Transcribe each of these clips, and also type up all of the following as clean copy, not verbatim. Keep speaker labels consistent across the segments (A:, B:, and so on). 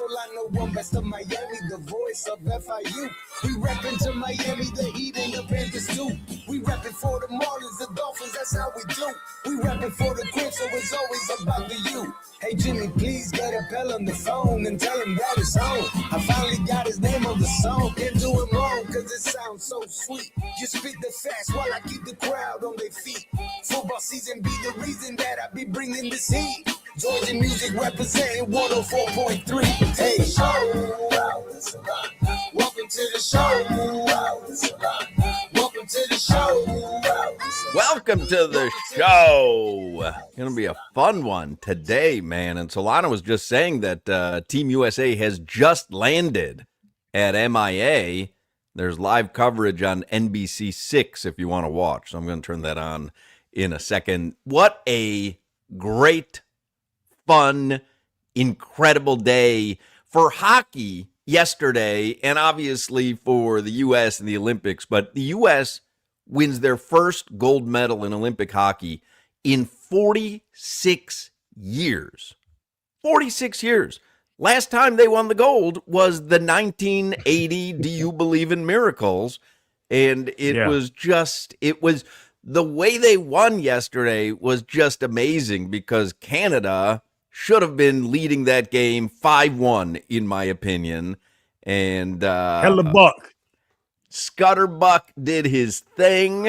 A: Solana, one best of Miami, the voice of FIU. We reppin' to Miami, the Heat and the Panthers too. We reppin' for the Marlins, the Dolphins, that's how we do. We reppin' for the Queens, so it's always about the U. Hey Jimmy, please get a Bell on the phone and tell him that it's on. I finally got his name on the song, can't do it wrong, cause it sounds so sweet. You spit the facts while I keep the crowd on their feet. Football season be the reason that I be bringing this heat. Georgia music representing 104.3. Hey, show. Welcome to the show. Welcome to the show.
B: Welcome to the show. Gonna be a fun one today, man. And Solana was just saying that Team USA has just landed at MIA. There's live coverage on NBC6 if you want to watch. So I'm going to turn that on in a second. What a great, fun, incredible day for hockey yesterday, and obviously for the U.S. and the Olympics. But the U.S. wins their first gold medal in Olympic hockey in 46 years. 46 years. Last time they won the gold was the 1980 Do You Believe in Miracles? And it was the way they won yesterday was just amazing because Canada should have been leading that game 5-1, in my opinion. And
C: Hellebuck.
B: Scutterbuck did his thing.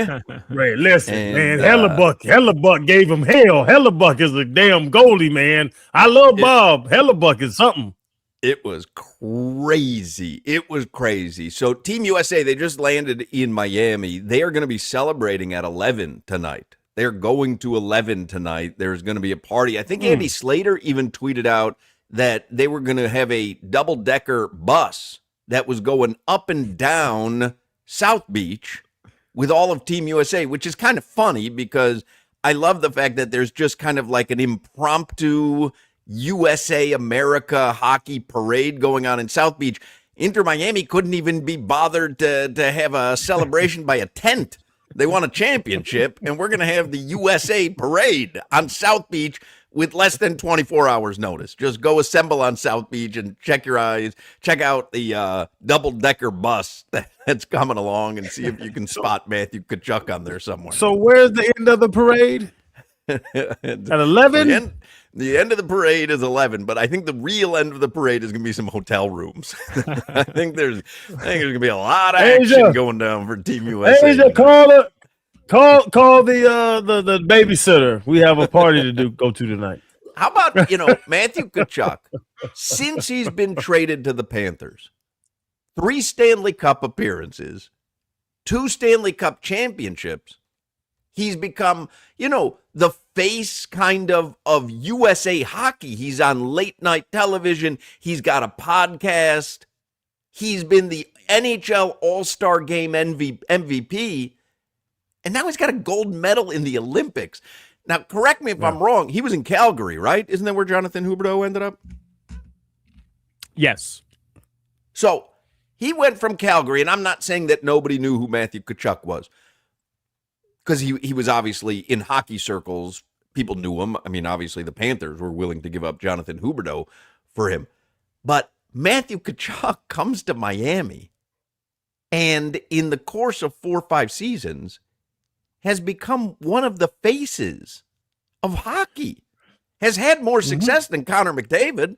C: Right, listen, man. Hellebuck gave him hell. Hellebuck is a damn goalie, man. I love Bob. Hellebuck is something.
B: It was crazy. It was crazy. So Team USA, they just landed in Miami. They are going to be celebrating at 11 tonight. They're going to 11 tonight. There's going to be a party. I think Andy Slater even tweeted out that they were going to have a double-decker bus that was going up and down South Beach with all of Team USA, which is kind of funny because I love the fact that there's just kind of like an impromptu USA America hockey parade going on in South Beach. Inter Miami couldn't even be bothered to have a celebration by a tent. They won a championship, and we're going to have the USA parade on South Beach with less than 24 hours notice. Just go assemble on South Beach and check out the double-decker bus that's coming along and see if you can spot Matthew Tkachuk on there somewhere.
C: So where's the end of the parade? At 11?
B: The end of the parade is 11, but I think the real end of the parade is going to be some hotel rooms. I think there's going to be a lot of action going down for Team USA.
C: Asia, call the babysitter. We have a party to go to tonight.
B: How about, Matthew Tkachuk, since he's been traded to the Panthers, 3 Stanley Cup appearances, 2 Stanley Cup championships, he's become, the face kind of USA hockey. He's on late night television. He's got a podcast. He's been the NHL All-Star Game MVP. And now he's got a gold medal in the Olympics. Now, correct me if I'm wrong. He was in Calgary, right? Isn't that where Jonathan Huberdeau ended up?
C: Yes.
B: So he went from Calgary, and I'm not saying that nobody knew who Matthew Tkachuk was, because he was obviously in hockey circles. People knew him. I mean, obviously the Panthers were willing to give up Jonathan Huberdeau for him. But Matthew Tkachuk comes to Miami, and in the course of 4 or 5 seasons, has become one of the faces of hockey. Has had more success than Connor McDavid.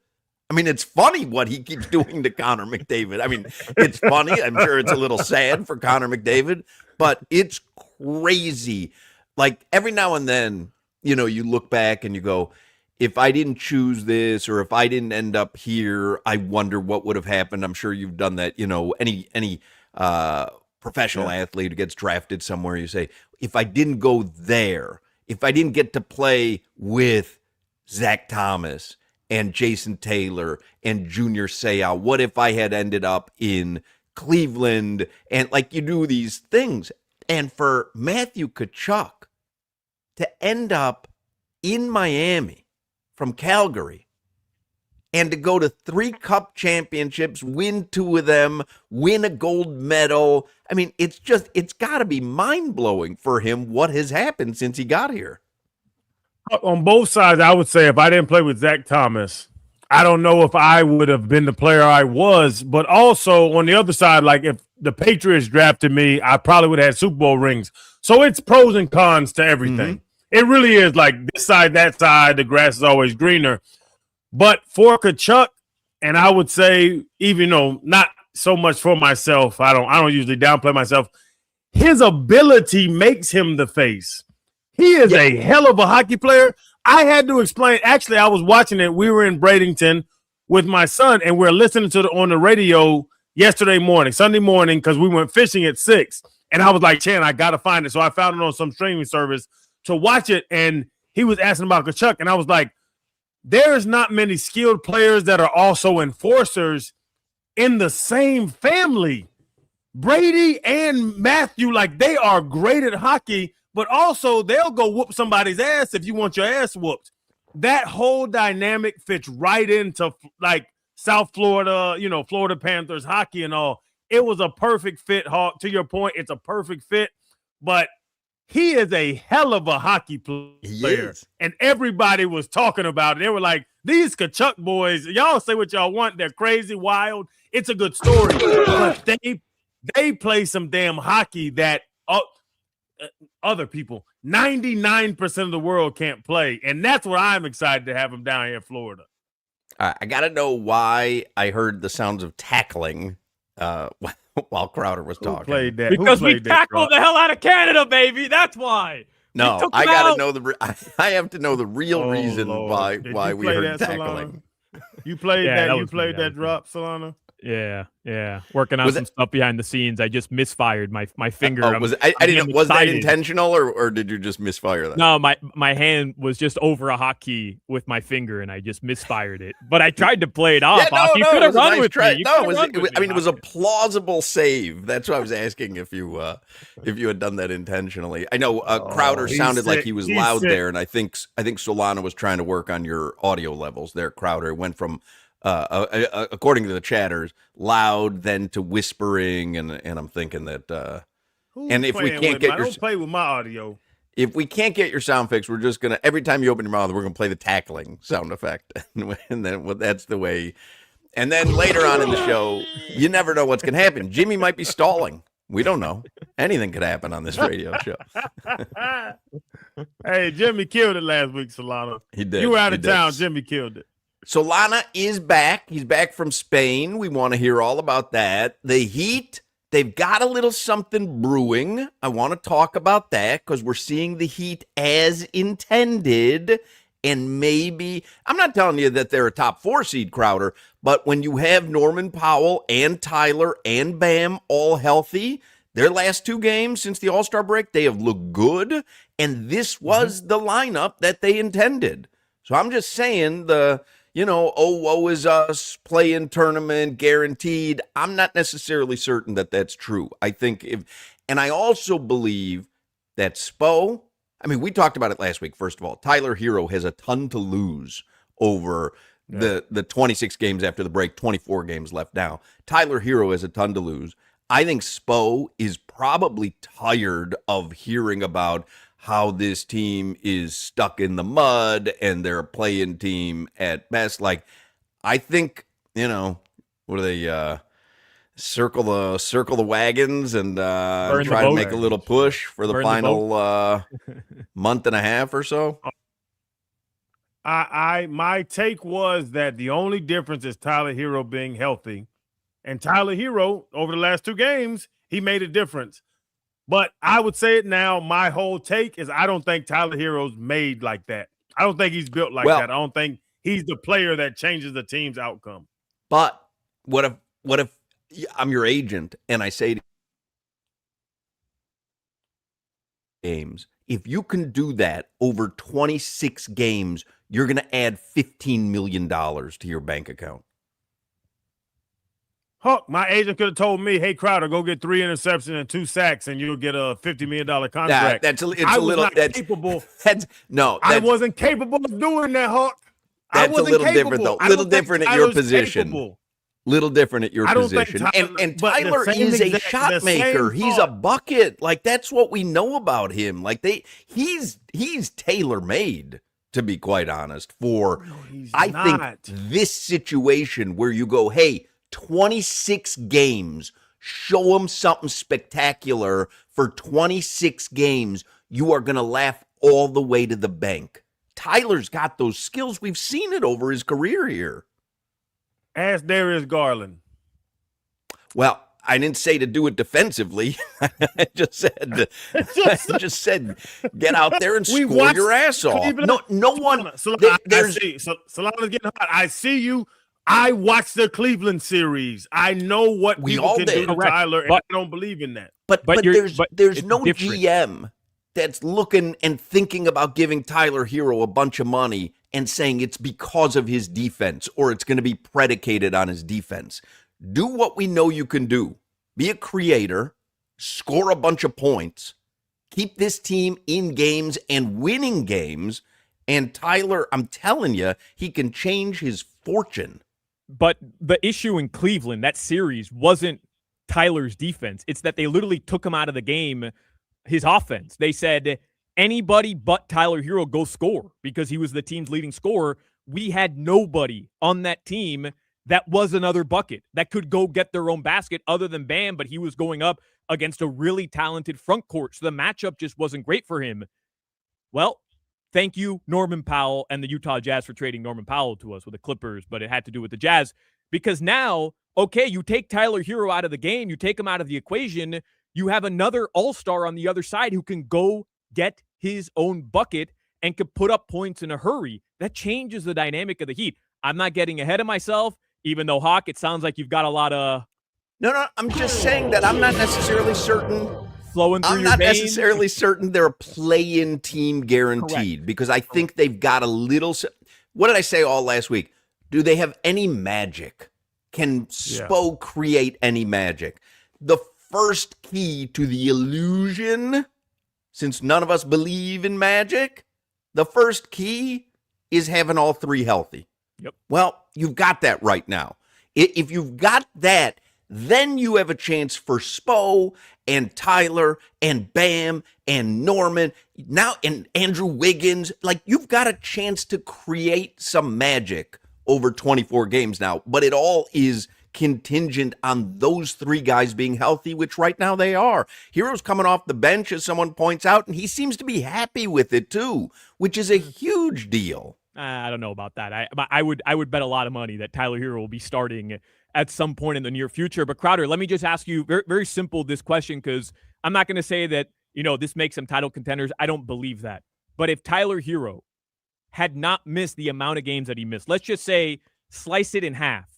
B: I mean, it's funny what he keeps doing to Connor McDavid. I mean, it's funny. I'm sure it's a little sad for Connor McDavid, but it's crazy. Like every now and then, you look back and you go, if I didn't choose this or if I didn't end up here, I wonder what would have happened. I'm sure you've done that. Any professional athlete who gets drafted somewhere, you say, if I didn't go there, if I didn't get to play with Zach Thomas and Jason Taylor and Junior Seau, what if I had ended up in Cleveland? And like you do these things. And for Matthew Tkachuk to end up in Miami from Calgary and to go to 3 cup championships, win 2 of them, win a gold medal. I mean, it's got to be mind-blowing for him what has happened since he got here.
C: On both sides, I would say if I didn't play with Zach Thomas, I don't know if I would have been the player I was, but also on the other side, like if the Patriots drafted me, I probably would have had Super Bowl rings. So it's pros and cons to everything. It really is like this side, that side, the grass is always greener. But for Kachuk, and I would say, even though not so much for myself, I don't usually downplay myself. His ability makes him the face. He is a hell of a hockey player. I had to explain. Actually, I was watching it. We were in Bradenton with my son, and we're listening to on the radio yesterday morning, Sunday morning, because we went fishing at 6. And I was like, Chan, I got to find it. So I found it on some streaming service to watch it. And he was asking about Kachuk. And I was like, there's not many skilled players that are also enforcers in the same family. Brady and Matthew, like they are great at hockey, but also they'll go whoop somebody's ass if you want your ass whooped. That whole dynamic fits right into like South Florida, Florida Panthers hockey and all. It was a perfect fit, Hawk. To your point, it's a perfect fit, but he is a hell of a hockey player. And everybody was talking about it. They were like, these Kachuk boys, y'all say what y'all want. They're crazy, wild. It's a good story. But they play some damn hockey that other people, 99% of the world can't play. And that's what I'm excited to have him down here in Florida.
B: I got to know why I heard the sounds of tackling while Crowder was talking.
C: Who played that?
D: Because we tackled the hell out of Canada, baby. That's why.
B: No, I got to know I have to know the real reason why we heard tackling.
C: Solana? You played that. You played that drop, Solana.
D: Yeah. Working on some stuff behind the scenes. I just misfired my finger.
B: Was that intentional or did you just misfire that?
D: No, my hand was just over a hotkey with my finger and I just misfired it. But I tried to play it off. You could have run with me.
B: It was a plausible save. That's why I was asking if you had done that intentionally. I know Crowder sounded like he was loud there, and I think Solana was trying to work on your audio levels there. Crowder went from according to the chatters, loud, then to whispering, and I'm thinking that and if we can't get
C: don't play with my audio.
B: If we can't get your sound fixed, we're just gonna every time you open your mouth, we're gonna play the tackling sound effect, and then that's the way. And then later on in the show, you never know what's gonna happen. Jimmy might be stalling. We don't know. Anything could happen on this radio show.
C: Hey, Jimmy killed it last week, Solana.
B: He did.
C: You were out of town. Jimmy killed it.
B: Solana is back. He's back from Spain. We want to hear all about that. The Heat, they've got a little something brewing. I want to talk about that because we're seeing the Heat as intended. And maybe, I'm not telling you that they're a top 4 seed, Crowder, but when you have Norman Powell and Tyler and Bam all healthy, their last 2 games since the All-Star break, they have looked good. And this was the lineup that they intended. So I'm just saying woe is us, play-in tournament, guaranteed. I'm not necessarily certain that that's true. I think and I also believe that Spo, we talked about it last week, first of all. Tyler Herro has a ton to lose over the 26 games after the break, 24 games left now. Tyler Herro has a ton to lose. I think Spo is probably tired of hearing about how this team is stuck in the mud and they're a play-in team at best. Like, I think, what are they, circle the wagons and try to make a little push for the final month and a half or so?
C: My take was that the only difference is Tyler Herro being healthy. And Tyler Herro, over the last 2 games, he made a difference. But I would say it now, my whole take is I don't think Tyler Herro's made like that. I don't think he's built like that. I don't think he's the player that changes the team's outcome.
B: But what if I'm your agent and I say to games, if you can do that over 26 games, you're going to add $15 million to your bank account.
C: Hoch, my agent could have told me, hey, Crowder, go get 3 interceptions and 2 sacks, and you'll get a $50 million contract. I wasn't capable of doing that, Hoch.
B: That's a little different, though. Little different at your position. Little different at your position. And Tyler is a shot maker. He's a bucket. Like, that's what we know about him. Like, he's tailor-made. to be quite honest, for
C: I
B: think this situation where you go, hey, 26 games, show them something spectacular for 26 games, you are going to laugh all the way to the bank. Tyler's got those skills. We've seen it over his career here.
C: Ask Darius Garland.
B: Well, I didn't say to do it defensively. I just said, get out there and score your ass off. No one.
C: Solana's getting hot. I see you. I watched the Cleveland series. I know what people can do to Tyler, and I don't believe in that.
B: But there's no different GM that's looking and thinking about giving Tyler Herro a bunch of money and saying it's because of his defense or it's going to be predicated on his defense. Do what we know you can do. Be a creator, score a bunch of points, keep this team in games and winning games, and Tyler, I'm telling you, he can change his fortune.
D: But the issue in Cleveland, that series, wasn't Tyler's defense. It's that they literally took him out of the game, his offense. They said, anybody but Tyler Herro go score because he was the team's leading scorer. We had nobody on that team that was another bucket that could go get their own basket other than Bam, but he was going up against a really talented front court. So the matchup just wasn't great for him. Well, thank you, Norman Powell and the Utah Jazz for trading Norman Powell to us with the Clippers, but it had to do with the Jazz because now, okay, you take Tyler Herro out of the game, you take him out of the equation, you have another all-star on the other side who can go get his own bucket and could put up points in a hurry. That changes the dynamic of the Heat. I'm not getting ahead of myself. Even though, Hoch, it sounds like you've got a lot of...
B: No, I'm just saying that I'm not necessarily certain...
D: Flowing through your veins.
B: I'm not necessarily certain they're a play-in team guaranteed. Correct. Because I think they've got a little... What did I say all last week? Do they have any magic? Can Spo create any magic? The first key to the illusion, since none of us believe in magic, the first key is having all three healthy.
D: Yep.
B: Well, you've got that right now. If you've got that, then you have a chance for Spo and Tyler and Bam and Norman now and Andrew Wiggins. Like, you've got a chance to create some magic over 24 games now, but it all is contingent on those three guys being healthy, which right now they are. Herro's coming off the bench, as someone points out, and he seems to be happy with it too, which is a huge deal.
D: I don't know about that. I would bet a lot of money that Tyler Herro will be starting at some point in the near future. But Crowder, let me just ask you very, very simple this question, because I'm not going to say that, this makes them title contenders. I don't believe that. But if Tyler Herro had not missed the amount of games that he missed, let's just say slice it in half,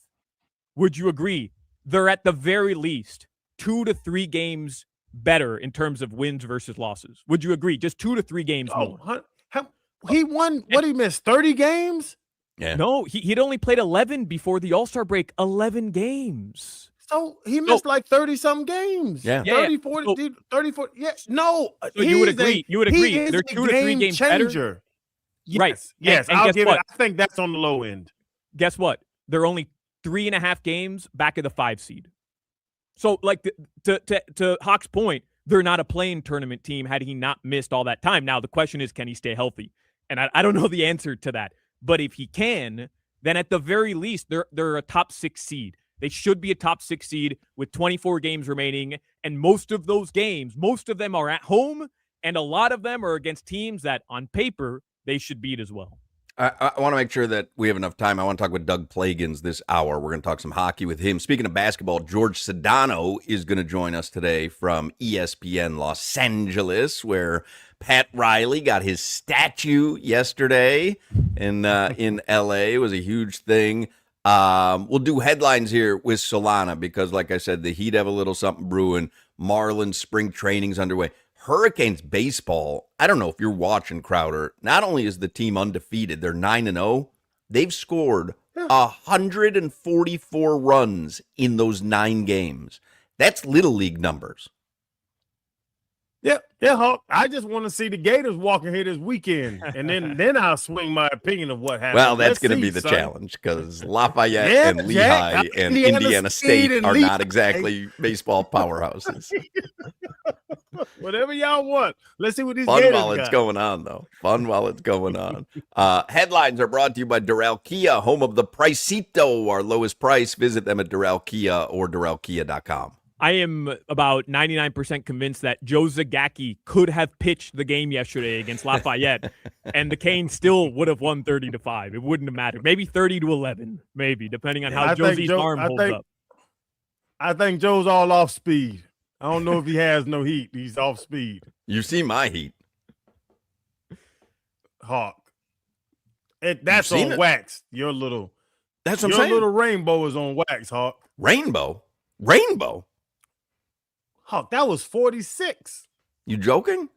D: would you agree they're at the very least 2 to 3 games better in terms of wins versus losses? Would you agree? Just 2 to 3 games more.
C: He won, what he missed, 30 games?
B: Yeah.
D: No, he'd only played 11 before the All-Star break, 11 games.
C: So he missed like 30-some games.
B: Yeah.
C: 30, 40, 34. Yes. No.
D: So you would agree. They're 2 to 3 games better.
C: Yes.
D: Right.
C: Yes.
D: And
C: I'll
D: guess
C: give
D: what?
C: it. I think that's on the low end.
D: Guess what? They're only 3.5 games back of the 5 seed. So, like, to Hoch's point, they're not a playing tournament team had he not missed all that time. Now, the question is, can he stay healthy? And I don't know the answer to that. But if he can, then at the very least, they're a top 6 seed. They should be a top 6 seed with 24 games remaining. And most of those games, most of them are at home, and a lot of them are against teams that, on paper, they should beat as well.
B: I want to make sure that we have enough time. I want to talk with Doug Plagens this hour. We're going to talk some hockey with him. Speaking of basketball, George Sedano is going to join us today from ESPN Los Angeles, where Pat Riley got his statue yesterday in L.A. It was a huge thing. We'll do headlines here with Solana because, like I said, the Heat have a little something brewing. Marlins spring training's underway. Hurricanes baseball, I don't know if you're watching, Crowder. Not only is the team undefeated, they're 9-0. They've scored 144 runs in those 9 games. That's little league numbers.
C: Yeah, Hoch. I just want to see the Gators walking here this weekend, and then I'll swing my opinion of what happened.
B: Well, that's going to be the challenge because Lafayette and Lehigh and Indiana State are not exactly baseball powerhouses.
C: Whatever y'all want. Let's see what these
B: Fun
C: Gators
B: while it's
C: got.
B: going on, though. Fun while it's going on. Headlines are brought to you by Doral Kia, home of the Pricito, our lowest price. Visit them at Doral Kia or DoralKia.com.
D: I am about 99% convinced that Joe Zagacki could have pitched the game yesterday against Lafayette, and the Canes still would have won 30-5. It wouldn't have mattered. Maybe 30-11, maybe, depending on how Josie's arm holds up.
C: I think Joe's all off speed. I don't know if he has no heat. He's off speed.
B: You see my heat.
C: Hawk. That's on wax. Your little rainbow is on wax, Hawk.
B: Rainbow?
C: Hawk, that was 46.
B: You joking?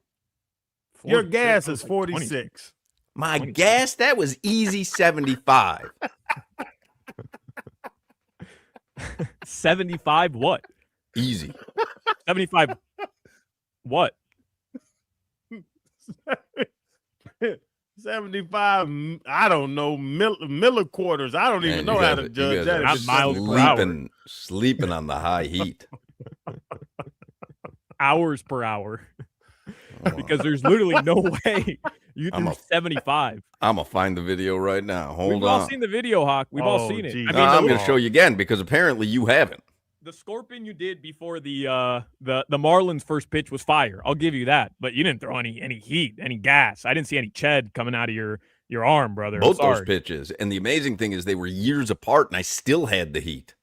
C: Your gas is 46.
B: My gas, that was easy 75.
D: 75 what?
B: Easy.
D: 75 what?
C: 75, I don't know, milliquarters. I don't even know how to judge that.
D: Not miles per hour.
B: Sleeping on the high heat.
D: Hours per hour. Because there's literally no way you do 75.
B: I'm going to find the video right now. Hold on.
D: We've all seen the video, Hawk. We've all seen it.
C: Geez.
D: I mean,
B: I'm going to show you again because apparently you haven't.
D: The scorpion you did before the Marlins' first pitch was fire. I'll give you that. But you didn't throw any heat, any gas. I didn't see any ched coming out of your arm, brother.
B: Both those pitches. And the amazing thing is they were years apart, and I still had the heat.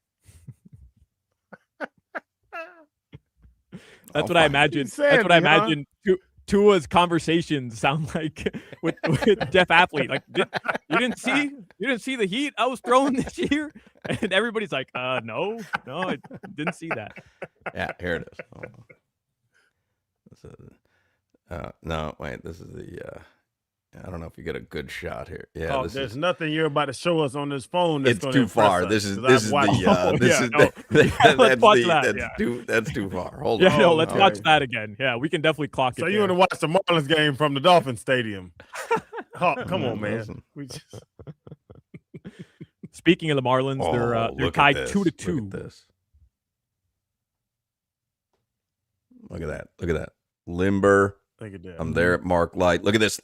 D: That's what I imagine. That's what I imagine. Tua's conversations sound like with Jeff Athlete. Like, you didn't see the heat I was throwing this year, and everybody's like, no, I didn't see that.
B: Yeah, here it is. No, wait, this is the. I don't know if you get a good shot here. Yeah,
C: there's nothing you're about to show us on this phone. That's
B: it's too far. That's too far. Hold on.
D: No, let's watch that again. Yeah, we can definitely clock it.
C: So you want to watch the Marlins game from the Dolphins Stadium? Come on, man.
D: Speaking of the Marlins, they're tied 2-2.
B: Look at this. Look at that. Limber. I'm there at Mark Light. Look at this.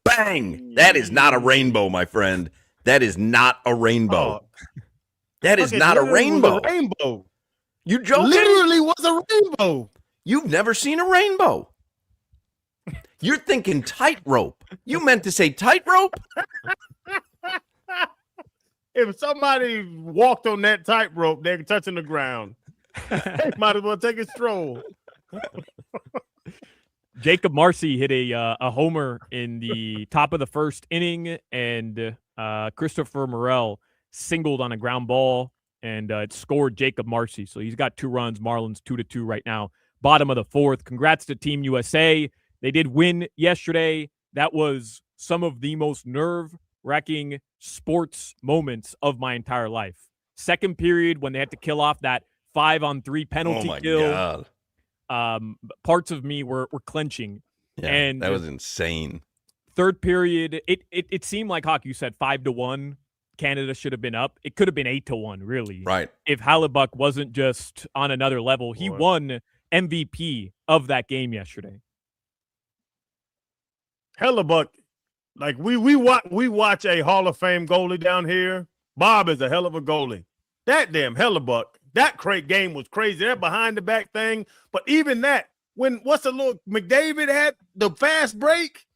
B: Bang! That is not a rainbow, my friend. That is not a rainbow. That is not a rainbow. You joking?
C: Literally was a rainbow.
B: You've never seen a rainbow. You're thinking tightrope. You meant to say tightrope?
C: If somebody walked on that tightrope, they're touching the ground. They might as well take a stroll.
D: Jacob Marcy hit a homer in the top of the first inning, and Christopher Morel singled on a ground ball, and it scored Jacob Marcy. So he's got 2 runs. Marlins 2-2 right now. Bottom of the 4th. Congrats to Team USA. They did win yesterday. That was some of the most nerve-wracking sports moments of my entire life. Second period, when they had to kill off that 5-on-3 penalty kill.
B: God.
D: Parts of me were clenching.
B: Yeah,
D: and
B: that was insane.
D: Third period, it seemed like, Hawk, you said 5-1. Canada should have been up. It could have been 8-1, really.
B: Right.
D: If Hellebuyck wasn't just on another level. He won MVP of that game yesterday.
C: Hellebuyck, like we watch a Hall of Fame goalie down here. Bob is a hell of a goalie. That damn Hellebuyck. That game was crazy. That behind the back thing. But even that, what's the little McDavid had the fast break?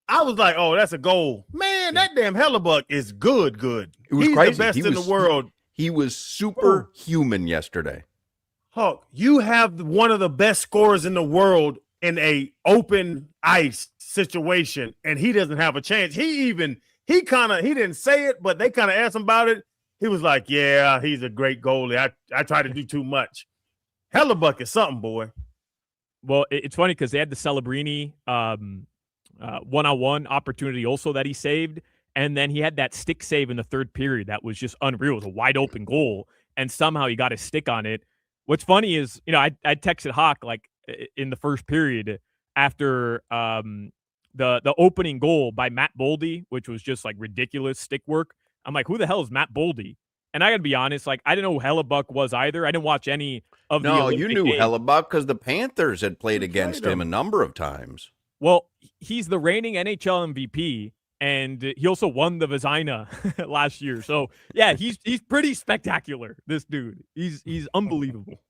C: I was like, oh, that's a goal. Man, that damn Hellebuyck is good.
B: It was
C: He's
B: crazy.
C: the best in the world.
B: He was superhuman yesterday.
C: Hawk, you have one of the best scorers in the world in a open ice situation, and he doesn't have a chance. He didn't say it, but they kind of asked him about it. He was like, yeah, he's a great goalie. I try to do too much. Hellebuyck is something, boy.
D: Well, it's funny because they had the Celebrini one-on-one opportunity also that he saved, and then he had that stick save in the third period that was just unreal. It was a wide-open goal, and somehow he got his stick on it. What's funny is, I texted Hoch like in the first period after the opening goal by Matt Boldy, which was just like ridiculous stick work. I'm like, who the hell is Matt Boldy? And I got to be honest, like, I didn't know who Hellebuyck was either. I didn't watch any of the
B: No,
D: Olympic
B: you knew
D: Games.
B: Hellebuck because the Panthers had played against him a number of times.
D: Well, he's the reigning NHL MVP, and he also won the Vezina last year. So yeah, he's pretty spectacular. This dude, he's unbelievable.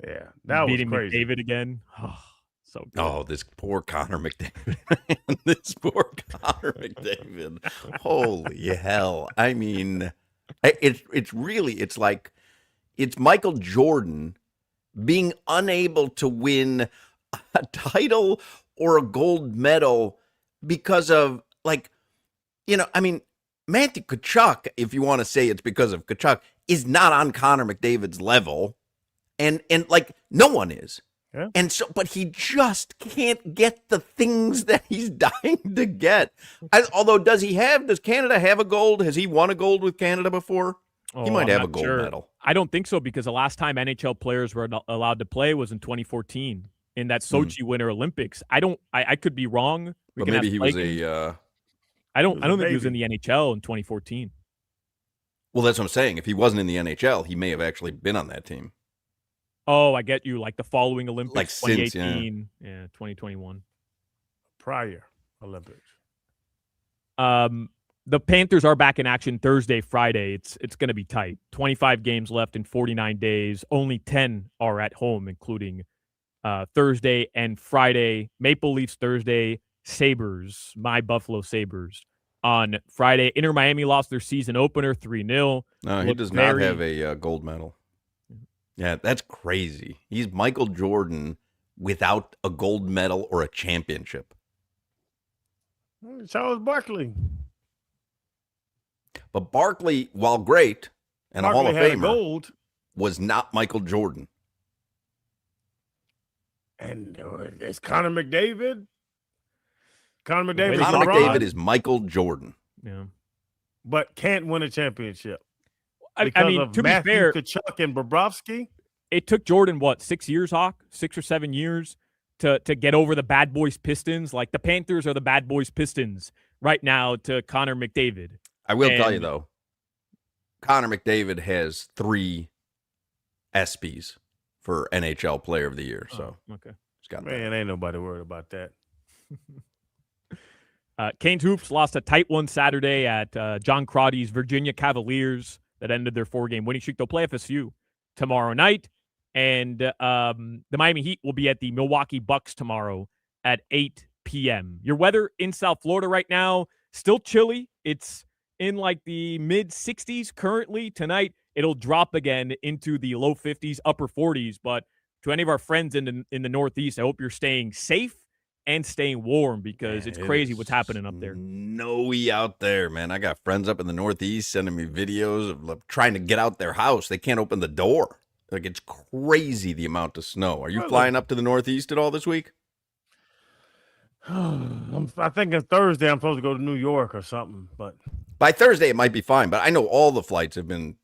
C: Yeah, that
D: beating
C: was crazy.
D: McDavid again. Oh, so good.
B: Oh, this poor Connor McDavid. This poor Connor McDavid. Holy hell. I mean, it's really, it's like, it's Michael Jordan being unable to win a title or a gold medal because of, like, I mean, Matthew Tkachuk, if you want to say it's because of Tkachuk, is not on Connor McDavid's level. And like, no one is.
C: Yeah.
B: And so, but he just can't get the things that he's dying to get. Although, does Canada have a gold? Has he won a gold with Canada before? He might have a gold medal.
D: I don't think so, because the last time NHL players were allowed to play was in 2014 in that Sochi Winter Olympics. I could be wrong.
B: But maybe he was
D: I don't think he was in the NHL in 2014.
B: Well, that's what I'm saying. If he wasn't in the NHL, he may have actually been on that team.
D: Oh, I get you. Like the following Olympics,
B: like
D: 2018, 2021.
C: Prior Olympics.
D: The Panthers are back in action Thursday, Friday. It's going to be tight. 25 games left in 49 days. Only 10 are at home, including Thursday and Friday. Maple Leafs Thursday, Sabres, my Buffalo Sabres on Friday. Inter Miami lost their season opener 3-0.
B: No, he does not have a gold medal. Yeah, that's crazy. He's Michael Jordan without a gold medal or a championship.
C: Charles Barkley.
B: But Barkley, while great and
C: Barkley
B: a Hall of Famer,
C: gold,
B: was not Michael Jordan.
C: And it's Connor McDavid. Connor
B: McDavid is Michael Jordan.
D: Yeah,
C: but can't win a championship.
D: I mean, to
C: Matthew
D: be fair,
C: Tkachuk and Bobrovsky.
D: It took Jordan 6 years, Hawk, 6 or 7 years to get over the bad boys Pistons. Like the Panthers are the bad boys Pistons right now to Connor McDavid.
B: I will tell you though, Connor McDavid has 3 ESPYs for NHL Player of the Year. So
D: okay,
B: he's got
C: Man, ain't nobody worried about that.
D: Canes Hoops lost a tight one Saturday at John Crotty's Virginia Cavaliers. That ended their 4-game winning streak. They'll play FSU tomorrow night. And the Miami Heat will be at the Milwaukee Bucks tomorrow at 8 p.m. Your weather in South Florida right now, still chilly. It's in like the mid-60s currently. Tonight, it'll drop again into the low 50s, upper 40s. But to any of our friends in the Northeast, I hope you're staying safe and staying warm, because it's crazy what's happening up there.
B: Snowy out there, man. I got friends up in the Northeast sending me videos of trying to get out their house. They can't open the door. Like, it's crazy the amount of snow. Are you flying up to the Northeast at all this week?
C: I think it's Thursday I'm supposed to go to New York or something. But
B: by Thursday, it might be fine. But I know all the flights have been.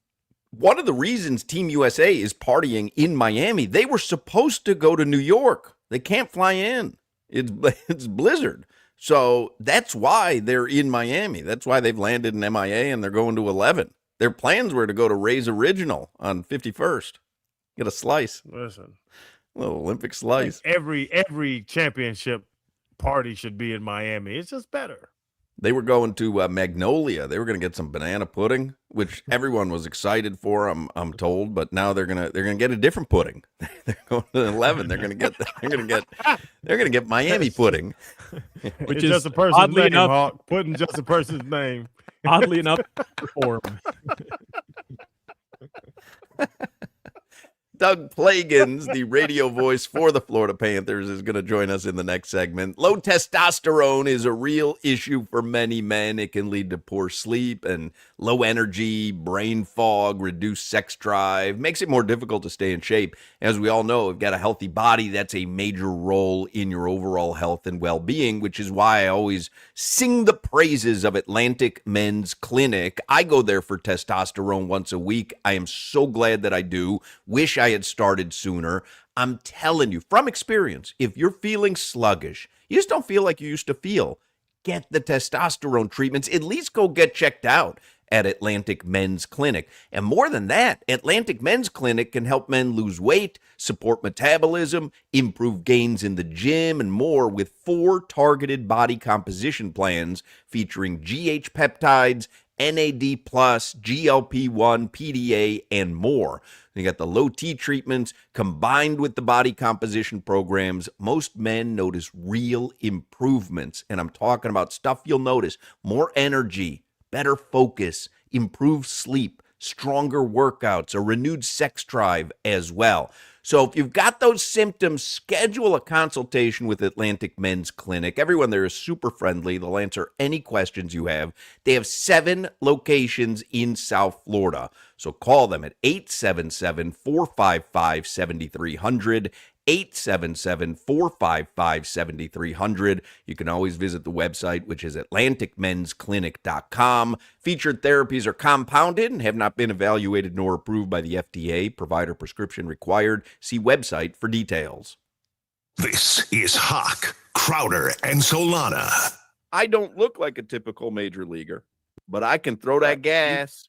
B: One of the reasons Team USA is partying in Miami, they were supposed to go to New York. They can't fly in. It's blizzard. So that's why they're in Miami. That's why they've landed in MIA and they're going to 11. Their plans were to go to Ray's Original on 51st. Get a slice.
C: Listen.
B: A little Olympic slice.
C: Every championship party should be in Miami. It's just better.
B: They were going to Magnolia. They were going to get some banana pudding, which everyone was excited for. I'm told, but now they're gonna get a different pudding. They're going to 11. They're gonna get Miami pudding,
C: which is just a person's
D: oddly
C: name.
D: Enough,
C: Hawk. Putting just a person's name.
D: Oddly enough, perform.
B: Doug Plagens, the radio voice for the Florida Panthers, is going to join us in the next segment. Low testosterone is a real issue for many men. It can lead to poor sleep and low energy, brain fog, reduced sex drive, makes it more difficult to stay in shape. As we all know, if you've got a healthy body, that's a major role in your overall health and well-being, which is why I always sing the praises of Atlantic Men's Clinic. I go there for testosterone once a week. I am so glad that I do. Wish I had started sooner. I'm telling you from experience, if you're feeling sluggish, you just don't feel like you used to feel, get the testosterone treatments. At least go get checked out. at Atlantic Men's Clinic. And more than that, Atlantic Men's Clinic can help men lose weight, support metabolism, improve gains in the gym, and more with 4 targeted body composition plans featuring GH peptides, NAD+, GLP-1, PDA, and more. You got the low T treatments combined with the body composition programs. Most men notice real improvements, and I'm talking about stuff you'll notice: more energy, better focus, improved sleep, stronger workouts, a renewed sex drive as well. So if you've got those symptoms, schedule a consultation with Atlantic Men's Clinic. Everyone there is super friendly. They'll answer any questions you have. They have 7 locations in South Florida. So call them at 877-455-7300, 877-455-7300. You can always visit the website, which is atlanticmensclinic.com. Featured therapies are compounded and have not been evaluated nor approved by the FDA. Provider prescription required. See website for details.
E: This is Hoch, Crowder, and Solana.
B: I don't look like a typical major leaguer, but I can throw that gas.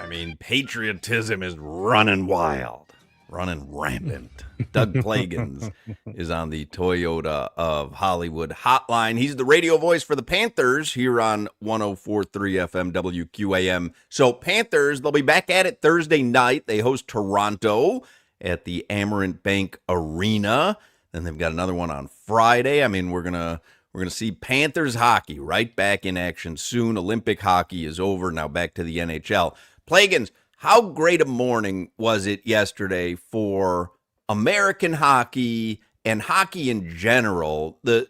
B: I mean, patriotism is running wild, running rampant. Doug Plagens is on the Toyota of Hollywood hotline. He's the radio voice for the Panthers here on 104.3 FM WQAM. So Panthers, they'll be back at it Thursday night. They host Toronto at the Amerant Bank Arena. Then they've got another one on Friday. I mean, we're gonna see Panthers hockey right back in action soon. Olympic hockey is over. Now back to the NHL. Plagens, how great a morning was it yesterday for American hockey and hockey in general? The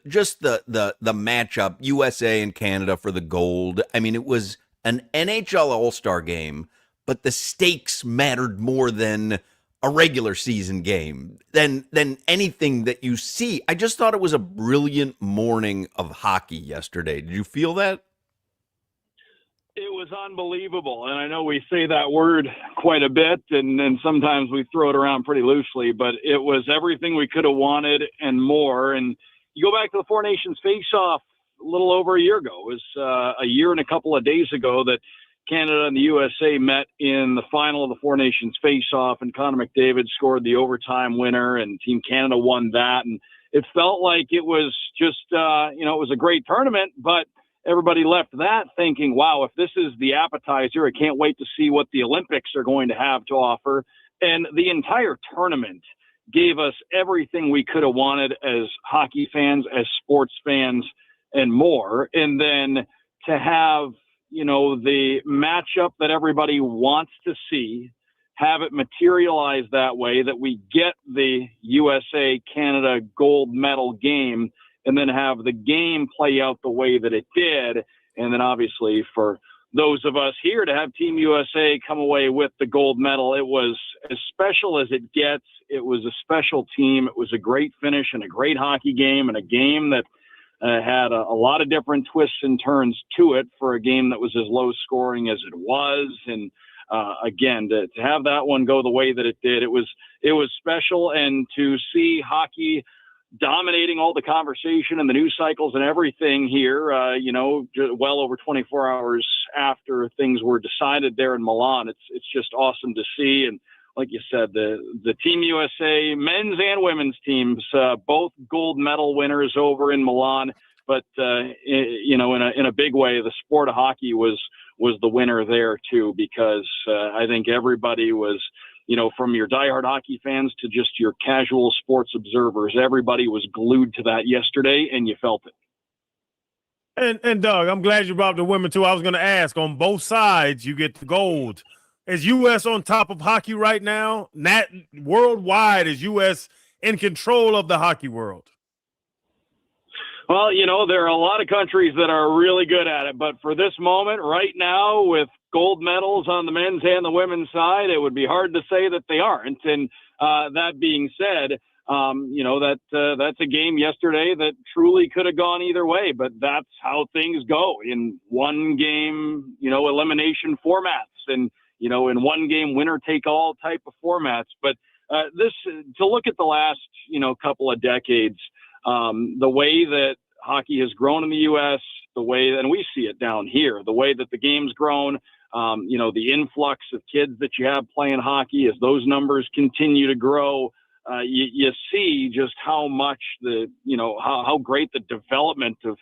B: matchup, USA and Canada for the gold. I mean, it was an NHL All-Star game, but the stakes mattered more than a regular season game, than anything that you see. I just thought it was a brilliant morning of hockey yesterday. Did you feel that?
F: It was unbelievable, and I know we say that word quite a bit, and sometimes we throw it around pretty loosely, but it was everything we could have wanted and more. And you go back to the Four Nations face-off a little over a year ago. It was a year and a couple of days ago that Canada and the USA met in the final of the Four Nations face-off, and Connor McDavid scored the overtime winner, and Team Canada won that. And it felt like it was just, it was a great tournament, but everybody left that thinking, wow, if this is the appetizer, I can't wait to see what the Olympics are going to have to offer. And the entire tournament gave us everything we could have wanted as hockey fans, as sports fans, and more. And then to have, the matchup that everybody wants to see, have it materialize that way, that we get the USA-Canada gold medal game, and then have the game play out the way that it did. And then obviously for those of us here to have Team USA come away with the gold medal, it was as special as it gets. It was a special team. It was a great finish and a great hockey game, and a game that had a lot of different twists and turns to it for a game that was as low scoring as it was. And again, to have that one go the way that it did, it was special. And to see hockey dominating all the conversation and the news cycles and everything here, well over 24 hours after things were decided there in Milan. It's just awesome to see. And like you said, the Team USA men's and women's teams, both gold medal winners over in Milan. But, in a big way, the sport of hockey was the winner there, too, because I think everybody was, from your diehard hockey fans to just your casual sports observers, everybody was glued to that yesterday, and you felt it.
C: And Doug, I'm glad you brought up the women, too. I was going to ask, on both sides, you get the gold. Is U.S. on top of hockey right now? Worldwide, is U.S. in control of the hockey world?
F: Well, there are a lot of countries that are really good at it, but for this moment right now, with gold medals on the men's and the women's side, it would be hard to say that they aren't. And that being said, that's a game yesterday that truly could have gone either way, but that's how things go in one game, elimination formats, and in one game, winner take all type of formats. But to look at the last, couple of decades, the way that hockey has grown in the U.S., the way, and we see it down here, the way that the game's grown, the influx of kids that you have playing hockey, as those numbers continue to grow, you see just how much how great the development of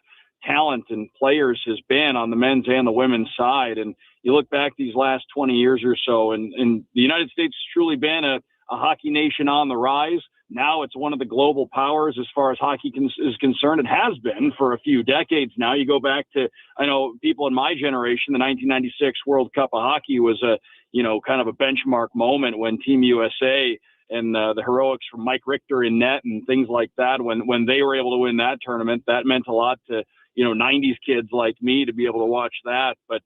F: talent and players has been on the men's and the women's side. And you look back these last 20 years or so, and the United States has truly been a hockey nation on the rise. Now it's one of the global powers as far as hockey is concerned. It has been for a few decades now. You go back to, I know people in my generation, the 1996 World Cup of Hockey was kind of a benchmark moment when Team USA and the heroics from Mike Richter in net and things like that, when they were able to win that tournament, that meant a lot to, 90s kids like me to be able to watch that. But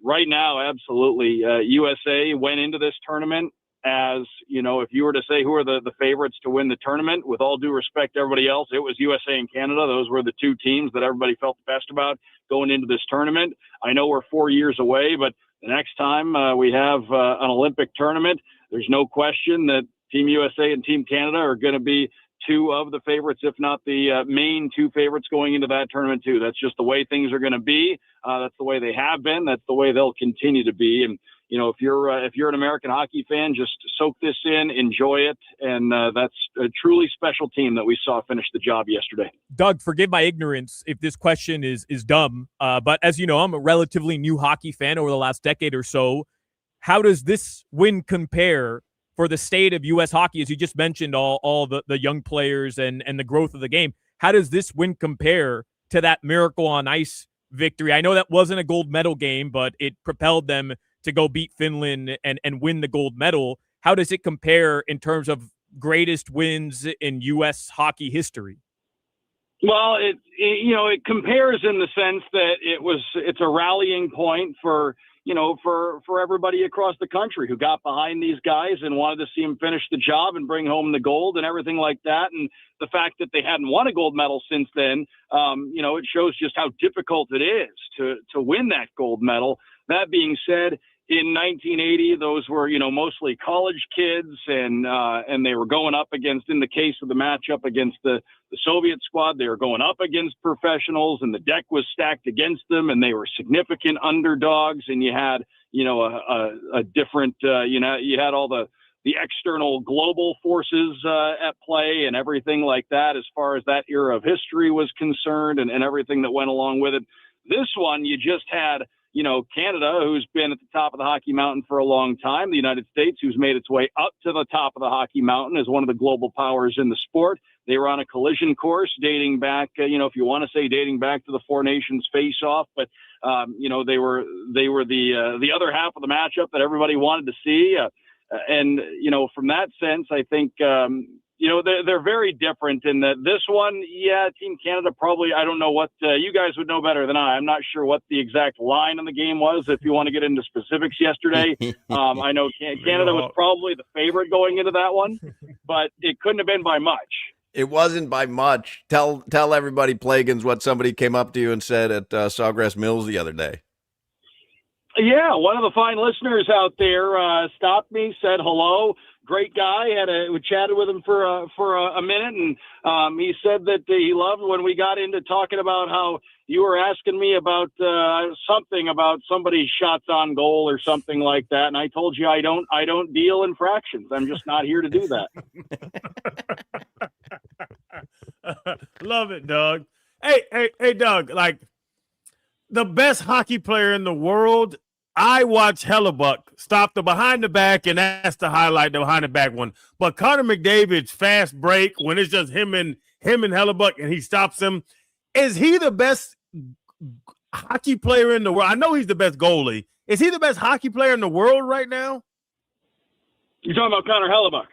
F: right now, absolutely, USA went into this tournament as, if you were to say who are the favorites to win the tournament, with all due respect to everybody else, it was USA and Canada. Those were the two teams that everybody felt the best about going into this tournament. I know we're 4 years away, but the next time we have an Olympic tournament, there's no question that Team USA and Team Canada are going to be two of the favorites, if not the main two favorites going into that tournament too. That's just the way things are going to be. That's the way they have been. That's the way they'll continue to be. And, if you're an American hockey fan, just soak this in, enjoy it. And that's a truly special team that we saw finish the job yesterday.
D: Doug, forgive my ignorance if this question is dumb, but as you know, I'm a relatively new hockey fan over the last decade or so. How does this win compare for the state of U.S. hockey, as you just mentioned, all the young players and the growth of the game? How does this win compare to that Miracle on Ice victory? I know that wasn't a gold medal game, but it propelled them to go beat Finland and win the gold medal. How does it compare in terms of greatest wins in U.S. hockey history?
F: Well, it compares in the sense that it's a rallying point for everybody across the country who got behind these guys and wanted to see them finish the job and bring home the gold and everything like that. And the fact that they hadn't won a gold medal since then, it shows just how difficult it is to win that gold medal. That being said, in 1980, those were, mostly college kids, and they were going up against, in the case of the matchup against the Soviet squad, they were going up against professionals, and the deck was stacked against them, and they were significant underdogs. And you had, a different, you had all the external global forces at play and everything like that, as far as that era of history was concerned, and everything that went along with it. This one, you just had, Canada, who's been at the top of the hockey mountain for a long time, the United States, who's made its way up to the top of the hockey mountain as one of the global powers in the sport. They were on a collision course dating back, if you want to say dating back to the Four Nations face-off, but, they were the other half of the matchup that everybody wanted to see. And from that sense, I think, they're very different in that this one, Team Canada probably, I don't know what, you guys would know better than I. I'm not sure what the exact line in the game was, if you want to get into specifics yesterday. I know Canada was probably the favorite going into that one, but it couldn't have been by much.
B: It wasn't by much. Tell everybody, Plagens, what somebody came up to you and said at Sawgrass Mills the other day.
F: Yeah, one of the fine listeners out there stopped me, said hello. Great guy. We chatted with him for a minute, and he said that he loved when we got into talking about how you were asking me about something about somebody's shots on goal or something like that, and I told you I don't deal in fractions. I'm just not here to do that.
C: Love it, Doug. Hey, Doug. Like, the best hockey player in the world, I watch Hellebuck stop the behind the back, and that's the highlight, the behind the back one. But Connor McDavid's fast break, when it's just him and Hellebuck, and he stops him, is he the best hockey player in the world? I know he's the best goalie. Is he the best hockey player in the world right now?
F: You're talking about Connor Hellebuck?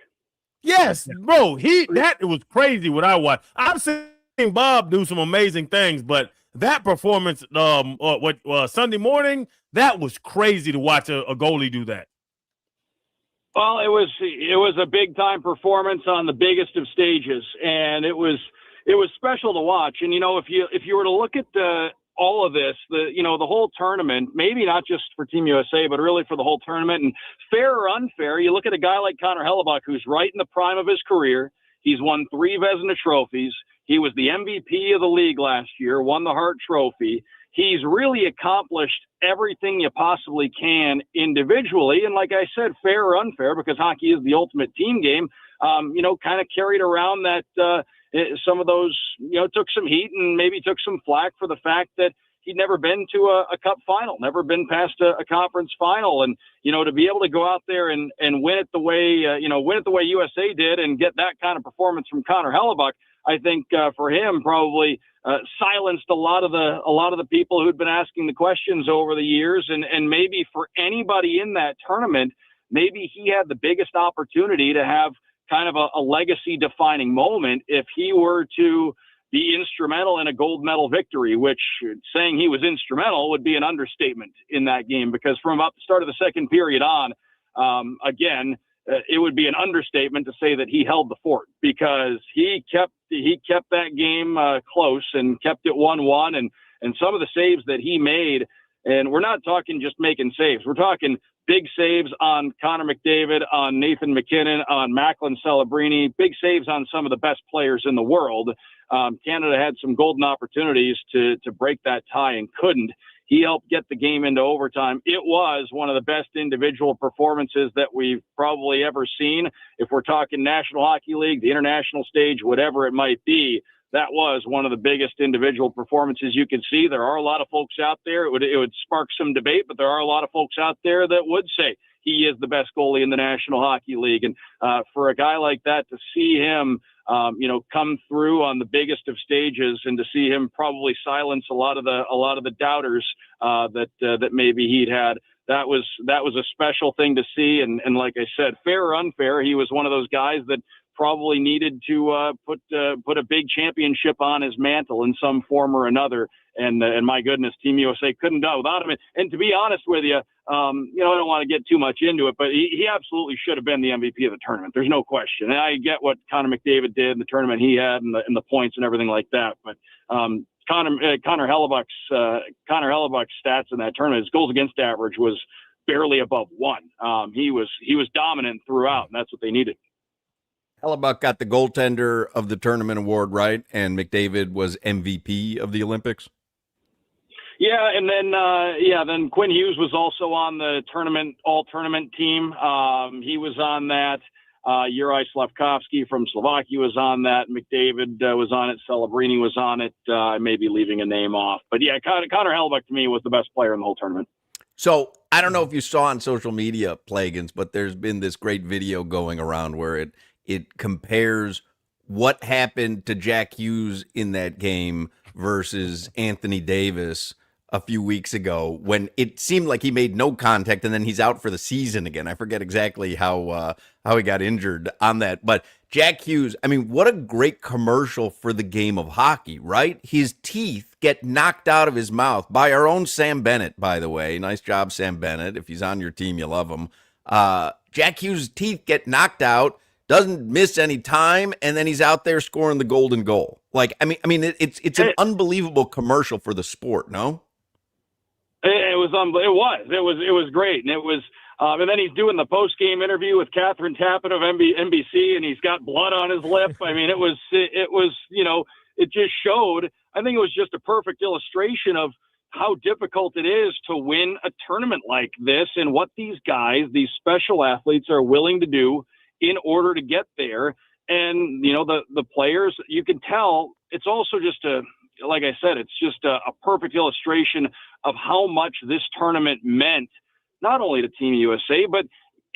C: Yes, bro. That was crazy what I watched. I've seen Bob do some amazing things, but that performance, Sunday morning, that was crazy to watch a goalie do that.
F: Well, it was a big time performance on the biggest of stages, and it was special to watch. And if you were to look at all of this, the whole tournament, maybe not just for Team USA, but really for the whole tournament, and fair or unfair, you look at a guy like Connor Hellebuck, who's right in the prime of his career. He's won 3 Vezina trophies. He was the MVP of the league last year, won the Hart Trophy. He's really accomplished everything you possibly can individually. And like I said, fair or unfair, because hockey is the ultimate team game, kind of carried around that some of those, took some heat and maybe took some flack for the fact that he'd never been to a cup final, never been past a conference final. And, to be able to go out there and win it the way, win it the way USA did and get that kind of performance from Connor Hellebuck, I think for him probably silenced a lot of the people who'd been asking the questions over the years. And maybe for anybody in that tournament, maybe he had the biggest opportunity to have kind of a legacy defining moment if he were to be instrumental in a gold medal victory, which saying he was instrumental would be an understatement in that game, because from about the start of the second period on, it would be an understatement to say that he held the fort, because he kept that game close and kept it 1-1, and some of the saves that he made, and we're not talking just making saves, we're talking big saves on Connor McDavid, on Nathan McKinnon, on Macklin Celebrini, big saves on some of the best players in the world. Canada had some golden opportunities to break that tie and couldn't. He helped get the game into overtime. It was one of the best individual performances that we've probably ever seen. If we're talking National Hockey League, the international stage, whatever it might be, that was one of the biggest individual performances you could see. There are a lot of folks out there. It would spark some debate, but there are a lot of folks out there that would say he is the best goalie in the National Hockey League. And for a guy like that, to see him, come through on the biggest of stages, and to see him probably silence a lot of the doubters that maybe he'd had, that was a special thing to see. And like I said, fair or unfair, he was one of those guys that probably needed to put a big championship on his mantle in some form or another. And my goodness, Team USA couldn't do without him. And to be honest with you, I don't want to get too much into it, but he absolutely should have been the MVP of the tournament. There's no question. And I get what Connor McDavid did in the tournament he had and the points and everything like that. But Connor Hellebuck's stats in that tournament, his goals against average was barely above 1. He was dominant throughout, and that's what they needed.
B: Hellebuck got the goaltender of the tournament award, right? And McDavid was MVP of the Olympics.
F: Yeah, and then Quinn Hughes was also on the all-tournament team. He was on that. Juraj Slavkovsky from Slovakia was on that. McDavid was on it. Celebrini was on it. I may be leaving a name off. But yeah, Connor Hellebuck to me was the best player in the whole tournament.
B: So I don't know if you saw on social media, Plagens, but there's been this great video going around where it compares what happened to Jack Hughes in that game versus Anthony Davis a few weeks ago, when it seemed like he made no contact and then he's out for the season again. I forget exactly how he got injured on that. But Jack Hughes, I mean, what a great commercial for the game of hockey, right? His teeth get knocked out of his mouth by our own Sam Bennett, by the way. Nice job, Sam Bennett. If he's on your team, you love him. Jack Hughes' teeth get knocked out, doesn't miss any time, and then he's out there scoring the golden goal. Like, I mean, it's an unbelievable commercial for the sport, no?
F: It was great, and it was. And then he's doing the post-game interview with Catherine Tappan of NBC, and he's got blood on his lip. I mean, it was. It just showed. I think it was just a perfect illustration of how difficult it is to win a tournament like this, and what these guys, these special athletes, are willing to do in order to get there. And the players, you can tell. It's also just like I said, it's just a perfect illustration of how much this tournament meant, not only to Team USA, but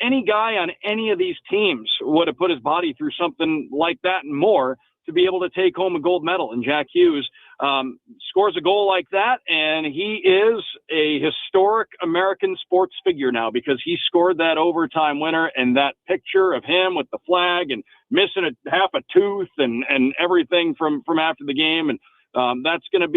F: any guy on any of these teams would have put his body through something like that and more to be able to take home a gold medal. And Jack Hughes scores a goal like that, and he is a historic American sports figure now, because he scored that overtime winner, and that picture of him with the flag and missing half a tooth and everything from after the game. And that's going to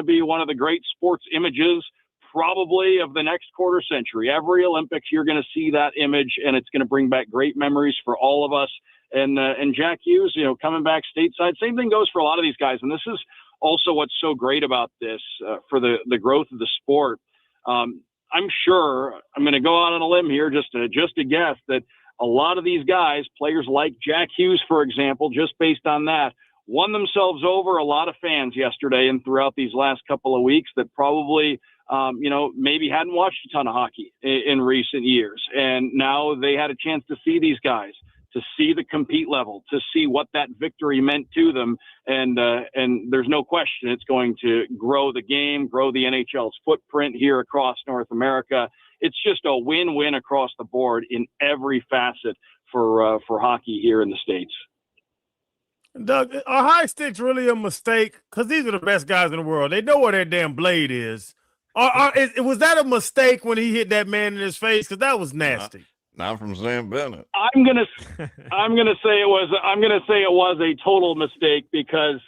F: be one of the great sports images probably of the next quarter century. Every Olympics, you're going to see that image, and it's going to bring back great memories for all of us. And Jack Hughes, coming back stateside, same thing goes for a lot of these guys. And this is also what's so great about this for the growth of the sport. I'm sure, I'm going to go out on a limb here just to guess that a lot of these guys, players like Jack Hughes, for example, just based on that, won themselves over a lot of fans yesterday and throughout these last couple of weeks that probably, maybe hadn't watched a ton of hockey in recent years. And now they had a chance to see these guys, to see the compete level, to see what that victory meant to them. And there's no question it's going to grow the game, grow the NHL's footprint here across North America. It's just a win-win across the board in every facet for hockey here in the States.
C: Doug, are high sticks really a mistake? Because these are the best guys in the world. They know where their damn blade is. Was that a mistake when he hit that man in his face? Because that was nasty.
B: Not from Sam Bennett.
F: I'm gonna say it was a total mistake, because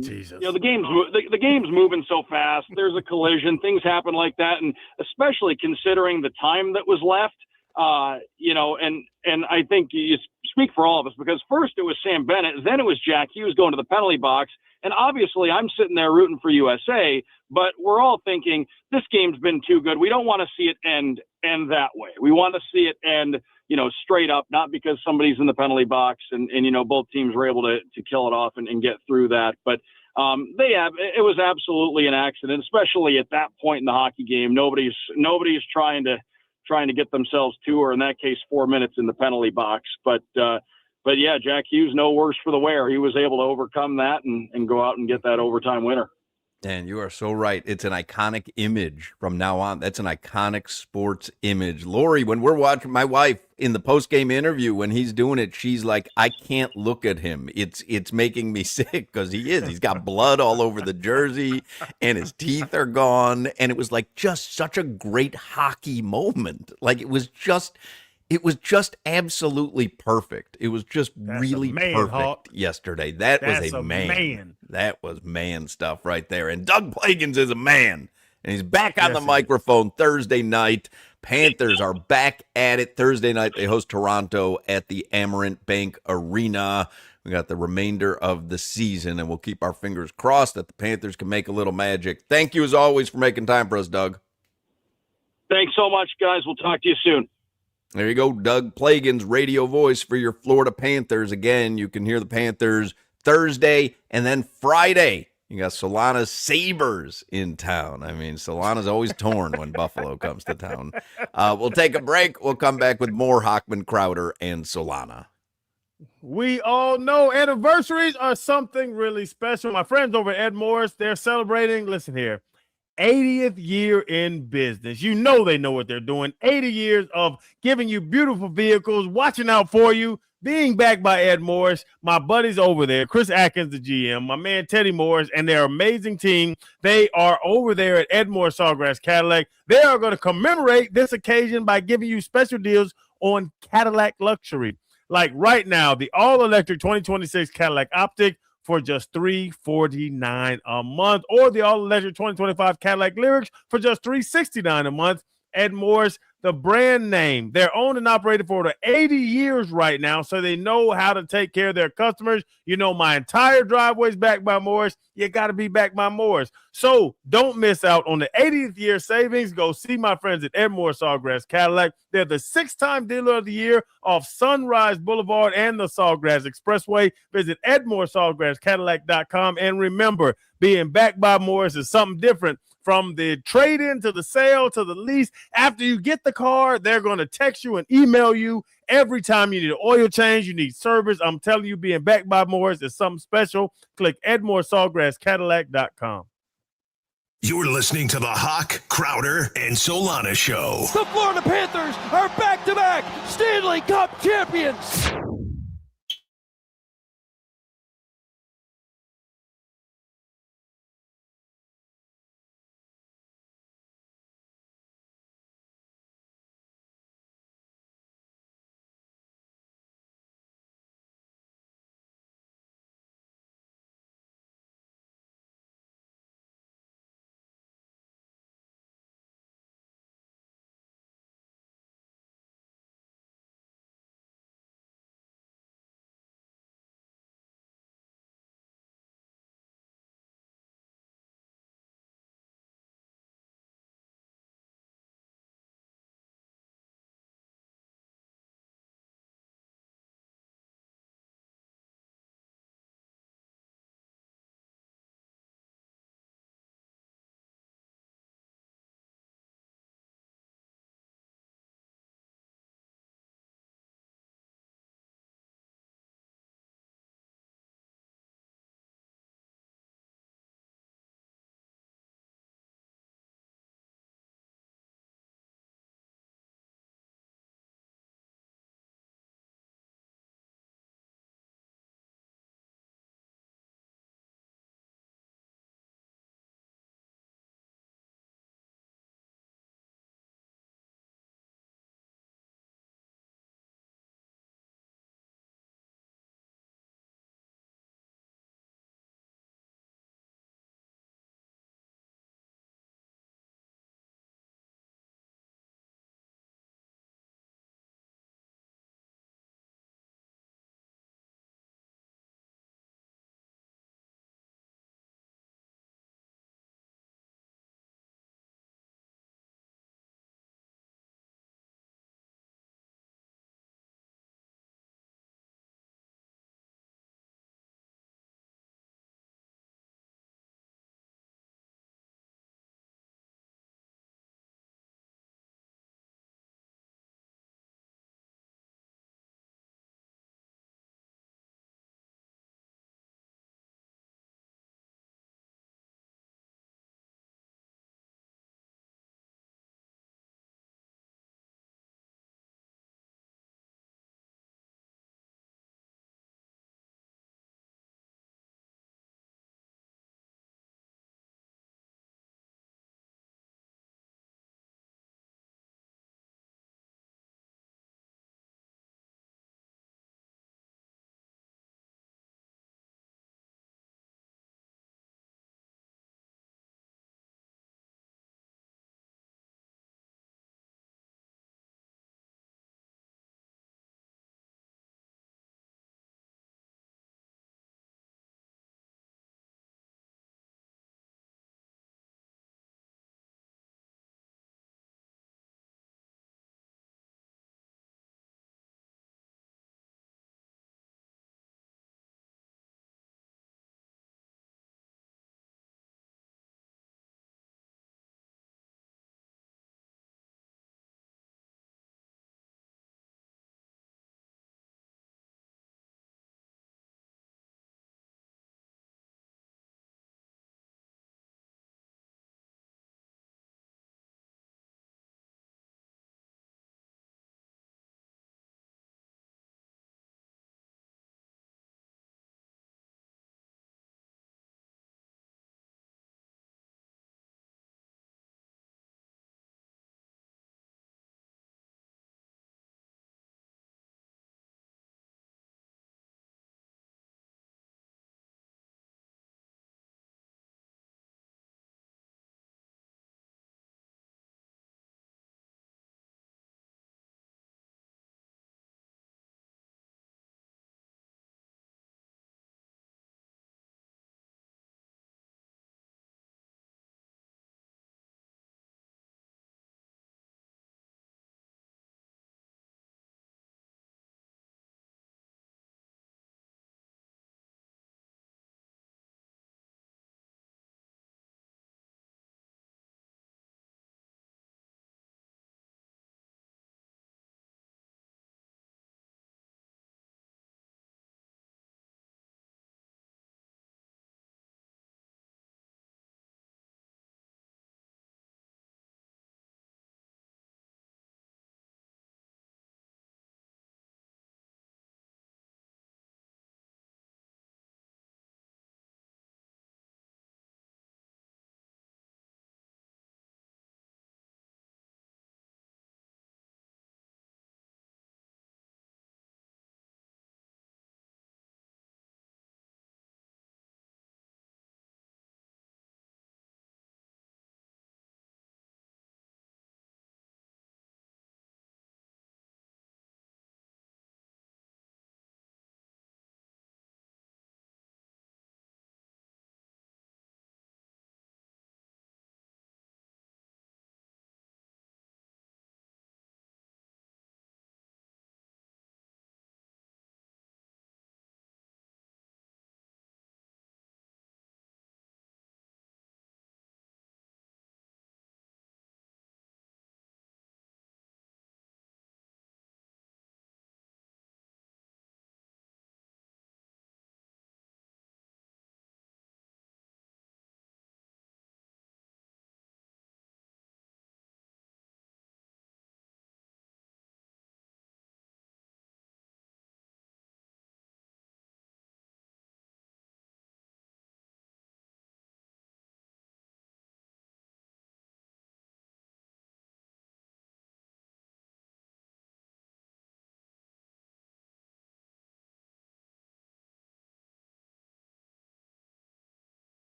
C: Jesus.
F: the game's moving so fast. There's a collision. Things happen like that, and especially considering the time that was left. And I think you speak for all of us, because first it was Sam Bennett, then it was Jack Hughes going to the penalty box. And obviously I'm sitting there rooting for USA, but we're all thinking this game's been too good. We don't want to see it end that way. We want to see it end, straight up, not because somebody's in the penalty box and both teams were able to kill it off and get through that. But It was absolutely an accident, especially at that point in the hockey game. Nobody's trying to get themselves 2, or in that case 4 minutes in the penalty box. But yeah, Jack Hughes no worse for the wear. He was able to overcome that and go out and get that overtime winner.
B: And you are so right. It's an iconic image from now on. That's an iconic sports image. Lori, when we're watching, my wife in the post-game interview, when he's doing it, she's like, I can't look at him. It's making me sick because he is. He's got blood all over the jersey and his teeth are gone. And it was like just such a great hockey moment. Like it was just absolutely perfect. It was just really perfect
C: Hawk.
B: yesterday. That's was a man. That was man stuff right there. And Doug Plagens is a man. And he's back on the microphone Thursday night. Panthers are back at it. Thursday night, they host Toronto at the Amerant Bank Arena. We got the remainder of the season, and we'll keep our fingers crossed that the Panthers can make a little magic. Thank you, as always, for making time for us, Doug.
F: Thanks so much, guys. We'll talk to you soon.
B: There you go, Doug Plagens, radio voice for your Florida Panthers. Again, you can hear the Panthers Thursday and then Friday. You got Solana Sabres in town. I mean, Solana's always torn when Buffalo comes to town. We'll take a break. We'll come back with more Hochman, Crowder, and Solana.
C: We all know anniversaries are something really special. My friends over at Ed Morris, they're celebrating, listen here, 80th year in business. You know they know what they're doing. 80 years of giving you beautiful vehicles, watching out for you, being backed by Ed Morris. My buddies over there, Chris Atkins, the GM, my man Teddy Morris, and their amazing team. They are over there at Ed Morris Sawgrass Cadillac. They are going to commemorate this occasion by giving you special deals on Cadillac luxury. Like right now, the all-electric 2026 Cadillac Optic for just $349 a month, or the all-electric 2025 Cadillac Lyrics for just $369 a month. Ed Morris, the brand name, they're owned and operated for over 80 years right now, so they know how to take care of their customers. You know, my entire driveway is backed by Morris. You got to be backed by Morris. So don't miss out on the 80th year savings. Go see my friends at Ed Morris Sawgrass Cadillac. They're the 6-time dealer of the year off Sunrise Boulevard and the Sawgrass Expressway. Visit EdMorrisSawgrassCadillac.com. And remember, being backed by Morris is something different. From the trade-in to the sale to the lease, after you get the car, they're going to text you and email you every time you need an oil change, you need service. I'm telling you, being backed by Morris is something special. Click EdmoreSawgrassCadillac.com.
E: You're listening to the Hoch, Crowder, and Solana Show.
G: The Florida Panthers are back-to-back Stanley Cup champions.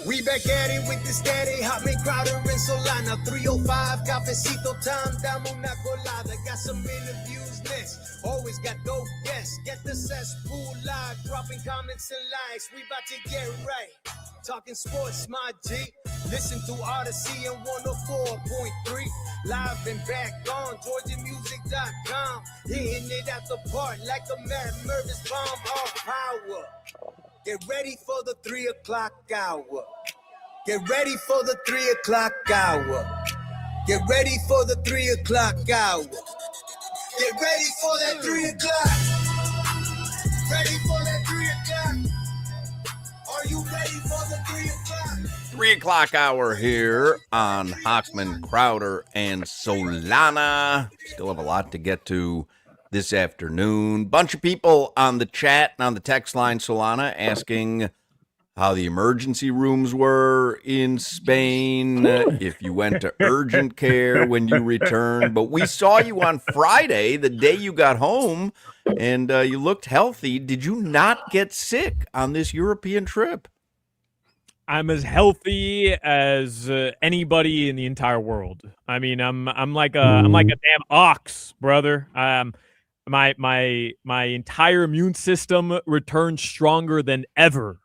A: We back at it with the steady, Hotman, Crowder, and Solana. 305, cafecito time, dame una colada. Got some interviews next, always got dope guests. Get the cesspool live, dropping comments and likes. We about to get right, talking sports, my G. Listen to Odyssey and 104.3. Live and back on GeorgiaMusic.com. Hitting it at the park like a mad murder's bomb off power. Get ready for the 3 o'clock hour. Get ready for the 3 o'clock hour. Get ready for the 3 o'clock hour. Get ready for that 3 o'clock. Ready for that 3 o'clock. Are you ready for the 3 o'clock?
B: 3 o'clock hour here on Hochman, Crowder, and Solana. Still have a lot to get to this afternoon. Bunch of people on the chat and on the text line, Solana, asking how the emergency rooms were in Spain, if you went to urgent care when you returned. But we saw you on Friday, the day you got home, and you looked healthy. Did you not get sick on this European trip?
D: I'm as healthy as anybody in the entire world. I mean, I'm like a damn ox, brother. My entire immune system returned stronger than ever.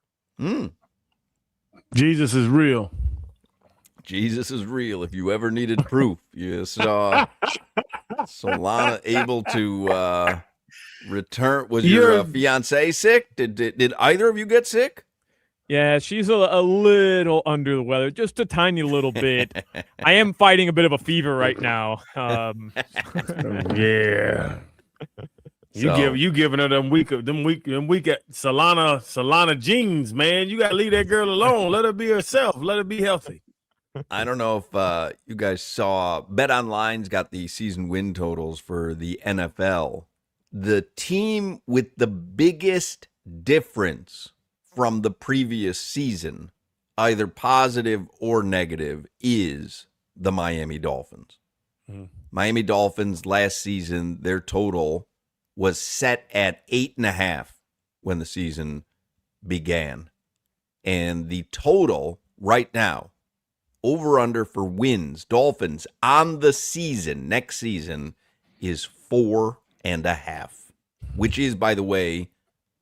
C: Jesus is real.
B: Jesus is real. If you ever needed proof, you saw Solana able to return. Was your fiance sick? Did either of you get sick?
D: Yeah, she's a little under the weather, just a tiny little bit. I am fighting a bit of a fever right now.
C: Yeah. You giving her them weak Solana jeans, man. You gotta leave that girl alone. Let her be herself. Let her be healthy.
B: I don't know if you guys saw BetOnline's got the season win totals for the NFL. The team with the biggest difference from the previous season, either positive or negative, is the Miami Dolphins. Miami Dolphins last season, their total was set at 8.5 when the season began. And the total right now, over under for wins, Dolphins on the season, next season, is 4.5, which is, by the way,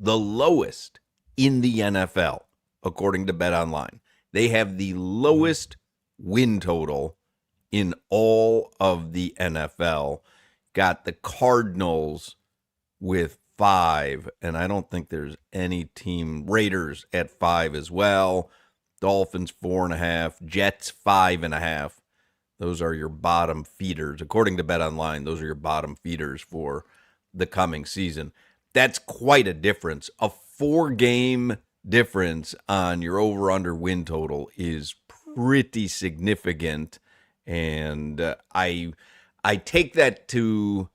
B: the lowest in the NFL, according to BetOnline. They have the lowest win total in all of the NFL. Got the Cardinals with 5, and I don't think there's any team. Raiders at 5 as well. Dolphins 4.5, Jets 5.5. Those are your bottom feeders. According to BetOnline, those are your bottom feeders for the coming season. That's quite a difference. A 4-game difference on your over-under win total is pretty significant, and I take that to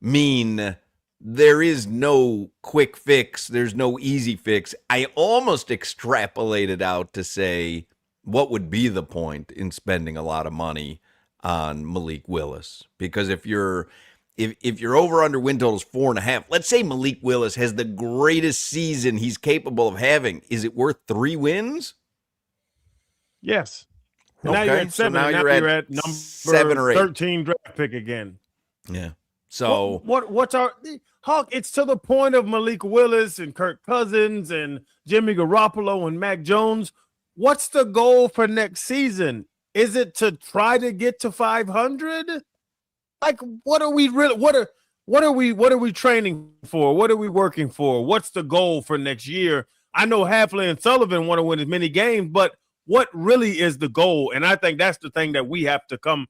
B: mean there is no quick fix. There's no easy fix. I almost extrapolated out to say, what would be the point in spending a lot of money on Malik Willis? Because if your over under win total is 4.5, let's say Malik Willis has the greatest season he's capable of having. Is it worth 3 wins?
C: Yes.
B: Okay.
C: Now you're at 7.
B: So now
C: you're at number
B: 7 or 8.
C: 13 draft pick again.
B: Yeah. So
C: what's our Hawk? It's to the point of Malik Willis and Kirk Cousins and Jimmy Garoppolo and Mac Jones. What's the goal for next season? Is it to try to get to 500? Like, what are we really? What are we training for? What are we working for? What's the goal for next year? I know Hafley and Sullivan want to win as many games, but what really is the goal? And I think that's the thing that we have to come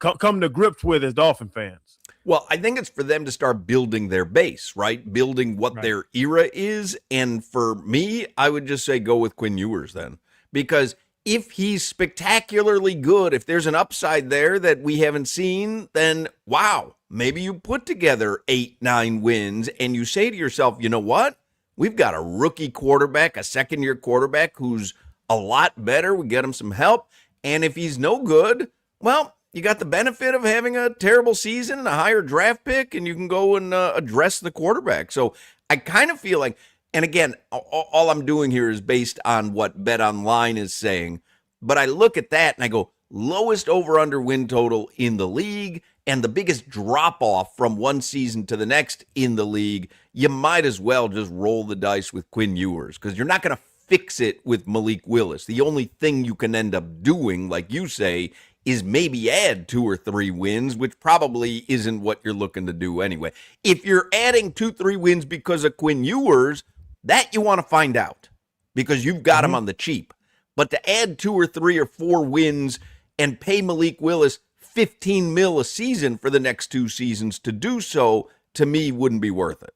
C: to grips with as Dolphin fans.
B: Well, I think it's for them to start building their base, right? Building what their era is. And for me, I would just say go with Quinn Ewers then. Because if he's spectacularly good, if there's an upside there that we haven't seen, then wow, maybe you put together 8-9 wins and you say to yourself, you know what? We've got a rookie quarterback, a second-year quarterback who's a lot better. We get him some help. And if he's no good, well, you got the benefit of having a terrible season and a higher draft pick, and you can go and address the quarterback. So I kind of feel like And again, all I'm doing here is based on what Bet Online is saying. But I look at that and I go, lowest over-under win total in the league and the biggest drop-off from one season to the next in the league. You might as well just roll the dice with Quinn Ewers because you're not going to fix it with Malik Willis. The only thing you can end up doing, like you say, is maybe add 2 or 3 wins, which probably isn't what you're looking to do anyway. If you're adding 2-3 wins because of Quinn Ewers, that you want to find out because you've got him on the cheap. But to add 2 or 3 or 4 wins and pay Malik Willis $15 million a season for the next 2 seasons to do so, to me, wouldn't be worth it.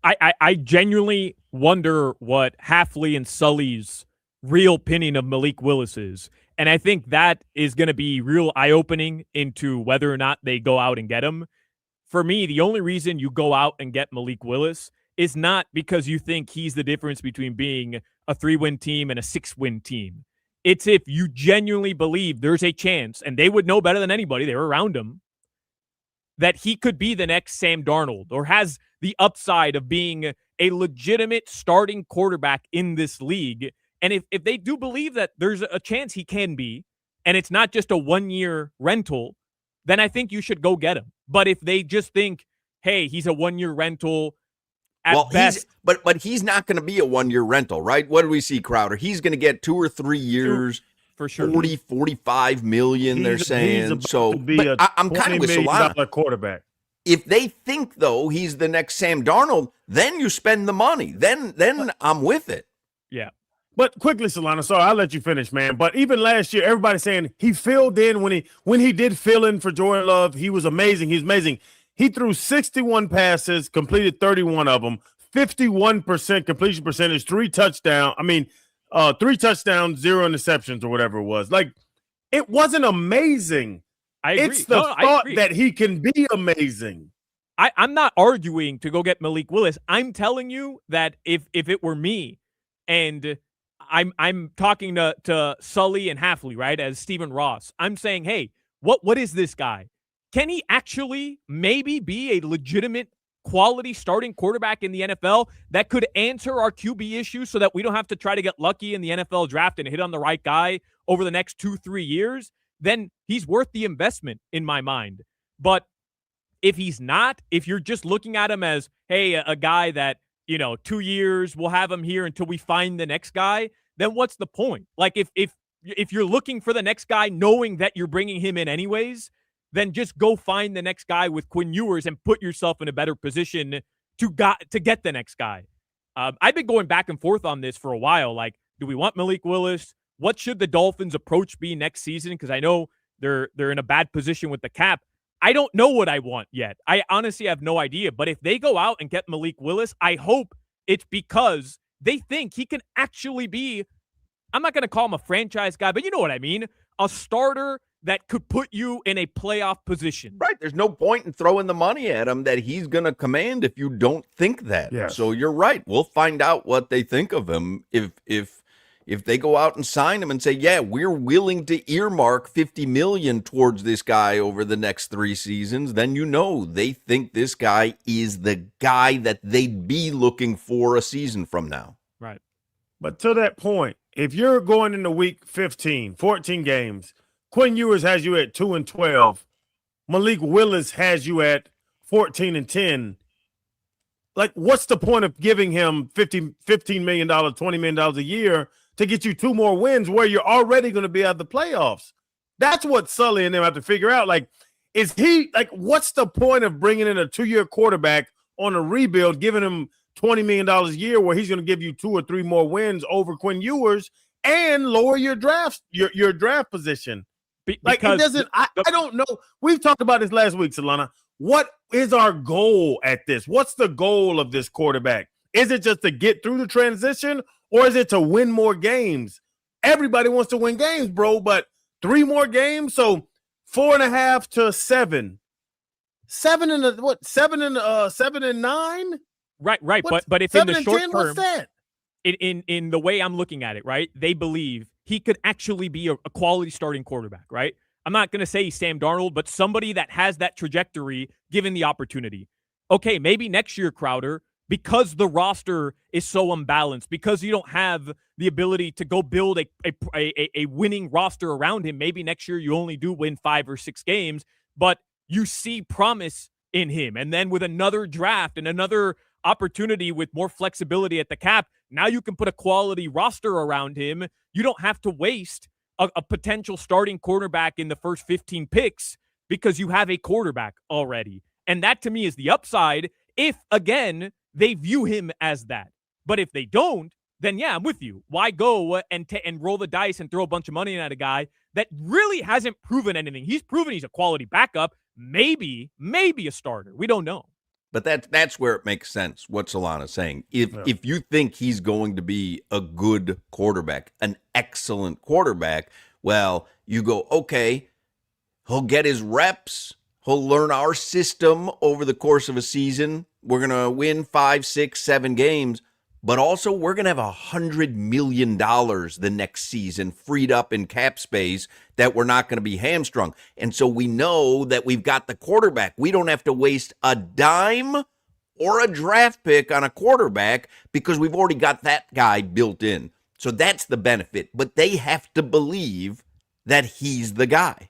D: I genuinely wonder what Hafley and Sully's real opinion of Malik Willis is. And I think that is going to be real eye-opening into whether or not they go out and get him. For me, the only reason you go out and get Malik Willis is not because you think he's the difference between being a 3-win team and a 6-win team. It's if you genuinely believe there's a chance, and they would know better than anybody, they were around him, that he could be the next Sam Darnold or has the upside of being a legitimate starting quarterback in this league. And if they do believe that there's a chance he can be, and it's not just a 1-year rental, then I think you should go get him. But if they just think, hey, he's a 1-year rental at best.
B: But he's not going to be a 1-year rental, right? What do we see, Crowder? He's going to get 2 or 3 years.
D: For sure.
B: 40, 45 million, they're saying. So I'm kind of with Solana.
C: Quarterback.
B: If they think, though, he's the next Sam Darnold, then you spend the money. Then I'm with it.
D: Yeah.
C: But quickly, Solana, sorry, I'll let you finish, man. But even last year, everybody's saying he filled in when he did fill in for Jordan Love. He was amazing. He's amazing. He threw 61 passes, completed 31 of them, 51% completion percentage, 3 touchdowns. 3 touchdowns, 0 interceptions or whatever it was. Like, it wasn't amazing.
D: I agree.
C: It's the thought that he can be amazing.
D: I'm not arguing to go get Malik Willis. I'm telling you that if it were me and I'm talking to Sully and Hafley, right, as Stephen Ross, I'm saying, hey, what is this guy? Can he actually maybe be a legitimate quality starting quarterback in the NFL that could answer our QB issues so that we don't have to try to get lucky in the NFL draft and hit on the right guy over the next 2-3 years? Then he's worth the investment in my mind. But if he's not, if you're just looking at him as, hey, a guy that, 2 years, we'll have him here until we find the next guy, then what's the point? Like, if you're looking for the next guy knowing that you're bringing him in anyways, then just go find the next guy with Quinn Ewers and put yourself in a better position to get the next guy. I've been going back and forth on this for a while. Like, do we want Malik Willis? What should the Dolphins' approach be next season? Because I know they're in a bad position with the cap. I don't know what I want yet. I honestly have no idea. But if they go out and get Malik Willis, I hope it's because they think he can actually be, I'm not going to call him a franchise guy, but you know what I mean, a starter that could put you in a playoff position.
B: Right. There's no point in throwing the money at him that he's going to command if you don't think that.
C: Yes.
B: So you're right. We'll find out what they think of him if they go out and sign him and say, yeah, we're willing to earmark $50 million towards this guy over the next 3 seasons, then they think this guy is the guy that they'd be looking for a season from now.
D: Right.
C: But to that point, if you're going into week 15, 14 games, Quinn Ewers has you at 2-12. Malik Willis has you at 14-10. Like, what's the point of giving him $15 million, $20 million a year to get you 2 more wins where you're already going to be at the playoffs? That's what Sully and them have to figure out. Like, what's the point of bringing in a 2-year quarterback on a rebuild, giving him $20 million a year where he's going to give you 2 or 3 more wins over Quinn Ewers and lower your draft position? It doesn't. I don't know. We've talked about this last week, Solana. What is our goal at this? What's the goal of this quarterback? Is it just to get through the transition, or is it to win more games? Everybody wants to win games, bro, but 3 more games, so 4.5 to 7. 7 and 9?
D: Right. But if in the short
C: 10,
D: term,
C: what's that?
D: In the way I'm looking at it, right, they believe he could actually be a quality starting quarterback, right? I'm not going to say Sam Darnold, but somebody that has that trajectory given the opportunity. okay, maybe next year, Crowder, because the roster is so unbalanced, because you don't have the ability to go build a winning roster around him, maybe next year you only do win 5 or 6 games, but you see promise in him. And then with another draft and another opportunity with more flexibility at the cap, now you can put a quality roster around him. You don't have to waste a potential starting quarterback in the first 15 picks because you have a quarterback already. And that to me is the upside if, again, they view him as that. But if they don't, then yeah, I'm with you. Why go and roll the dice and throw a bunch of money at a guy that really hasn't proven anything? He's proven he's a quality backup, maybe a starter. We don't know.
B: But that's where it makes sense, what Solana's saying. If you think he's going to be a good quarterback, an excellent quarterback, well, you go, okay, he'll get his reps. He'll learn our system over the course of a season. We're going to win 5, 6, 7 games. But also, we're going to have $100 million the next season freed up in cap space that we're not going to be hamstrung. And so we know that we've got the quarterback. We don't have to waste a dime or a draft pick on a quarterback because we've already got that guy built in. So that's the benefit. But they have to believe that he's the guy.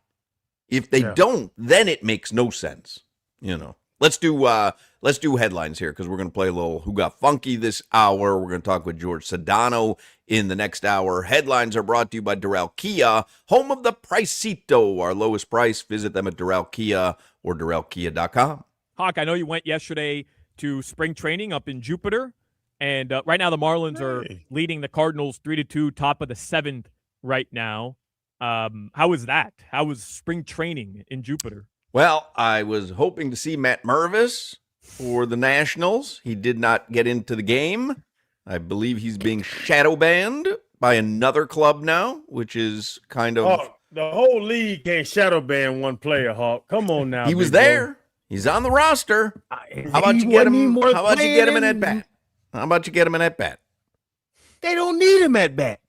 B: If they don't, then it makes no sense. You know. Let's do headlines here because we're going to play a little Who Got Funky this hour. We're going to talk with George Sedano in the next hour. Headlines are brought to you by Doral Kia, home of the Pricito, our lowest price. Visit them at Doral Kia or DoralKia.com.
D: Hawk, I know you went yesterday to spring training up in Jupiter, and right now the Marlins are leading the Cardinals 3-2, top of the 7th right now. How was that? How was spring training in Jupiter?
B: Well, I was hoping to see Matt Mervis for the Nationals. He did not get into the game. I believe he's being shadow banned by another club now, which is kind of...
C: Oh, the whole league can't shadow ban one player, Hawk. Come on now.
B: He was there. He's on the roster. How about you get him? How about you get him an at-bat? How about you get him an at-bat?
H: They don't need him at bat.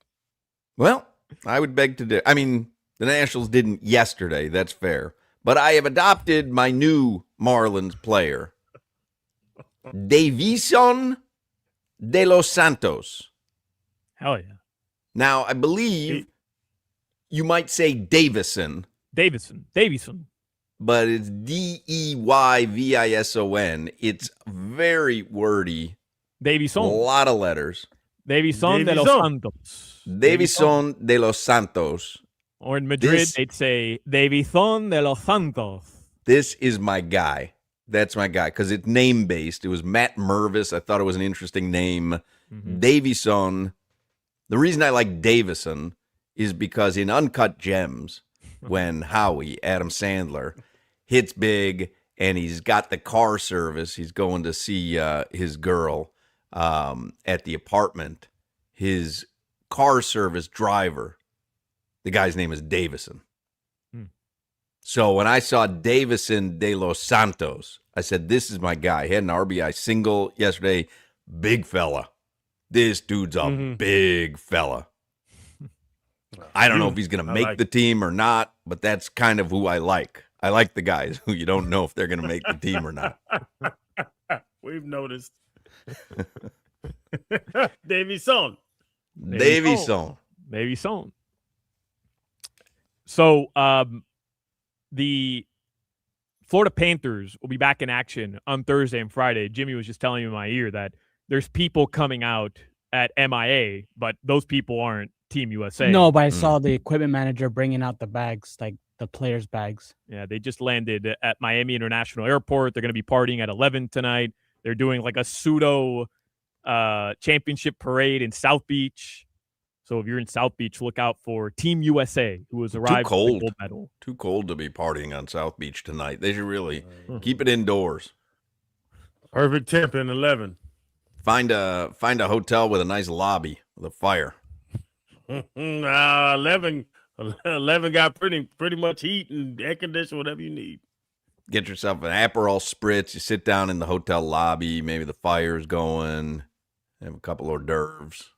B: Well, I would beg to do. I mean, the Nationals didn't yesterday. That's fair. But I have adopted my new Marlins player, Davison de los Santos.
D: Hell yeah.
B: Now, I believe you might say Davison.
D: Davison.
B: But it's Deyvison. It's very wordy.
D: Davison.
B: A lot of letters.
D: Davison de los Santos.
B: Davison de los Santos.
D: Or in Madrid, they'd say, Davison de los Santos.
B: This is my guy. That's my guy, because it's name-based. It was Matt Mervis. I thought it was an interesting name. Mm-hmm. Davison. The reason I like Davison is because in Uncut Gems, when Howie, Adam Sandler, hits big and he's got the car service, he's going to see his girl at the apartment, his car service driver, the guy's name is Davison. So when I saw Davison de los Santos, I said, this is my guy. He had an RBI single yesterday. Big fella. This dude's a big fella. I don't know if he's going to make the team or not, but that's kind of who I like. I like the guys who you don't know if they're going to make the team or not.
C: We've noticed. Davison.
D: So, the Florida Panthers will be back in action on Thursday and Friday. Jimmy was just telling me in my ear that there's people coming out at MIA, but those people aren't Team USA.
I: No, but I saw the equipment manager bringing out the bags, like the players' bags.
D: Yeah, they just landed at Miami International Airport. They're going to be partying at 11 tonight. They're doing like a pseudo championship parade in South Beach. So if you're in South Beach, look out for Team USA, who has arrived with the gold medal.
B: Too cold to be partying on South Beach tonight. They should really keep it indoors.
C: Perfect temp in 11.
B: Find a hotel with a nice lobby with a fire.
C: 11 got pretty much heat and air conditioning, whatever you need.
B: Get yourself an Aperol spritz. You sit down in the hotel lobby. Maybe the fire's going. Have a couple hors d'oeuvres.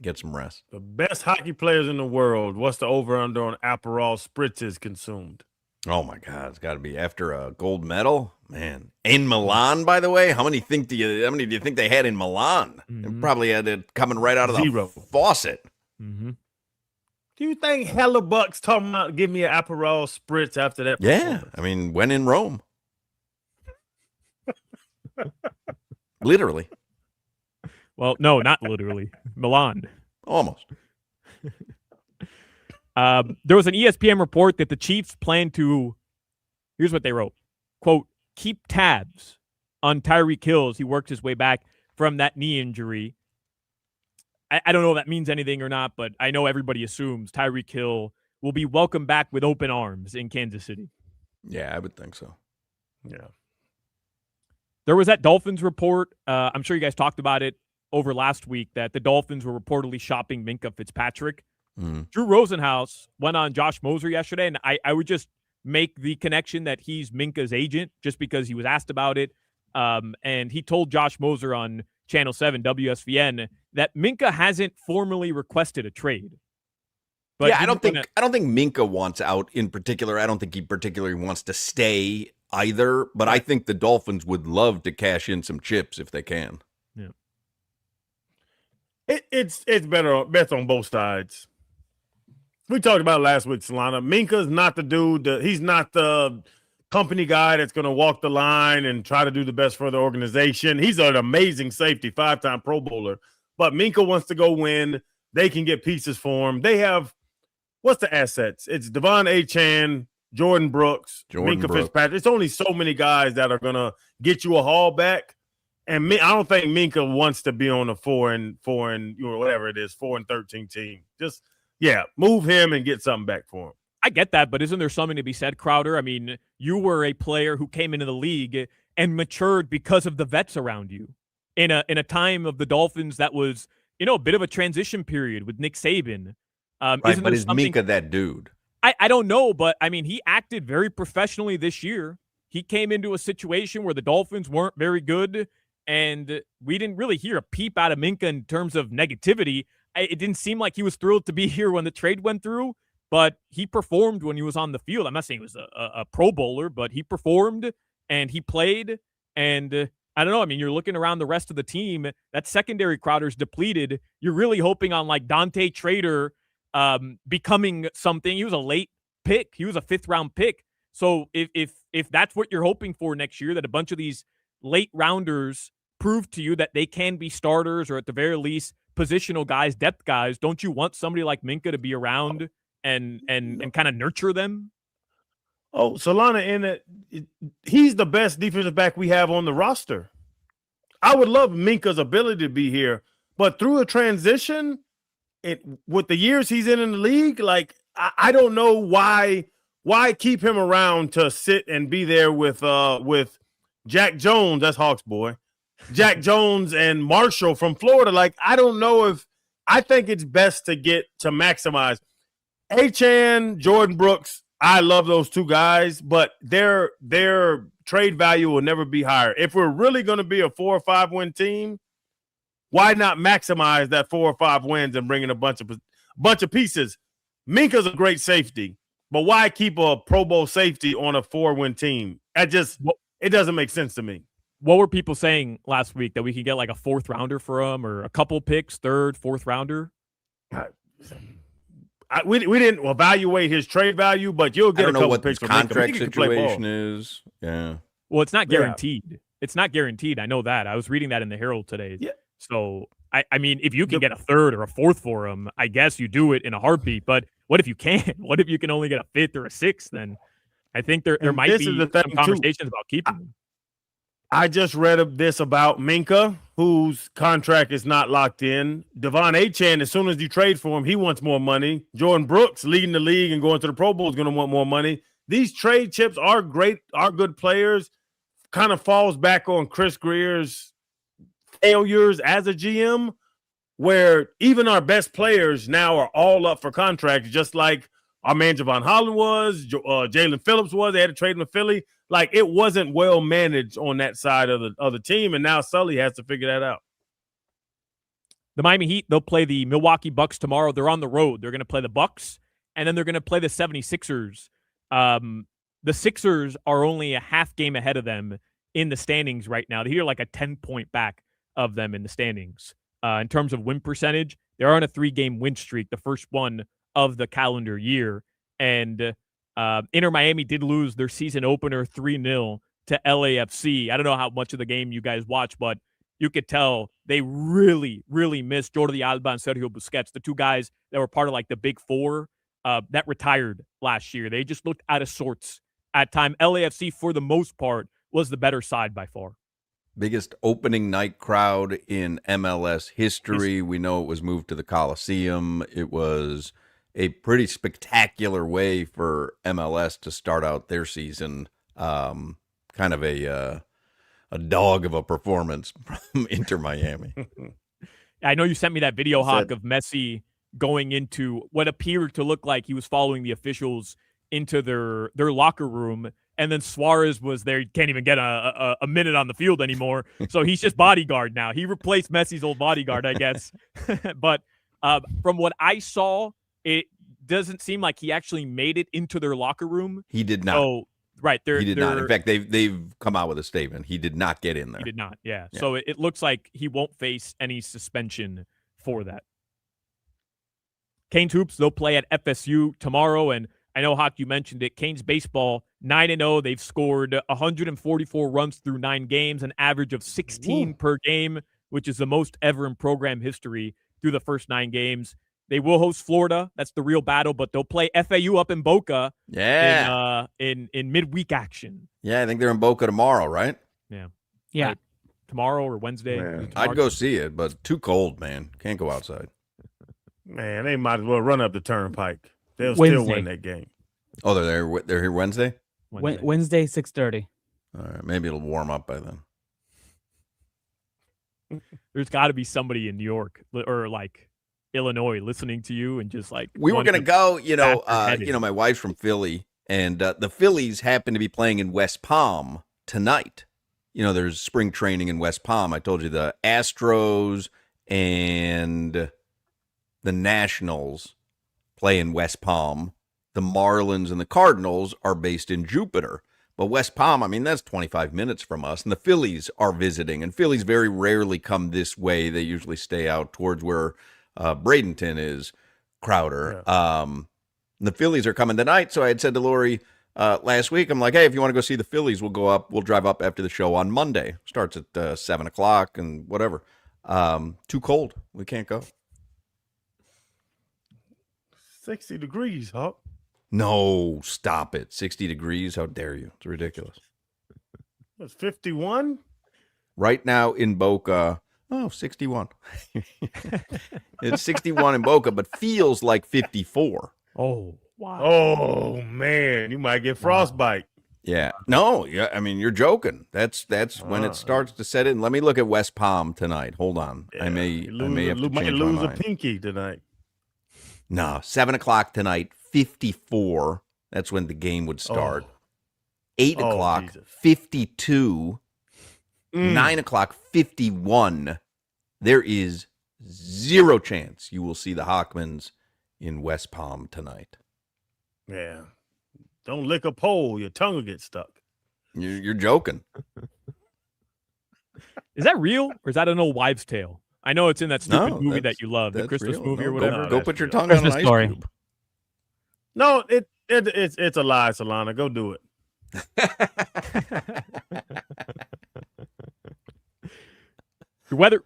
B: Get some rest.
C: The best hockey players in the world. What's the over-under on Aperol spritzes consumed?
B: Oh my God, it's got to be after a gold medal, man. In Milan, by the way, how many do you think they had in Milan? They probably had it coming right out of
C: Zero.
B: the faucet.
C: Do you think Hellebuck's talking about give me an Aperol spritz after that?
B: Yeah, I mean, when in Rome, literally.
D: Well, no, not literally. Milan.
B: Almost.
D: There was an ESPN report that the Chiefs plan to, here's what they wrote, quote, keep tabs on Tyreek Hill as he works his way back from that knee injury. I don't know if that means anything or not, but I know everybody assumes Tyreek Hill will be welcomed back with open arms in Kansas City.
B: Yeah, I would think so.
C: Yeah.
D: There was that Dolphins report. I'm sure you guys talked about it over last week that the Dolphins were reportedly shopping Minkah Fitzpatrick. Drew Rosenhaus went on Josh Moser yesterday, and I would just make the connection that he's Minkah's agent just because he was asked about it. And he told Josh Moser on Channel 7, WSVN, that Minkah hasn't formally requested a trade. But
B: yeah, I don't think Minkah wants out in particular. I don't think he particularly wants to stay either, but I think the Dolphins would love to cash in some chips if they can.
D: Yeah.
C: It's better best on both sides. We talked about it last week, Solana. Minkah's not the dude. He's not the company guy that's going to walk the line and try to do the best for the organization. He's an amazing safety, 5-time Pro Bowler. But Minkah wants to go win. They can get pieces for him. They have, what's the assets? It's Devon Achane, Jordan Brooks, Minkah Fitzpatrick. It's only so many guys that are going to get you a haul back. And I don't think Minkah wants to be on a 4-4 whatever it is, 4-13 team. Just, yeah, move him and get something back for him.
D: I get that, but isn't there something to be said, Crowder? I mean, you were a player who came into the league and matured because of the vets around you in a time of the Dolphins that was, a bit of a transition period with Nick Saban.
B: Right, but is Minkah that dude?
D: I don't know, but I mean, he acted very professionally this year. He came into a situation where the Dolphins weren't very good, and we didn't really hear a peep out of Minkah in terms of negativity. It didn't seem like he was thrilled to be here when the trade went through, but he performed when he was on the field. I'm not saying he was a Pro Bowler, but he performed and he played. And I don't know. I mean, you're looking around the rest of the team. That secondary, Crowder's depleted. You're really hoping on like Dante Trader becoming something. He was a late pick. He was a 5th-round pick. So if that's what you're hoping for next year, that a bunch of these late rounders prove to you that they can be starters or at the very least positional guys, depth guys, don't you want somebody like Minkah to be around and kind of nurture them?
C: Oh, Solana, he's the best defensive back we have on the roster. I would love Minkah's ability to be here, but through a transition, with the years he's in the league, like I don't know why keep him around to sit and be there with Jack Jones, that's Hawks boy, Jack Jones and Marshall from Florida. Like, I don't know I think it's best to maximize Achane, Jordan Brooks. I love those two guys, but their trade value will never be higher. If we're really going to be a 4 or 5 win team, why not maximize that 4 or 5 wins and bring in a bunch of pieces? Minkah's a great safety, but why keep a Pro Bowl safety on a 4-win team? It doesn't make sense to me.
D: What were people saying last week, that we could get like a 4th rounder for him or a couple picks, 3rd, 4th rounder?
C: We didn't evaluate his trade value, but you'll get a couple picks for Minkah.
B: Contract situation is. Yeah.
D: Well, it's not guaranteed. Yeah. It's not guaranteed. I know that. I was reading that in the Herald today.
C: Yeah.
D: So, I mean, if you can get a 3rd or a 4th for him, I guess you do it in a heartbeat. But what if you can't? What if you can only get a 5th or a 6th? Then I think there might be some conversations about keeping him.
C: I just read this about Minkah, whose contract is not locked in. Devon Achane, as soon as you trade for him, he wants more money. Jordan Brooks, leading the league and going to the Pro Bowl, is going to want more money. These trade chips are great, are good players. Kind of falls back on Chris Greer's failures as a GM, where even our best players now are all up for contracts, just like our man Javon Holland was, Jalen Phillips was. They had to trade him to Philly. Like, it wasn't well managed on that side of the team, and now Sully has to figure that out.
D: The Miami Heat, they'll play the Milwaukee Bucks tomorrow. They're on the road. They're going to play the Bucks, and then they're going to play the 76ers. the Sixers are only a half game ahead of them in the standings right now. They're like a 10-point back of them in the standings. In terms of win percentage, they're on a 3-game win streak, the first one of the calendar year. And Inter Miami did lose their season opener 3-0 to LAFC. I don't know how much of the game you guys watch, but you could tell they really, really missed Jordi Alba and Sergio Busquets, the two guys that were part of like the big four that retired last year. They just looked out of sorts at time. LAFC, for the most part, was the better side by far.
B: Biggest opening night crowd in MLS history. We know it was moved to the Coliseum. It was a pretty spectacular way for MLS to start out their season. Kind of a dog of a performance from Inter Miami.
D: I know you sent me that video, Hoch, of Messi going into what appeared to look like he was following the officials into their locker room. And then Suarez was there. He can't even get a minute on the field anymore. So he's just bodyguard now. He replaced Messi's old bodyguard, I guess. But from what I saw, it doesn't seem like he actually made it into their locker room.
B: He did not.
D: So, right.
B: He did not. In fact, they've come out with a statement. He did not get in there.
D: He did not, yeah. So it looks like he won't face any suspension for that. Canes Hoops, they'll play at FSU tomorrow, and I know, Hoch, you mentioned it. Canes baseball, 9-0. They've scored 144 runs through 9 games, an average of 16 per game, which is the most ever in program history through the first 9 games. They will host Florida. That's the real battle, but they'll play FAU up in Boca in midweek action.
B: Yeah, I think they're in Boca tomorrow, right?
I: Yeah.
D: Like tomorrow or Wednesday.
B: Man, I'd go see it, but too cold, man. Can't go outside.
C: Man, they might as well run up the turnpike. They'll
I: Wednesday.
C: still win that game.
B: Oh, they're here Wednesday?
I: Wednesday 6:30.
B: All right, maybe it'll warm up by then.
D: There's got to be somebody in New York or like Illinois listening to you and just like
B: we were gonna go. My wife's from Philly, and the Phillies happen to be playing in West Palm tonight. There's spring training in West Palm. I told you the Astros and the Nationals play in West Palm. The Marlins and the Cardinals are based in Jupiter. But West Palm, that's 25 minutes from us. And the Phillies are visiting. And Phillies very rarely come this way. They usually stay out towards where Bradenton is, Crowder. Yeah. The Phillies are coming tonight. So I had said to Lori last week, I'm like, hey, if you want to go see the Phillies, we'll drive up after the show on Monday. Starts at 7 o'clock and whatever. Too cold. We can't go.
C: 60 degrees, Hoch.
B: No, stop it. 60 degrees. How dare you? It's ridiculous.
C: It's 51?
B: Right now in Boca, 61. It's 61 in Boca, but feels like 54.
D: Oh, wow.
C: Oh, man. You might get frostbite.
B: Yeah. No, you're joking. That's when it starts to set in. Let me look at West Palm tonight. Hold on.
C: Yeah,
B: I may have to change my mind.
C: A pinky tonight.
B: No, 7 o'clock tonight, 54. That's when the game would start. 8 o'clock, Jesus. 52. 9 o'clock, 51. There is zero chance you will see the Hochmans in West Palm tonight.
C: Yeah. Don't lick a pole. Your tongue will get stuck.
B: You're joking.
D: Is that real, or is that an old wives' tale? I know it's in that stupid movie that you love, the Christmas movie or whatever.
B: Go put your tongue on an ice cube.
C: No, it's a lie, Solana. Go do it.
D: Your weather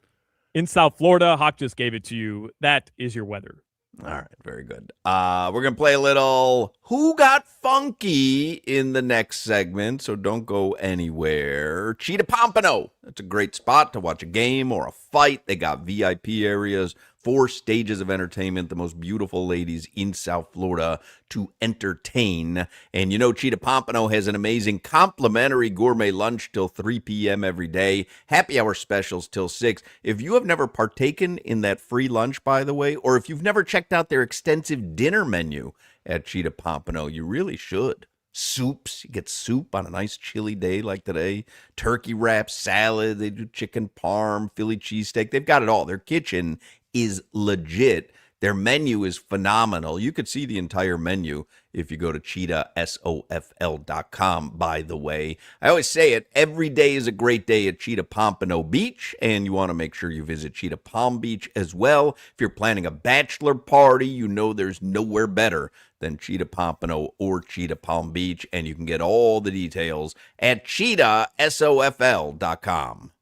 D: in South Florida, Hoch just gave it to you. That is your weather.
B: All right, very good. We're going to play a little Who Got Funky in the next segment, so don't go anywhere. Cheetah Pompano. That's a great spot to watch a game or a fight. They got VIP areas, 4 stages of entertainment, the most beautiful ladies in South Florida to entertain. And Cheetah Pompano has an amazing complimentary gourmet lunch till 3 p.m. every day. Happy hour specials till 6. If you have never partaken in that free lunch, by the way, or if you've never checked out their extensive dinner menu at Cheetah Pompano, you really should. Soups, you get soup on a nice chilly day like today. Turkey wrap, salad, they do chicken parm, Philly cheesesteak. They've got it all. Their kitchen is legit. Their menu is phenomenal. You could see the entire menu if you go to cheetahsofl.com, by the way. I always say it, every day is a great day at Cheetah Pompano Beach, and you want to make sure you visit Cheetah Palm Beach as well. If you're planning a bachelor party, you know there's nowhere better than Cheetah Pompano or Cheetah Palm Beach, and you can get all the details at cheetahsofl.com.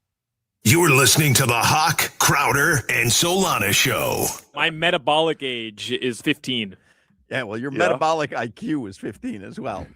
E: You're listening to the Hoch, Crowder, and Solana Show.
D: My metabolic age is 15.
B: Yeah, well, your metabolic IQ is 15 as well.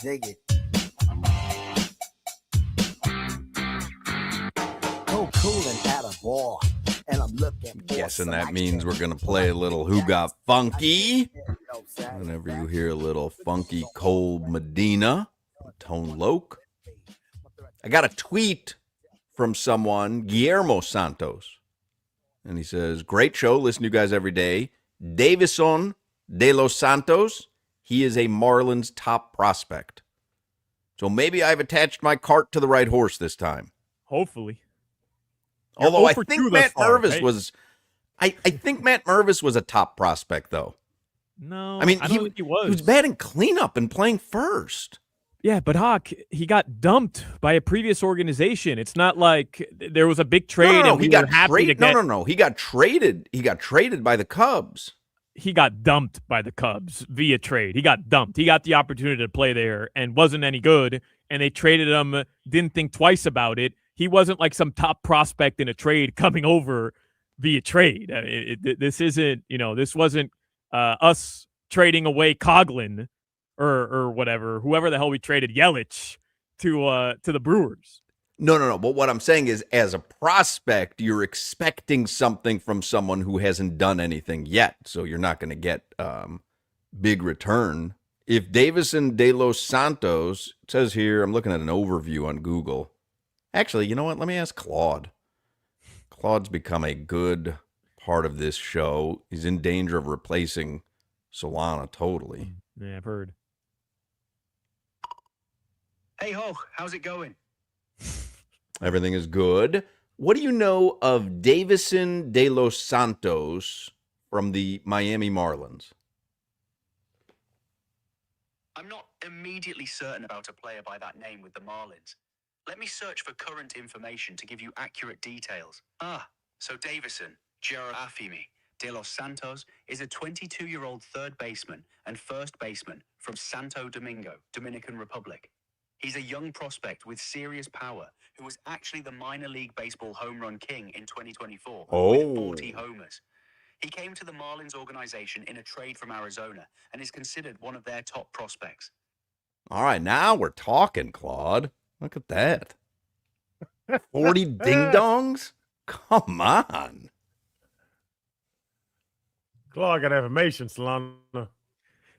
A: Dig it. Cooling at a bar, and I'm looking.
B: Guessing that means we're gonna play a little Who Got Funky. Whenever you hear a little funky Cold Medina, Tone Loc. I got a tweet from someone, Guillermo Santos, and he says, "Great show. Listen to you guys every day. Davison de los Santos. He is a Marlins top prospect. So maybe I've attached my cart to the right horse this time."
D: Hopefully.
B: Although I think Matt Mervis was, I think Matt Mervis was a top prospect, though.
D: No,
B: I mean,
D: I don't think he was.
B: He was batting cleanup and playing first.
D: Yeah, but Hoch, he got dumped by a previous organization. It's not like there was a big trade.
B: No, he got traded. No, he got traded. He got traded by the Cubs.
D: He got dumped by the Cubs via trade. He got dumped. He got the opportunity to play there and wasn't any good, and they traded him, didn't think twice about it. He wasn't like some top prospect in a trade coming over via trade. This isn't, this wasn't us trading away Coughlin or whatever, whoever the hell we traded Yelich to the Brewers.
B: No. But what I'm saying is, as a prospect, you're expecting something from someone who hasn't done anything yet. So you're not going to get big return. If Davison de los Santos, it says here, I'm looking at an overview on Google. Actually, you know what? Let me ask Claude. Claude's become a good part of this show. He's in danger of replacing Solana totally.
D: Yeah, I've heard.
J: Hey, Hoch, how's it going?
B: Everything is good. What do you know of Davison de los Santos from the Miami Marlins?
J: I'm not immediately certain about a player by that name with the Marlins. Let me search for current information to give you accurate details. So Davison, Gerard Afimi, de los Santos is a 22-year-old third baseman and first baseman from Santo Domingo, Dominican Republic. He's a young prospect with serious power who was actually the minor league baseball home run king in 2024 with 40 homers. He came to the Marlins organization in a trade from Arizona and is considered one of their top prospects.
B: All right, now we're talking, Claude. Look at that. 40 ding-dongs? Come on.
C: Claude got information, Solana.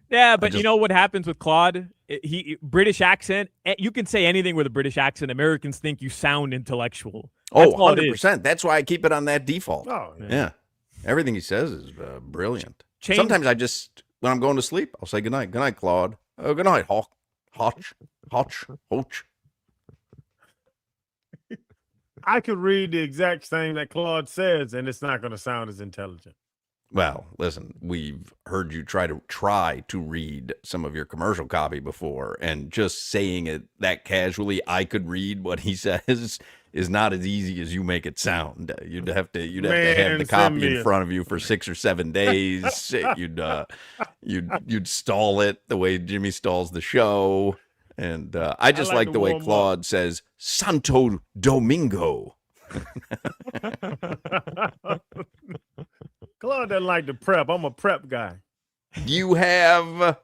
D: Yeah, but you know what happens with Claude? He British accent. You can say anything with a British accent. Americans think you sound intellectual. That's
B: 100%. That's why I keep it on that default.
C: Oh,
B: yeah. Everything he says is brilliant.
D: Change.
B: Sometimes when I'm going to sleep, I'll say goodnight. Good night, Claude. Good night, Hoch.
C: I could read the exact thing that Claude says, and it's not going to sound as intelligent.
B: Well, listen, we've heard you try to read some of your commercial copy before, and just saying it that casually, I could read what he says, is not as easy as you make it sound. You'd have to have the copy in front of you for 6 or 7 days. You'd stall it the way Jimmy stalls the show. And I just like the way Claude says Santo Domingo.
C: Claude doesn't like to prep. I'm a prep guy.
B: You have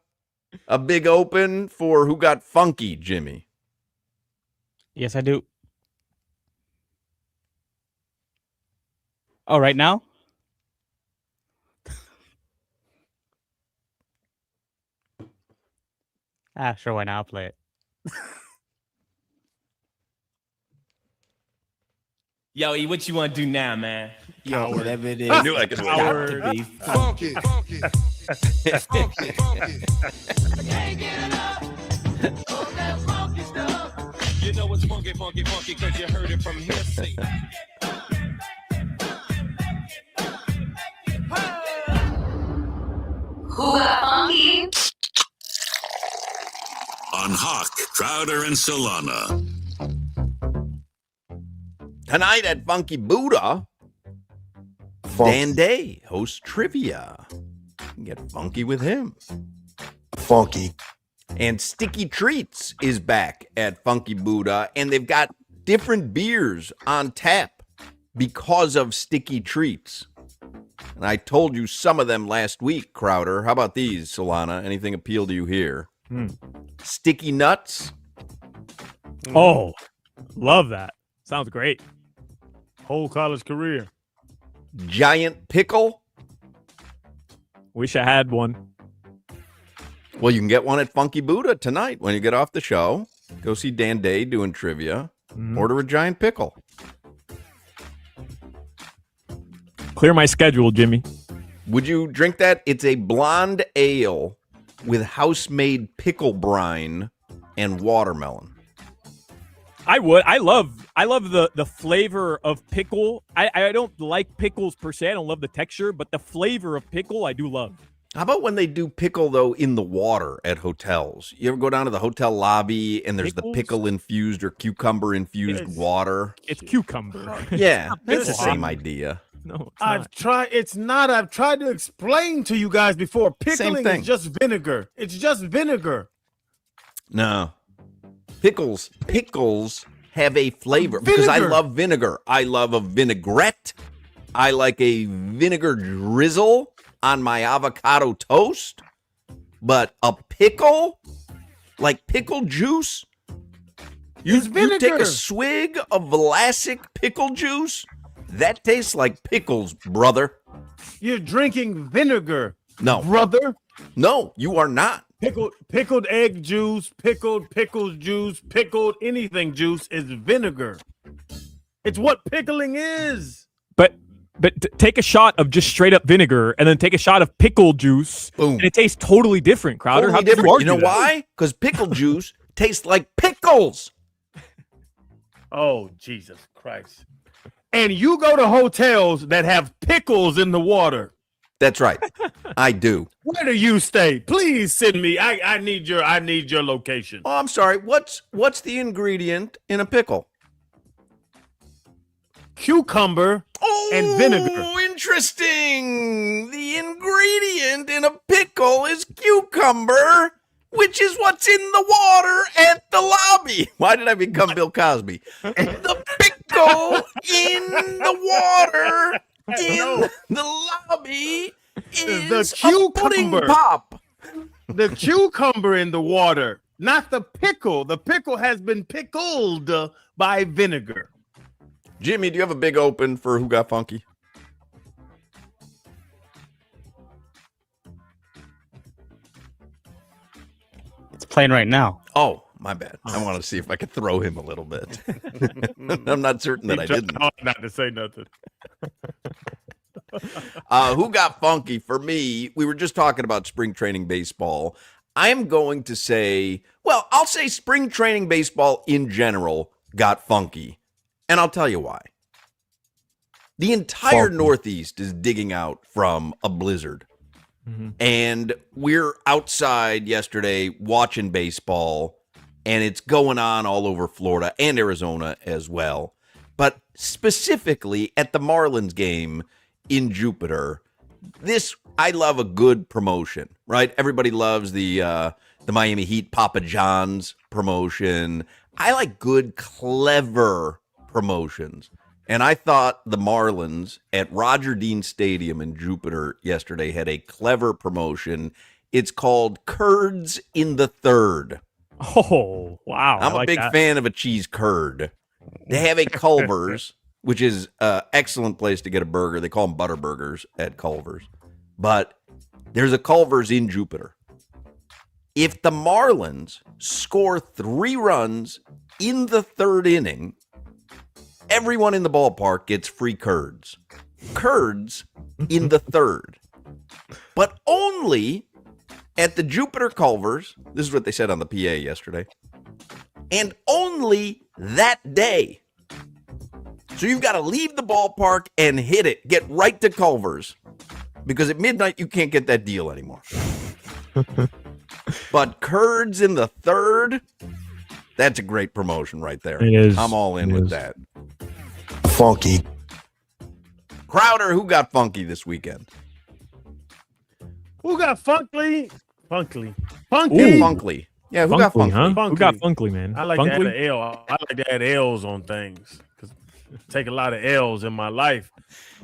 B: a big open for Who Got Funky, Jimmy?
I: Yes, I do. Oh, right now? Sure, why not? I'll play it.
H: Yo, E, what you want to do now, man?
A: Yo, whatever it is.
B: I knew I could wait.
H: Got to be
A: Funky.
G: You know it's funky, cause you heard it from here. See.
K: Who got funky?
E: On Hoch, Crowder, and Solana.
B: Tonight at Funky Buddha, Dan Day hosts trivia. You can get funky with him.
A: Funky.
B: And Sticky Treats is back at Funky Buddha, and they've got different beers on tap because of Sticky Treats. And I told you some of them last week, Crowder. How about these, Solana? Anything appeal to you here? Sticky nuts.
D: Oh, love that. Sounds great.
C: Whole college career.
B: Giant pickle.
D: Wish I had one.
B: Well, you can get one at Funky Buddha tonight when you get off the show. Go see Dan Day doing trivia. Order a giant pickle.
D: Clear my schedule, Jimmy.
B: Would you drink that? It's a blonde ale with house-made pickle brine and watermelon.
D: I would. I love the flavor of pickle. I don't like pickles per se. I don't love the texture, but the flavor of pickle I do love.
B: How about when they do pickle, though, in the water at hotels? You ever go down to the hotel lobby and there's the pickle-infused or cucumber-infused water?
D: It's cucumber.
B: Yeah, it's the same idea.
D: No,
C: I've tried to explain to you guys before. Pickling is just vinegar. It's just vinegar.
B: No. Pickles have a flavor because I love vinegar. I love a vinaigrette. I like a vinegar drizzle on my avocado toast. But a pickle, like pickle juice, you take a swig of Vlasic pickle juice, that tastes like pickles, brother.
C: You're drinking vinegar.
B: No.
C: Brother.
B: No, you are not.
C: Pickled egg juice, pickles juice, pickled anything juice is vinegar. It's what pickling is.
D: But take a shot of just straight up vinegar and then take a shot of pickle juice.
B: Boom.
D: And it tastes totally different, Crowder.
B: Totally different. You know why? Because pickle juice tastes like pickles.
C: Oh, Jesus Christ. And you go to hotels that have pickles in the water.
B: That's right. I do.
C: Where do you stay? Please send me. I need your location.
B: Oh, I'm sorry. What's the ingredient in a pickle?
C: Cucumber and vinegar.
B: Oh, interesting. The ingredient in a pickle is cucumber, which is what's in the water at the lobby. Why did I become Bill Cosby? The pickle in the water in the lobby is
C: the cucumber.
B: A pudding pop.
C: The cucumber in the water, not the pickle. The pickle has been pickled by vinegar.
B: Jimmy, do you have a big open for Who Got Funky?
I: It's playing right now.
B: Oh, my bad. I wanted to see if I could throw him a little bit. I'm not certain that I didn't.
C: Not to say nothing.
B: Who Got Funky? For me, we were just talking about spring training baseball. I'm going to say, well, I'll say spring training baseball in general got funky. And I'll tell you why. The entire Northeast is digging out from a blizzard. Mm-hmm. And we're outside yesterday watching baseball, and it's going on all over Florida and Arizona as well. But specifically at the Marlins game in Jupiter, I love a good promotion, right? Everybody loves the Miami Heat Papa John's promotion. I like good, clever promotions. And I thought the Marlins at Roger Dean Stadium in Jupiter yesterday had a clever promotion. It's called Curds in the Third.
D: Oh, wow.
B: I'm a big fan of a cheese curd. They have a Culver's, which is an excellent place to get a burger. They call them butter burgers at Culver's. But there's a Culver's in Jupiter. If the Marlins score 3 runs in the 3rd inning, everyone in the ballpark gets free curds. Curds in the 3rd. But only at the Jupiter Culver's. This is what they said on the PA yesterday. And only that day. So you've got to leave the ballpark and hit it. Get right to Culver's. Because at midnight, you can't get that deal anymore. But curds in the 3rd, that's a great promotion right there.
C: It is.
B: I'm all in with that. Funky. Crowder, who got funky this weekend?
C: Who got funkly? Funkly.
B: Ooh, Funkly. Yeah, who got funky?
D: Huh?
C: Funkly.
D: Who got funkly, man?
C: I like to add an L. I like to add L's on things. Because I take a lot of L's in my life.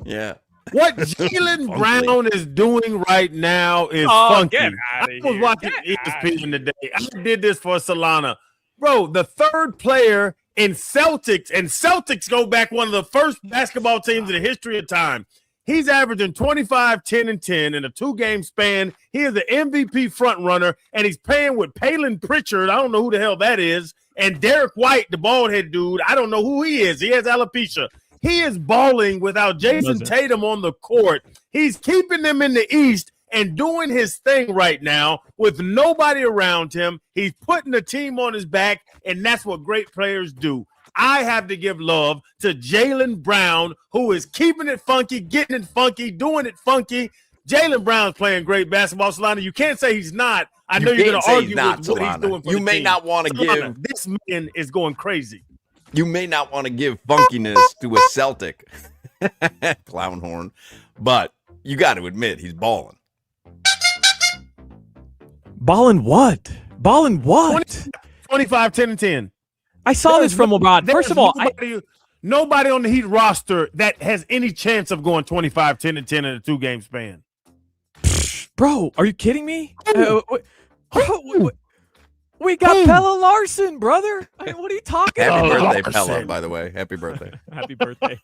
B: Yeah.
C: What Jaylen Brown is doing right now is funky. I was watching ESPN today. I did this for Solana. Bro, the third player in Celtics, and Celtics go back one of the first basketball teams in the history of time. He's averaging 25, 10, and 10 in a 2-game span. He is an MVP front runner, and he's playing with Palin Pritchard. I don't know who the hell that is. And Derek White, the bald-head dude, I don't know who he is. He has alopecia. He is balling without Jason Tatum on the court. He's keeping them in the East and doing his thing right now with nobody around him. He's putting the team on his back, and that's what great players do. I have to give love to Jaylen Brown, who is keeping it funky, getting it funky, doing it funky. Jaylen Brown's playing great basketball, Solana. You can't say he's not. I know you're going to argue with what he's doing for the team.
B: Not want to give
C: – this man is going crazy.
B: You may not want to give funkiness to a Celtic clown horn, but you got to admit he's balling.
D: Balling what? Balling what?
C: 25, 10, and 10.
D: I saw this from LeBron. First of all,
C: nobody on the Heat roster that has any chance of going 25, 10, and 10 in a 2-game span.
D: Bro, are you kidding me? We got Pella Larson, brother. I mean, what are you talking about?
B: Happy birthday, Pella, by the way. Happy birthday.
D: Happy birthday.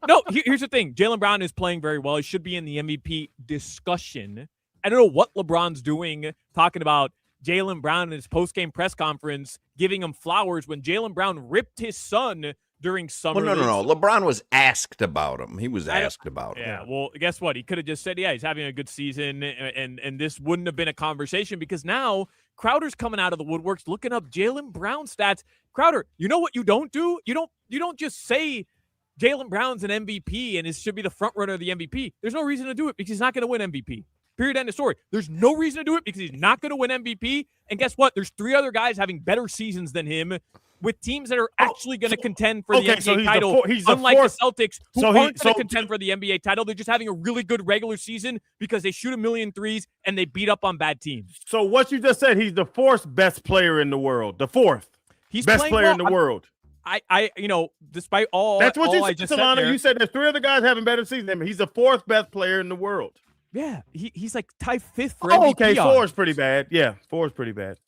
D: No, here's the thing. Jaylen Brown is playing very well. He should be in the MVP discussion. I don't know what LeBron's doing, talking about Jaylen Brown in his post-game press conference, giving him flowers when Jaylen Brown ripped his son during summer.
B: Well, no. LeBron was asked about him. He was asked about him.
D: Yeah, well, guess what? He could have just said, yeah, he's having a good season, and this wouldn't have been a conversation because now Crowder's coming out of the woodworks looking up Jaylen Brown stats. Crowder, you know what you don't do? You don't just say Jaylen Brown's an MVP and it should be the front runner of the MVP. There's no reason to do it because he's not going to win MVP. Period, end of story. There's no reason to do it because he's not going to win MVP. And guess what? There's 3 other guys having better seasons than him with teams that are actually going to contend for the NBA title, unlike the Celtics, who aren't going to contend for the NBA title. They're just having a really good regular season because they shoot 1,000,000 threes and they beat up on bad teams.
C: So what you just said, he's the 4th best player in the world. The 4th best player in the world.
D: I despite all
C: that's what
D: all
C: you said, Solana. You said there's 3 other guys having better seasons than him. He's the 4th best player in the world.
D: Yeah, he's like tied 5th for MVP.
C: Okay, 4 is pretty bad. Yeah, 4 is pretty bad.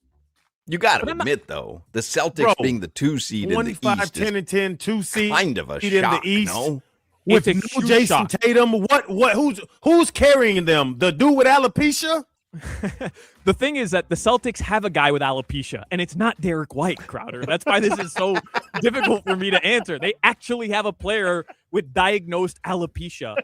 B: You got to admit, though, the Celtics being the 2 seed in the East
C: 25, 10, and 10, 2 seed.
B: Kind of a shock,
C: in the East.
B: No?
C: With no Jason Tatum. Who's carrying them? The dude with alopecia?
D: The thing is that the Celtics have a guy with alopecia, and it's not Derek White, Crowder. That's why this is so difficult for me to answer. They actually have a player with diagnosed alopecia.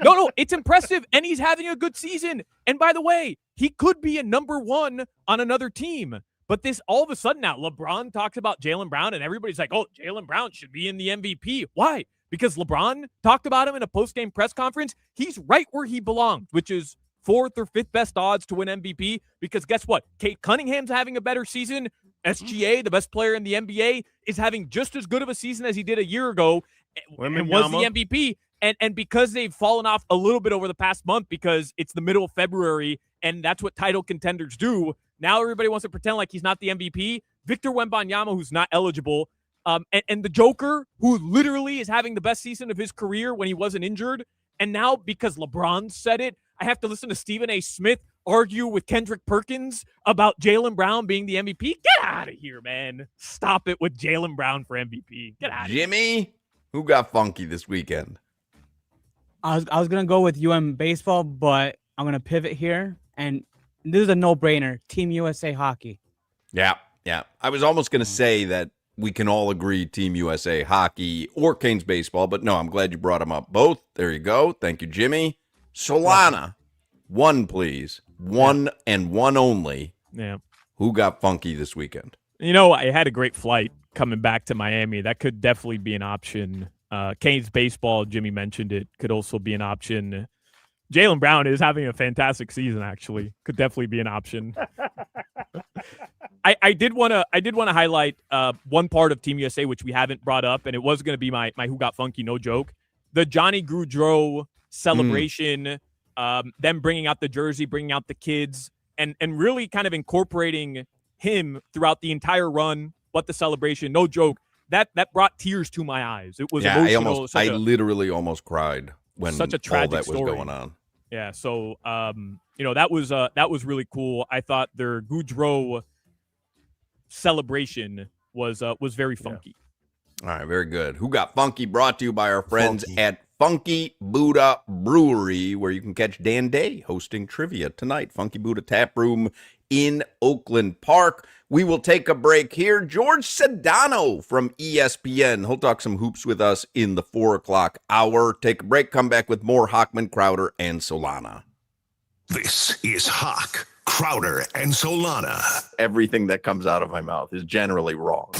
D: No, it's impressive, and he's having a good season. And by the way, he could be a number 1 on another team. But this all of a sudden now, LeBron talks about Jaylen Brown, and everybody's like, oh, Jaylen Brown should be in the MVP. Why? Because LeBron talked about him in a post-game press conference. He's right where he belongs, which is 4th or 5th best odds to win MVP. Because guess what? Kate Cunningham's having a better season. SGA, the best player in the NBA, is having just as good of a season as he did a year ago and was the MVP. And because they've fallen off a little bit over the past month because it's the middle of February and that's what title contenders do, now everybody wants to pretend like he's not the MVP. Victor Wembanyama, who's not eligible, and the Joker, who literally is having the best season of his career when he wasn't injured. And now because LeBron said it, I have to listen to Stephen A. Smith argue with Kendrick Perkins about Jaylen Brown being the MVP. Get out of here, man. Stop it with Jaylen Brown for MVP. Get out of here.
B: Jimmy, who got funky this weekend?
I: I was going to go with UM baseball, but I'm going to pivot here. And this is a no-brainer. Team USA hockey.
B: Yeah. I was almost going to say that we can all agree Team USA hockey or Canes baseball, but no, I'm glad you brought them up both. There you go. Thank you, Jimmy. Solana, 1, please. 1 and 1 only.
D: Yeah.
B: Who got funky this weekend?
D: I had a great flight coming back to Miami. That could definitely be an option. Canes baseball, Jimmy mentioned it, could also be an option. Jaylen Brown is having a fantastic season, actually. Could definitely be an option. I did want to highlight one part of Team USA, which we haven't brought up, and it was going to be my Who Got Funky, no joke. The Johnny Gaudreau celebration, them bringing out the jersey, bringing out the kids, and really kind of incorporating him throughout the entire run, but the celebration, no joke. That brought tears to my eyes. It was emotional.
B: I literally almost cried. when
D: such a
B: all
D: tragic
B: that was
D: story
B: going on.
D: Yeah, so that was really cool. I thought their Goudreau celebration was very funky.
B: All right, very good. Who Got Funky brought to you by our friends
E: Funky.
B: at Funky Buddha Brewery, where you can catch Dan Day hosting trivia tonight. Funky Buddha Tap Room in Oakland Park. We will take a break here. George Sedano from ESPN. He'll talk some hoops with us in the 4 o'clock hour. Take a break, come back with more Hochman, Crowder, and Solana.
E: This is Hoch, Crowder, and Solana.
B: Everything that comes out of my mouth is generally wrong.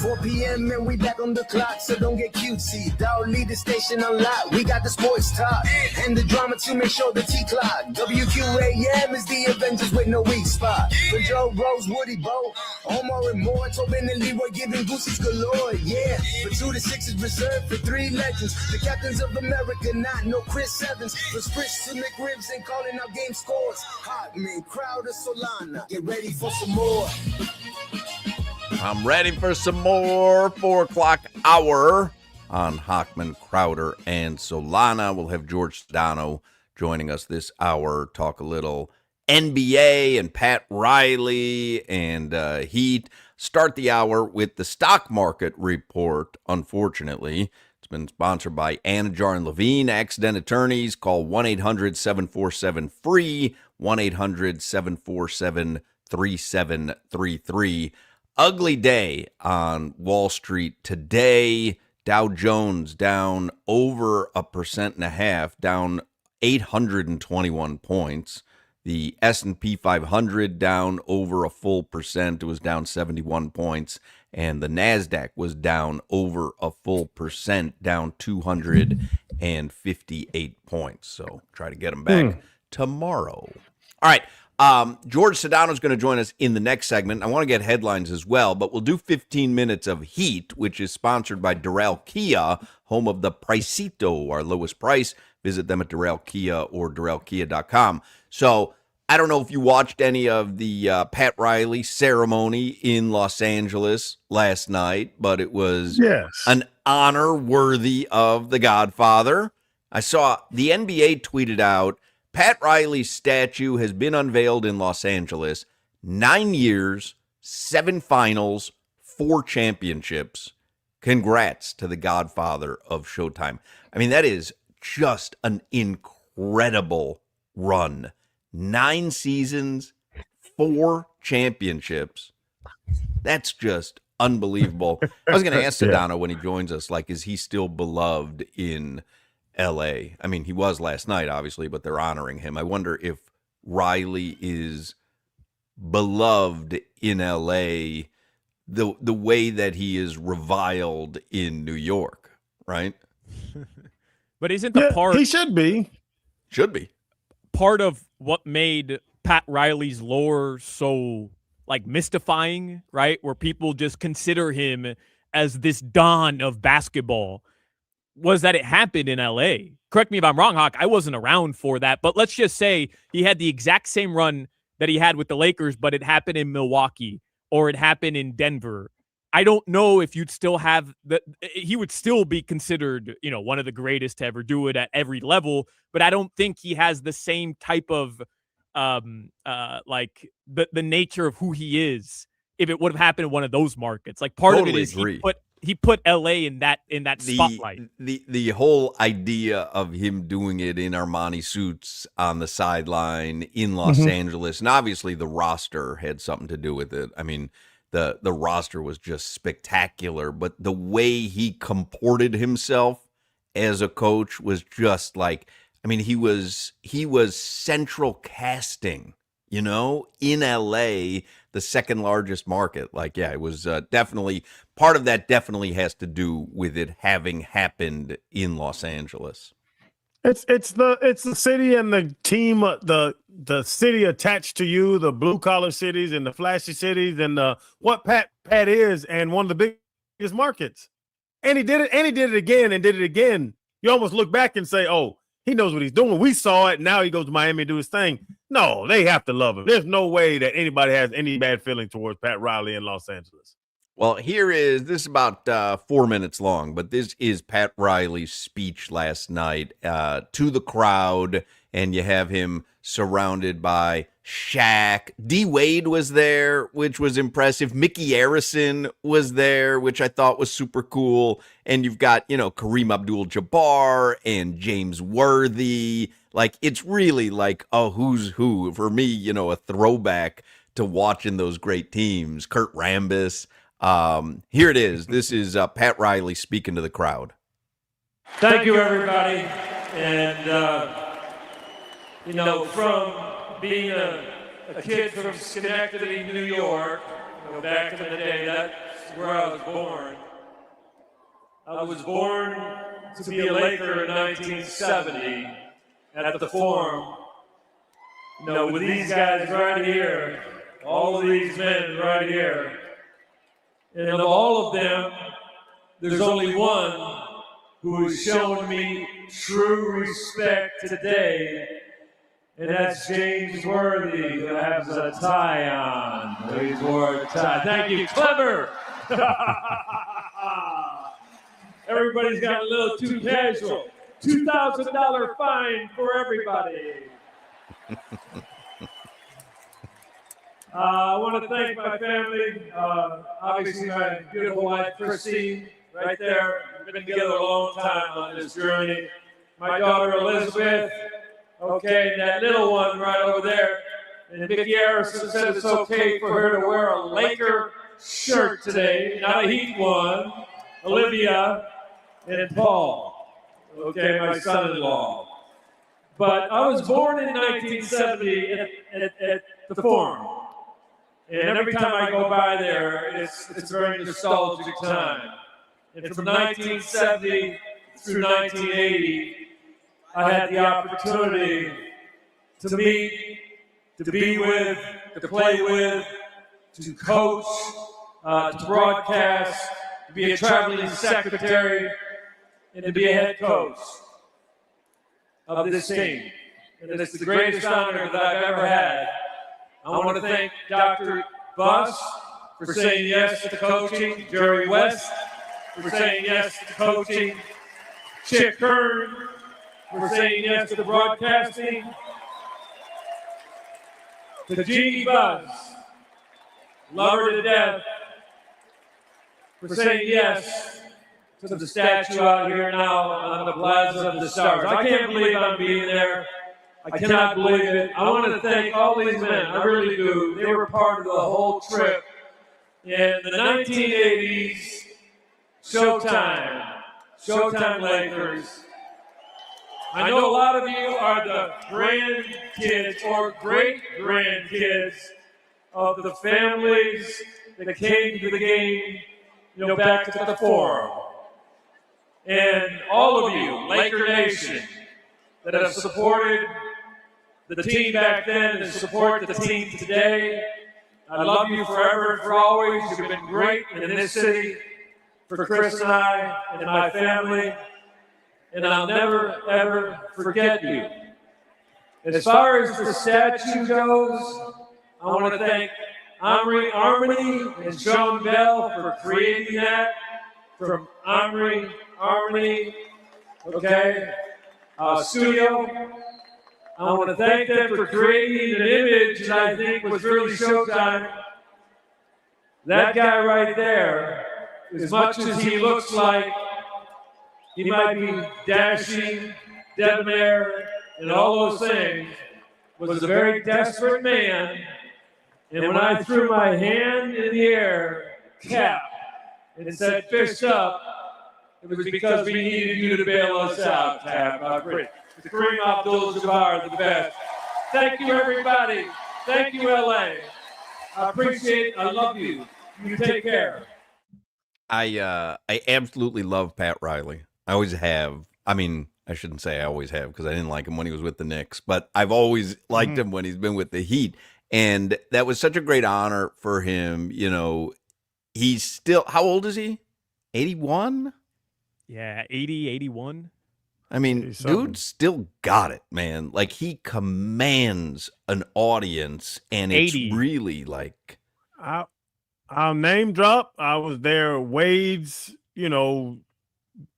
A: 4 p.m. and we back on the clock, so don't get cutesy. Dog lead the station unlocked. We got the sports talk and the drama to make sure the T-clock. WQAM is the Avengers with no weak spot. For Joe, Rose, Woody, Bo, Omar and more, Tobin and Leroy giving gooses galore. Yeah, for 2 to 6 is reserved for 3 legends. The captains of America, not no Chris Evans. For Spritz to McRibs and calling out game scores. Hotman, Crowder, Solana, get ready for some more.
B: I'm ready for some more 4 o'clock hour on Hochman, Crowder, and Solana. We'll have George Sedano joining us this hour, talk a little NBA and Pat Riley and Heat. Start the hour with the stock market report, unfortunately. It's been sponsored by Anajar and Levine, Accident Attorneys. Call 1-800-747-FREE, 1-800-747-3733. Ugly day on Wall Street today. Dow Jones down over 1.5%, down 821 points. The S&P 500 down over a full percent. It was down 71 points. And the NASDAQ was down over a full percent, down 258 points. So try to get them back tomorrow. All right. George Sedano is going to join us in the next segment. I want to get headlines as well, but we'll do 15 minutes of Heat, which is sponsored by Doral Kia, home of the Pricito, our lowest price. Visit them at Doral Kia or DoralKia.com. So I don't know if you watched any of the Pat Riley ceremony in Los Angeles last night, but it was an honor worthy of the Godfather. I saw the NBA tweeted out, Pat Riley's statue has been unveiled in Los Angeles. 9 years, 7 finals, 4 championships. Congrats to the Godfather of Showtime. I mean, that is just an incredible run. 9 seasons, 4 championships. That's just unbelievable. I was going to ask Sedano when he joins us, like, is he still beloved in L.A.? I mean, he was last night, obviously, but they're honoring him. I wonder if Riley is beloved in L.A. the way that he is reviled in New York, right?
D: But isn't the part...
C: He should be.
B: Should be.
D: Part of what made Pat Riley's lore so, like, mystifying, right? Where people just consider him as this Don of basketball was that it happened in L.A. Correct me if I'm wrong, Hawk. I wasn't around for that. But let's just say he had the exact same run that he had with the Lakers, but it happened in Milwaukee or it happened in Denver. I don't know if you'd still have he would still be considered, one of the greatest to ever do it at every level. But I don't think he has the same type of like the nature of who he is if it would have happened in one of those markets. Like part of it is he put LA in that spotlight.
B: The whole idea of him doing it in Armani suits on the sideline in Los Angeles, and obviously the roster had something to do with it. I mean, the roster was just spectacular, but the way he comported himself as a coach was just like, I mean, he was central casting, in LA, the second largest market. Like, yeah, it was definitely part of that. Definitely has to do with it having happened in Los Angeles.
C: It's the city and the team, the city attached to you, the blue collar cities and the flashy cities, and what Pat is, and one of the biggest markets. And he did it again and did it again. You almost look back and say, oh, he knows what he's doing. We saw it. Now he goes to Miami to do his thing. No, they have to love him. There's no way that anybody has any bad feeling towards Pat Riley in Los Angeles.
B: Well, this is about 4 minutes long, but this is Pat Riley's speech last night to the crowd, and you have him surrounded by Shaq. D. Wade was there, which was impressive. Mickey Arison was there, which I thought was super cool. And you've got, Kareem Abdul-Jabbar and James Worthy. Like, it's really like a who's who. For me, a throwback to watching those great teams. Kurt Rambis. Here it is. This is Pat Riley speaking to the crowd.
L: Thank you, everybody. And, from being a a kid from Schenectady, New York. You know, back in the day, that's where I was born. I was born to be a Laker in 1970 at the Forum. You know, with these guys right here, all of these men right here. And of all of them, there's only one who has shown me true respect today, and that's James Worthy, who has a tie on. He's wore a tie. Thank you, clever. Everybody's got a little too casual. $2,000 fine for everybody. I want to thank my family, obviously my beautiful wife, Christine, right there. We've been together a long time on this journey. My daughter, Elizabeth, okay, and that little one right over there. And Mickey Harrison said it's okay for her to wear a Laker shirt today, not a Heat one. Olivia and Paul, okay, my son-in-law. But I was born in 1970 at the Forum. And every time I go by there, it's a very nostalgic time. And from 1970 through 1980, I had the opportunity to meet, to be with, to play with, to coach, to broadcast, to be a traveling secretary, and to be a head coach of this team. And it's the greatest honor that I've ever had. I want to thank Dr. Buss for saying yes to coaching, Jerry West for saying yes to coaching, Chick Kern for saying yes to the broadcasting, to Jeannie Buss, love her to death, for saying yes to the statue out here now on the Plaza of the Stars. I can't believe I'm being there. I cannot believe it. I want to thank all these men. I really do. They were part of the whole trip. In the 1980s, Showtime Lakers. I know a lot of you are the grandkids or great-grandkids of the families that came to the game, you know, back to the Forum. And all of you, Laker Nation, that have supported the team back then and support the team today. I love you forever and for always. You've been great in this city for Chris and I and my family, and I'll never, ever forget you. As far as the statue goes, I want to thank Armory and Sean Bell for creating that from Armory, okay, studio. I want to thank them for creating an image that I think was really Showtime. That guy right there, as much as he looks like he might be dashing, debonair, and all those things, was a very desperate man. And when I threw my hand in the air, cap, and said fist up, it was because we needed you to bail us out, Cap. The Kareem Abdul-Jabbar, the best. Thank you, everybody. Thank you, LA. I appreciate it. I love you. You take care.
B: I absolutely love Pat Riley. I always have. I mean, I shouldn't say I always have because I didn't like him when he was with the Knicks, but I've always liked him when he's been with the Heat. And that was such a great honor for him. You know, he's still, how old is he? 81?
D: Yeah, 80, 81.
B: I mean, dude still got it, man. Like, he commands an audience, and it's
D: 80.
B: really like...
C: I'll name drop. I was there, Wade's,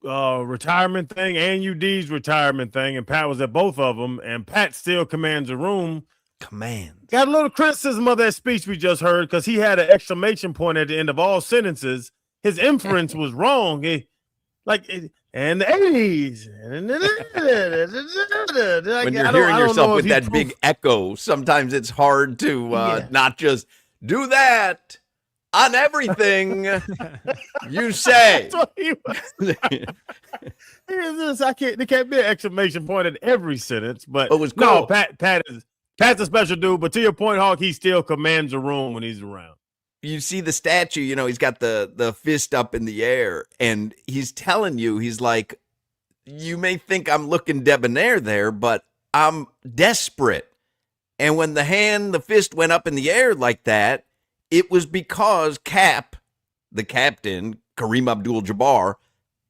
C: retirement thing and UD's retirement thing, and Pat was at both of them, and Pat still commands a room. Got a little criticism of that speech we just heard because he had an exclamation point at the end of all sentences. His inference was wrong. And the 80s.
B: When you're hearing yourself with that big echo, sometimes it's hard to not just do that on everything you say.
C: There can't be an exclamation point at every sentence, but
B: it was cool.
C: No, Pat Pat's a special dude, but to your point, Hawk, he still commands a room when he's around.
B: You see the statue, he's got the fist up in the air, and he's telling you, he's like, you may think I'm looking debonair there, but I'm desperate. And when the fist went up in the air like that, it was because Cap, the captain, Kareem Abdul-Jabbar,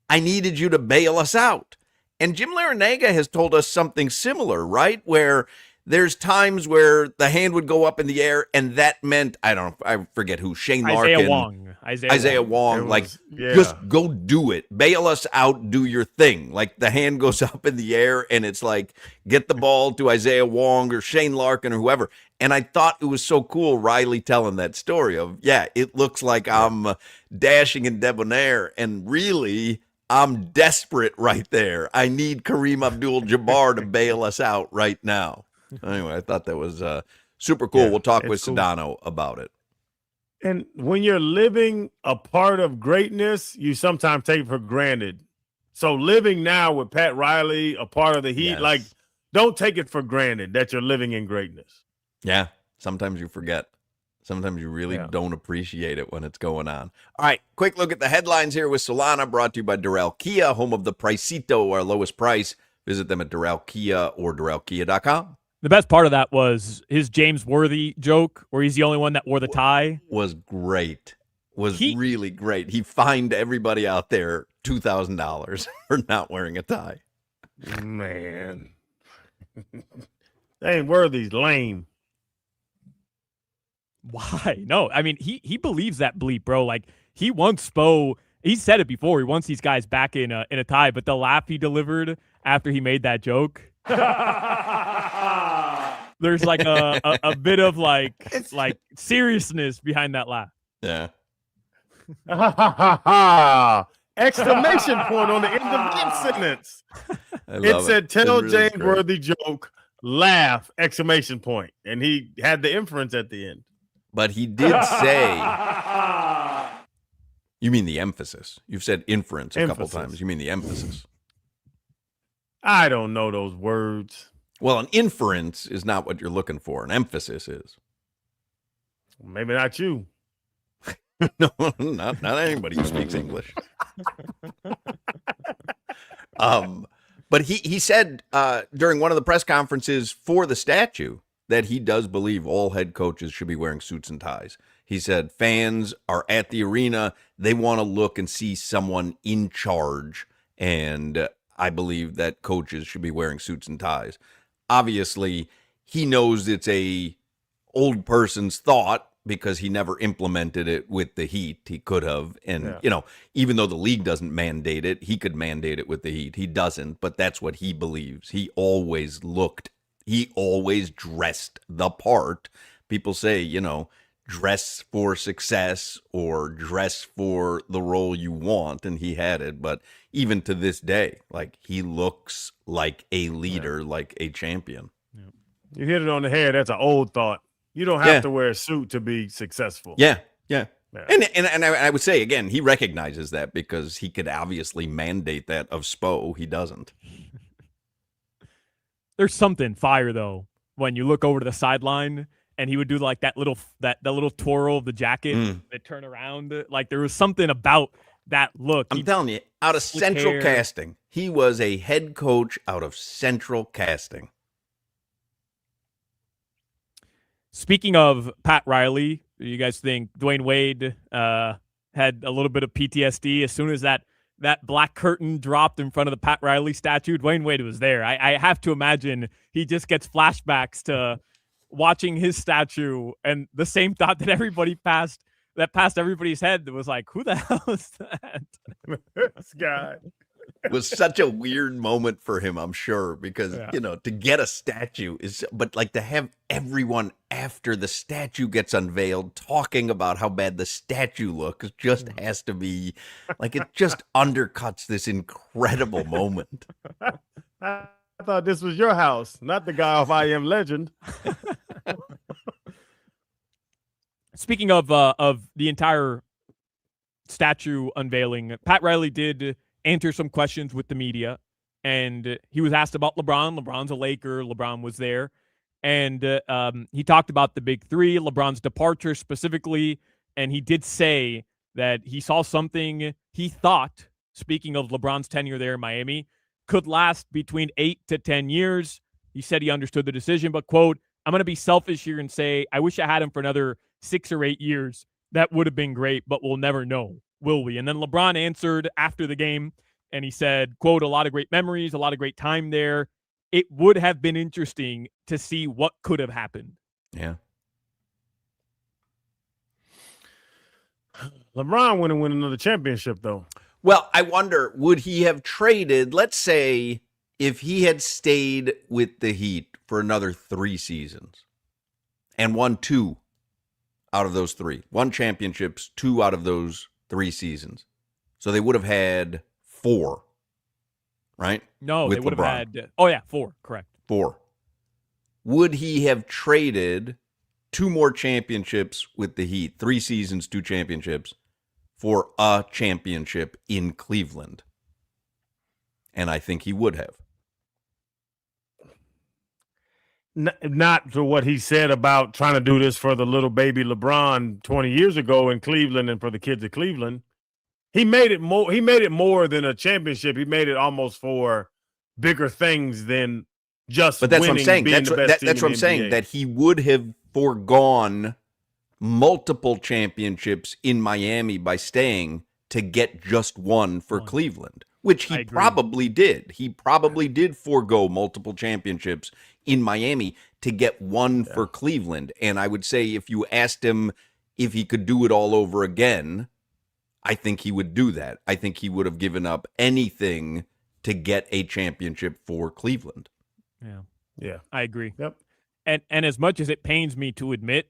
B: I needed you to bail us out. And Jim Larinaga has told us something similar, right? Where there's times where the hand would go up in the air, and that meant, I forget who, Shane Larkin. Isaiah Wong. Like, just go do it. Bail us out, do your thing. Like, the hand goes up in the air, and it's like, get the ball to Isaiah Wong or Shane Larkin or whoever. And I thought it was so cool, Riley telling that story of, it looks like I'm dashing and debonair, and really, I'm desperate right there. I need Kareem Abdul-Jabbar to bail us out right now. Anyway, I thought that was super cool. We'll talk with Sedano about it.
C: And when you're living a part of greatness, you sometimes take it for granted. So living now with Pat Riley, a part of the Heat, like, don't take it for granted that you're living in greatness.
B: Yeah, sometimes you forget. Sometimes you really don't appreciate it when it's going on. All right, quick look at the headlines here with Solana, brought to you by Durrell Kia, home of the Pricito, our lowest price. Visit them at Durrell Kia or DurrellKia.com.
D: The best part of that was his James Worthy joke, where he's the only one that wore the tie.
B: Was great. Really great. He fined everybody out there $2,000 for not wearing a tie.
C: Man. James Worthy's lame.
D: Why? No, I mean, he believes that bleep, bro. Like, he wants Spo. He said it before. He wants these guys back in a tie, but the laugh he delivered after he made that joke. There's like a bit of like seriousness behind that laugh.
B: Yeah.
C: Exclamation point on the end of that sentence. It said, tell really James Worthy joke, laugh, exclamation point. And he had the inference at the end.
B: But he did say, you mean the emphasis. You've said inference a couple times. You mean the emphasis.
C: I don't know those words.
B: Well, an inference is not what you're looking for. An emphasis is.
C: Maybe not you.
B: No, not anybody who speaks English. But he said during one of the press conferences for the statue that he does believe all head coaches should be wearing suits and ties. He said fans are at the arena. They want to look and see someone in charge. And I believe that coaches should be wearing suits and ties. Obviously, he knows it's a old person's thought because he never implemented it with the Heat. He could have. And, even though the league doesn't mandate it, he could mandate it with the Heat. He doesn't, but that's what he believes. He always dressed the part. People say, dress for success or dress for the role you want, and he had it. But even to this day, like, he looks like a leader, like a champion.
C: You hit it on the head. That's an old thought. You don't have to wear a suit to be successful.
B: Yeah. And I would say, again, he recognizes that because he could obviously mandate that of Spo. He doesn't.
D: There's something fire, though, when you look over to the sideline and he would do like that little twirl of the jacket that turn around. Like, there was something about that look.
B: I'm telling you, out of Central Casting. He was a head coach out of Central Casting.
D: Speaking of Pat Riley, do you guys think Dwayne Wade had a little bit of PTSD as soon as that black curtain dropped in front of the Pat Riley statue? Dwayne Wade was there. I have to imagine he just gets flashbacks to watching his statue, and the same thought that passed everybody's head was like, who the hell is that?
C: This guy.
B: It was such a weird moment for him, I'm sure, because, to get a statue but like to have everyone after the statue gets unveiled talking about how bad the statue looks just has to be like, it just undercuts this incredible moment.
C: I thought this was your house, not the guy off I Am Legend.
D: Speaking of the entire statue unveiling, Pat Riley did answer some questions with the media, and he was asked about LeBron. LeBron's a Laker. LeBron was there, And he talked about the big three, LeBron's departure specifically. And he did say that he saw something he thought, speaking of LeBron's tenure there in Miami, could last between 8 to 10 years. He said he understood the decision, but, quote, I'm going to be selfish here and say, I wish I had him for another 6 or 8 years. That would have been great, but we'll never know, will we? And then LeBron answered after the game, and he said, quote, a lot of great memories, a lot of great time there. It would have been interesting to see what could have happened.
B: Yeah.
C: LeBron wouldn't win another championship, though.
B: Well, I wonder, would he have traded, let's say, if he had stayed with the Heat for another 3 seasons and won 2 out of those 3, won championships 2 out of those 3 seasons. So they would have had 4, right?
D: No,
B: with
D: they would
B: LeBron.
D: have had, oh yeah, 4, correct.
B: 4. Would he have traded 2 more championships with the Heat, 3 seasons, 2 championships, for a championship in Cleveland? And I think he would have.
C: Not for what he said about trying to do this for the little baby LeBron 20 years ago in Cleveland and for the kids of Cleveland. He made it more. He made it more than a championship. He made it almost for bigger things than just.
B: But that's
C: winning,
B: what I'm saying.
C: being
B: That's
C: the
B: what,
C: best
B: that's
C: team
B: what I'm
C: in the
B: saying.
C: NBA.
B: That he would have foregone multiple championships in Miami by staying to get just one for Cleveland, which he probably did. He probably did forego multiple championships in Miami to get one for Cleveland. And I would say if you asked him if he could do it all over again, I think he would do that. I think he would have given up anything to get a championship for Cleveland.
D: Yeah.
C: Yeah.
D: I agree.
C: Yep.
D: And as much as it pains me to admit,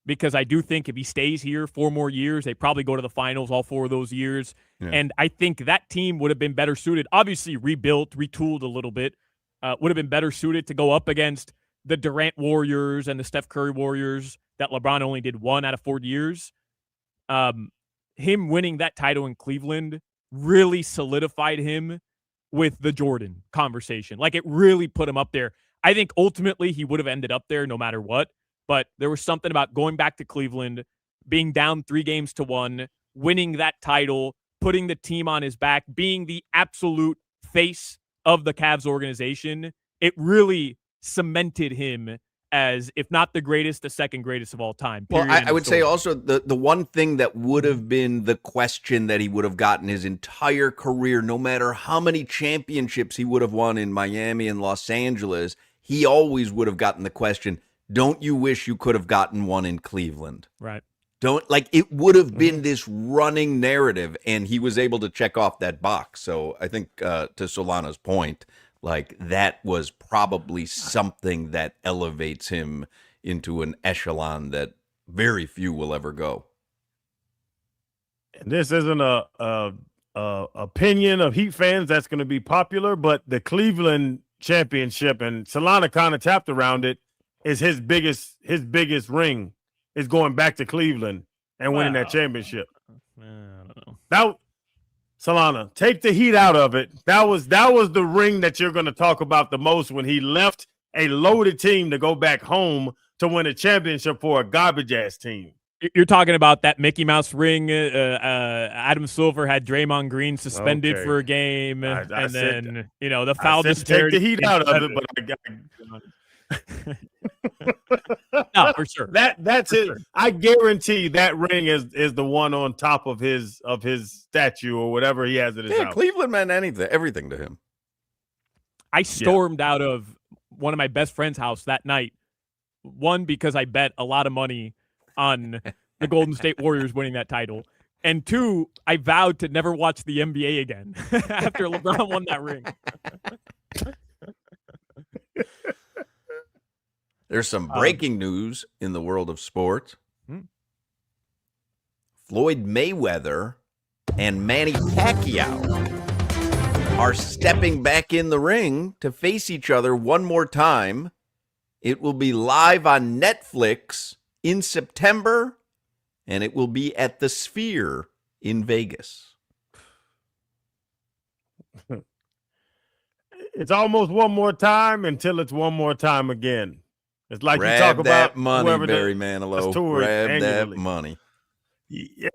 D: because I do think if he stays here 4 more years, they probably go to the finals all 4 of those years.
B: Yeah.
D: And I think that team would have been better suited, obviously rebuilt, retooled a little bit, would have been better suited to go up against the Durant Warriors and the Steph Curry Warriors that LeBron only did 1 out of 4 years. Him winning that title in Cleveland really solidified him with the Jordan conversation. Like, it really put him up there. I think ultimately he would have ended up there no matter what. But there was something about going back to Cleveland, being down 3-1, winning that title, putting the team on his back, being the absolute face of the Cavs organization. It really cemented him as, if not the greatest, the second greatest of all time.
B: Well,
D: period,
B: I would say
D: story.
B: also the one thing that would have been the question that he would have gotten his entire career, no matter how many championships he would have won in Miami and Los Angeles, he always would have gotten the question, don't you wish you could have gotten one in Cleveland?
D: Right.
B: It would have been this running narrative, and he was able to check off that box. So I think to Solana's point, like, that was probably something that elevates him into an echelon that very few will ever go.
C: And this isn't a opinion of Heat fans that's going to be popular, but the Cleveland championship, and Solana kind of tapped around it, is his biggest ring is going back to Cleveland and winning that championship.
D: I don't know.
C: That, Solana, take the Heat out of it. That was the ring that you're going to talk about the most, when he left a loaded team to go back home to win a championship for a garbage ass team.
D: You're talking about that Mickey Mouse ring. Adam Silver had Draymond Green suspended for a game, and then the foul disparity.
C: Take the Heat out of it, but I got.
D: No, for sure.
C: That's it. Sure. I guarantee that ring is the one on top of his statue or whatever he has at his house.
B: Cleveland meant everything to him.
D: I stormed out of one of my best friend's house that night. One, because I bet a lot of money on the Golden State Warriors winning that title. And 2, I vowed to never watch the NBA again after LeBron won that ring.
B: There's some breaking news in the world of sports. Floyd Mayweather and Manny Pacquiao are stepping back in the ring to face each other one more time. It will be live on Netflix in September, and it will be at the Sphere in Vegas.
C: It's almost one more time until it's one more time again. It's like
B: Grab
C: you talk
B: that
C: about
B: money, Barry Manilow. Grab
C: annually.
B: that money.
C: Yeah.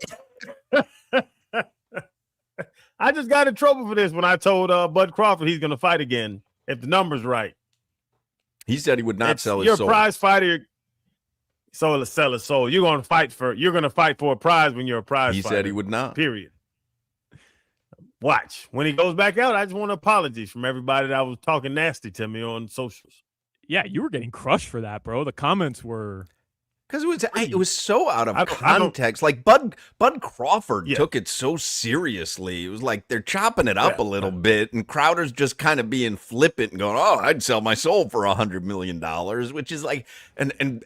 C: I just got in trouble for this when I told Bud Crawford he's going to fight again if the number's right.
B: He said he would not sell his
C: You're
B: soul.
C: a prize fighter. Sell his soul. You're going to fight for a prize when you're a prize fighter.
B: He said he would not.
C: Period. Watch. When he goes back out, I just want apologies from everybody that was talking nasty to me on socials.
D: Yeah, you were getting crushed for that, bro. The comments were
B: because it was so out of context.
C: I
B: like Bud Crawford took it so seriously. It was like they're chopping it up a little bit, and Crowder's just kind of being flippant and going, "Oh, I'd sell my soul for $100 million," which is like, and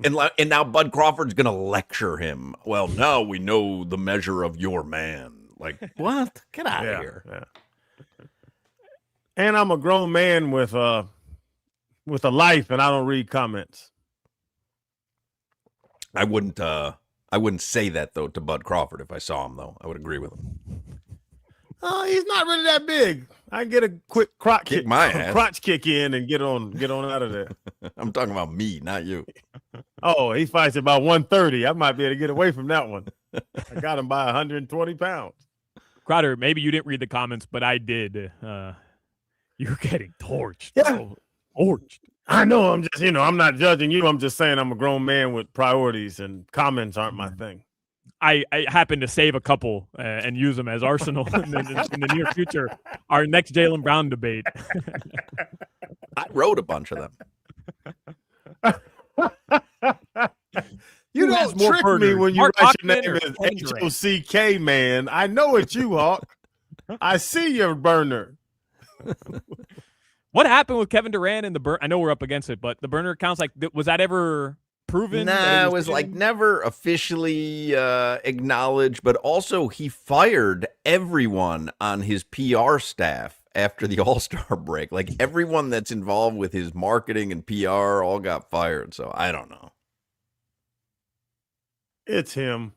B: now Bud Crawford's gonna lecture him. Well, now we know the measure of your man. Like, what? Get out of here.
C: Yeah. And I'm a grown man with a life, and I don't read comments.
B: I wouldn't say that though to Bud Crawford if I saw him though. I would agree with him.
C: He's not really that big. I can get a quick crotch kick in and get on out of there.
B: I'm talking about me, not you.
C: Oh, he fights about 130. I might be able to get away from that one. I got him by 120 pounds.
D: Crowder, maybe you didn't read the comments, but I did. You're getting torched.
C: Yeah.
D: Torched.
C: I know. I'm just, I'm not judging you. I'm just saying I'm a grown man with priorities, and comments aren't my thing.
D: I happen to save a couple and use them as arsenal in the near future. Our next Jaylen Brown debate.
B: I wrote a bunch of them.
C: You don't trick me when you write your name as H-O-C-K, man. I know it's you, Hawk. I see your burner.
D: What happened with Kevin Durant and the burner? I know we're up against it, but the burner accounts, like, was that ever proven?
B: Nah, it was like never officially acknowledged, but also he fired everyone on his PR staff after the All-Star break. Like everyone that's involved with his marketing and PR all got fired. So I don't know.
C: It's him.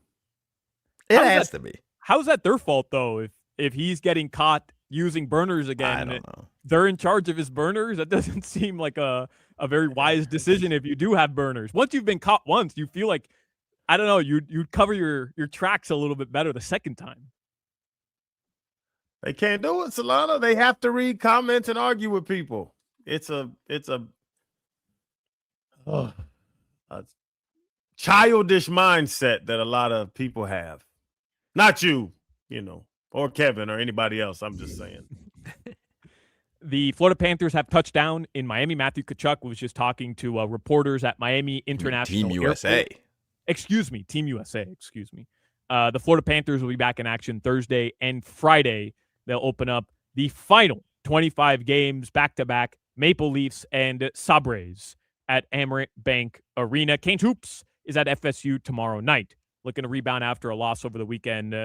B: It has to be.
D: How's that their fault though? If he's getting caught using burners again,
B: I don't know.
D: They're in charge of his burners. That doesn't seem like a very wise decision if you do have burners. Once you've been caught once, you feel like, I don't know, you'd cover your tracks a little bit better the second time.
C: They can't do it, Solana. They have to read comments and argue with people. It's a childish mindset that a lot of people have. Not you, or Kevin or anybody else. I'm just saying.
D: The Florida Panthers have touched down in Miami. Matthew Tkachuk was just talking to reporters at Miami International
B: Team USA.
D: Airport. Team USA. The Florida Panthers will be back in action Thursday and Friday. They'll open up the final 25 games back-to-back, Maple Leafs and Sabres at Amerant Bank Arena. Canes Hoops is at FSU tomorrow night. Looking to rebound after a loss over the weekend.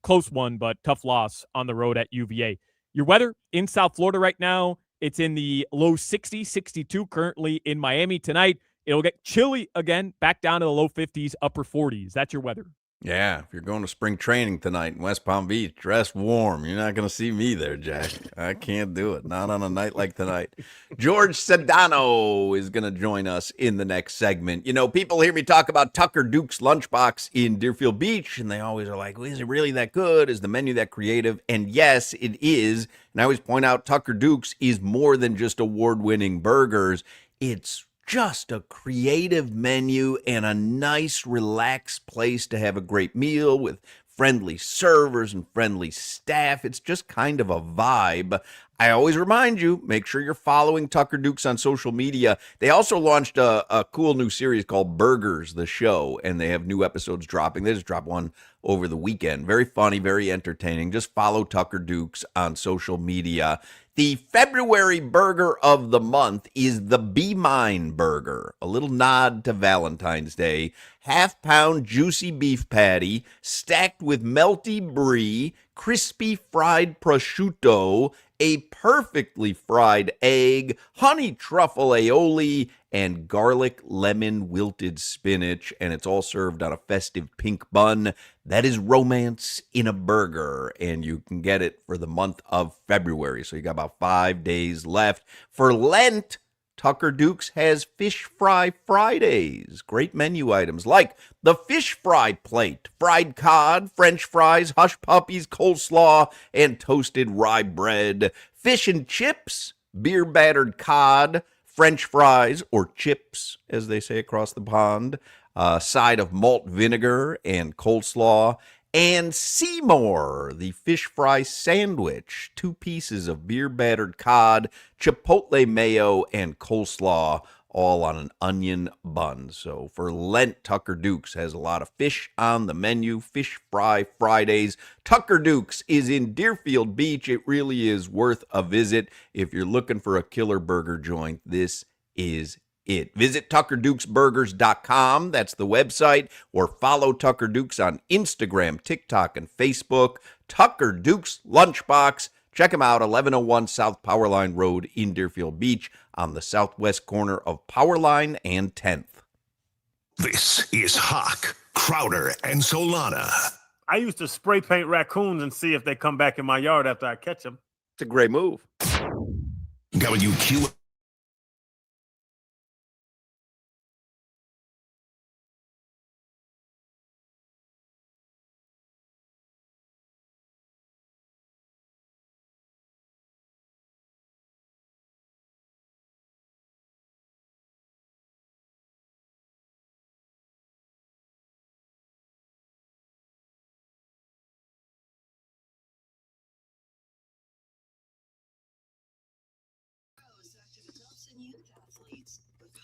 D: Close one, but tough loss on the road at UVA. Your weather in South Florida right now, it's in the low 60s, 62 currently in Miami tonight. It'll get chilly again, back down to the low 50s, upper 40s. That's your weather.
B: Yeah, if you're going to spring training tonight in West Palm Beach, dress warm. You're not going to see me there, Jack. I can't do it. Not on a night like tonight. George Sedano is going to join us in the next segment. People hear me talk about Tucker Duke's lunchbox in Deerfield Beach, and they always are like, well, is it really that good? Is the menu that creative? And yes, it is. And I always point out Tucker Duke's is more than just award-winning burgers. It's just a creative menu and a nice, relaxed place to have a great meal with friendly servers and friendly staff. It's just kind of a vibe. I always remind you, make sure you're following Tucker Dukes on social media. They also launched a cool new series called Burgers, the Show, and they have new episodes dropping. They just dropped one over the weekend. Very funny, very entertaining. Just follow Tucker Dukes on social media. The February burger of the month is the Be Mine burger, a little nod to Valentine's Day. Half-pound juicy beef patty stacked with melty brie, crispy fried prosciutto, a perfectly fried egg, honey truffle aioli, and garlic lemon wilted spinach, and it's all served on a festive pink bun. That is romance in a burger, and you can get it for the month of February. So you got about 5 days left. For Lent, Tucker Dukes has Fish Fry Fridays. Great menu items like the fish fry plate, fried cod, French fries, hush puppies, coleslaw, and toasted rye bread. Fish and chips, beer battered cod, French fries, or chips, as they say across the pond, a side of malt vinegar and coleslaw, and Seymour, the fish fry sandwich, 2 pieces of beer battered cod, chipotle mayo, and coleslaw, all on an onion bun. So for Lent, Tucker Dukes has a lot of fish on the menu. Fish Fry Fridays. Tucker Dukes is in Deerfield Beach. It really is worth a visit. If you're looking for a killer burger joint, this is it. Visit TuckerDukesBurgers.com. That's the website. Or follow Tucker Dukes on Instagram, TikTok, and Facebook. Tucker Dukes Lunchbox. Check them out, 1101 South Powerline Road in Deerfield Beach on the southwest corner of Powerline and 10th.
E: This is Hoch, Crowder, and Solana.
C: I used to spray paint raccoons and see if they come back in my yard after I catch them.
B: It's a great move.
E: WQ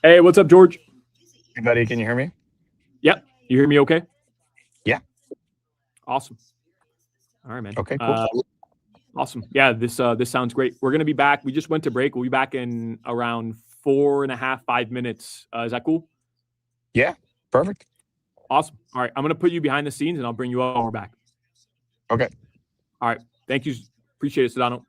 D: Hey, what's up, George?
M: Hey, buddy, can you hear me?
D: Yep. You hear me okay?
M: Yeah.
D: Awesome. All right, man.
M: Okay, cool.
D: Awesome. Yeah, this sounds great. We're going to be back. We just went to break. We'll be back in around 4.5, 5 minutes. Is that cool?
M: Yeah, perfect.
D: Awesome. All right. I'm going to put you behind the scenes, and I'll bring you up when we're back.
M: Okay.
D: All right. Thank you. Appreciate it, Sedano.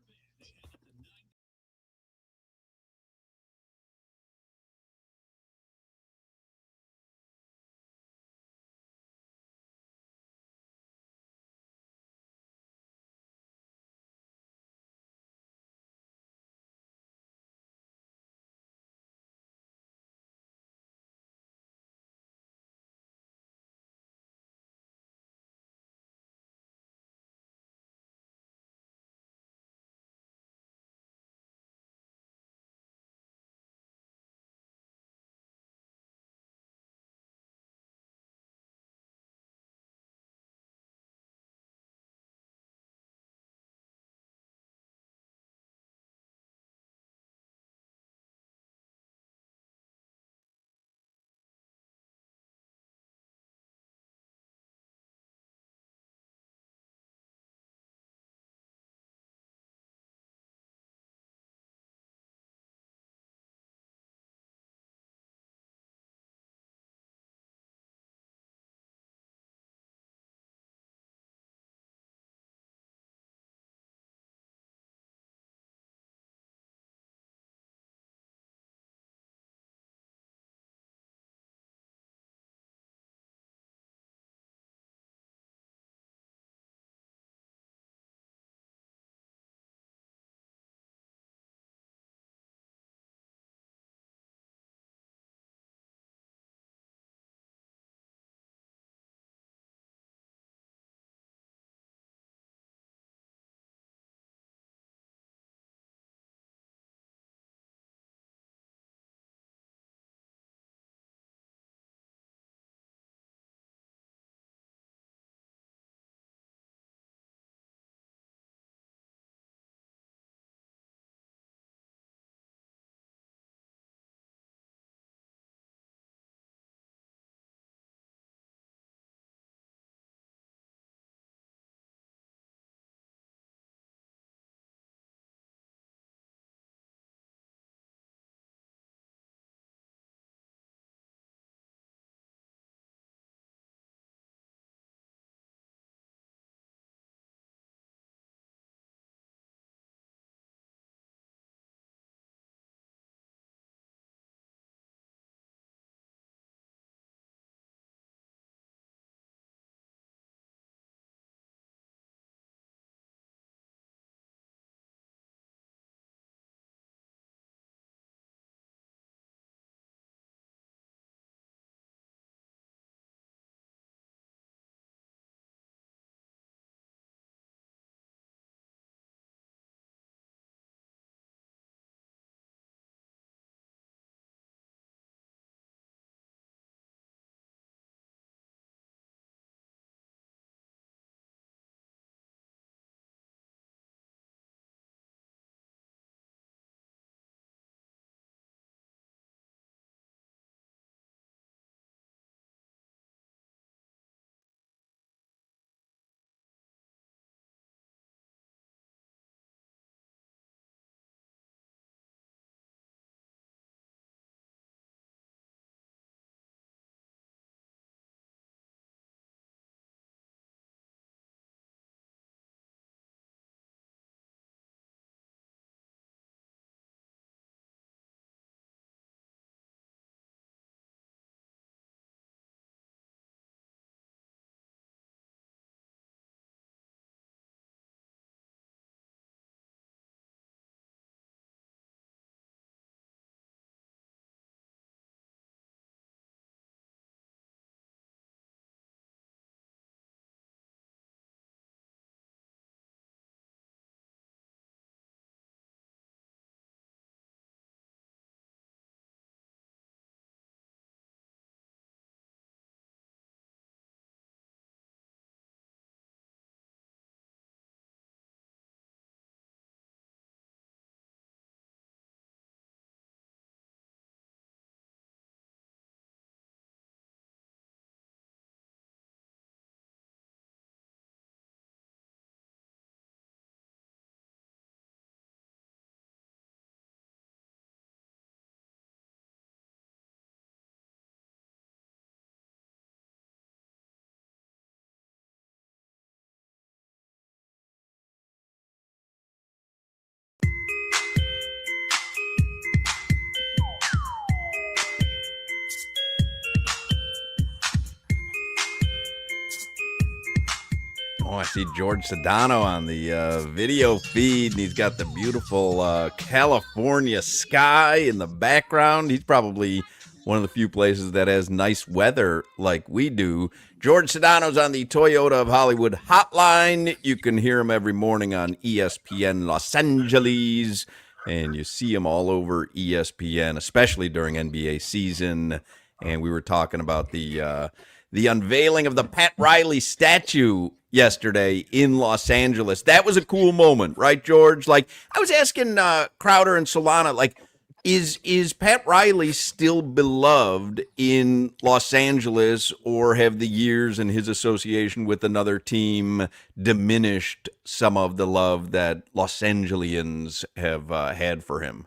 B: Oh, I see George Sedano on the video feed, and he's got the beautiful California sky in the background. He's probably one of the few places that has nice weather like we do. George Sedano's on the Toyota of Hollywood hotline. You can hear him every morning on ESPN Los Angeles, and you see him all over ESPN, especially during NBA season. And we were talking about the unveiling of the Pat Riley statue yesterday in Los Angeles. That was a cool moment, right, George? Like, I was asking Crowder and Solana, like, is Pat Riley still beloved in Los Angeles, or have the years and his association with another team diminished some of the love that Los Angeles have had for him?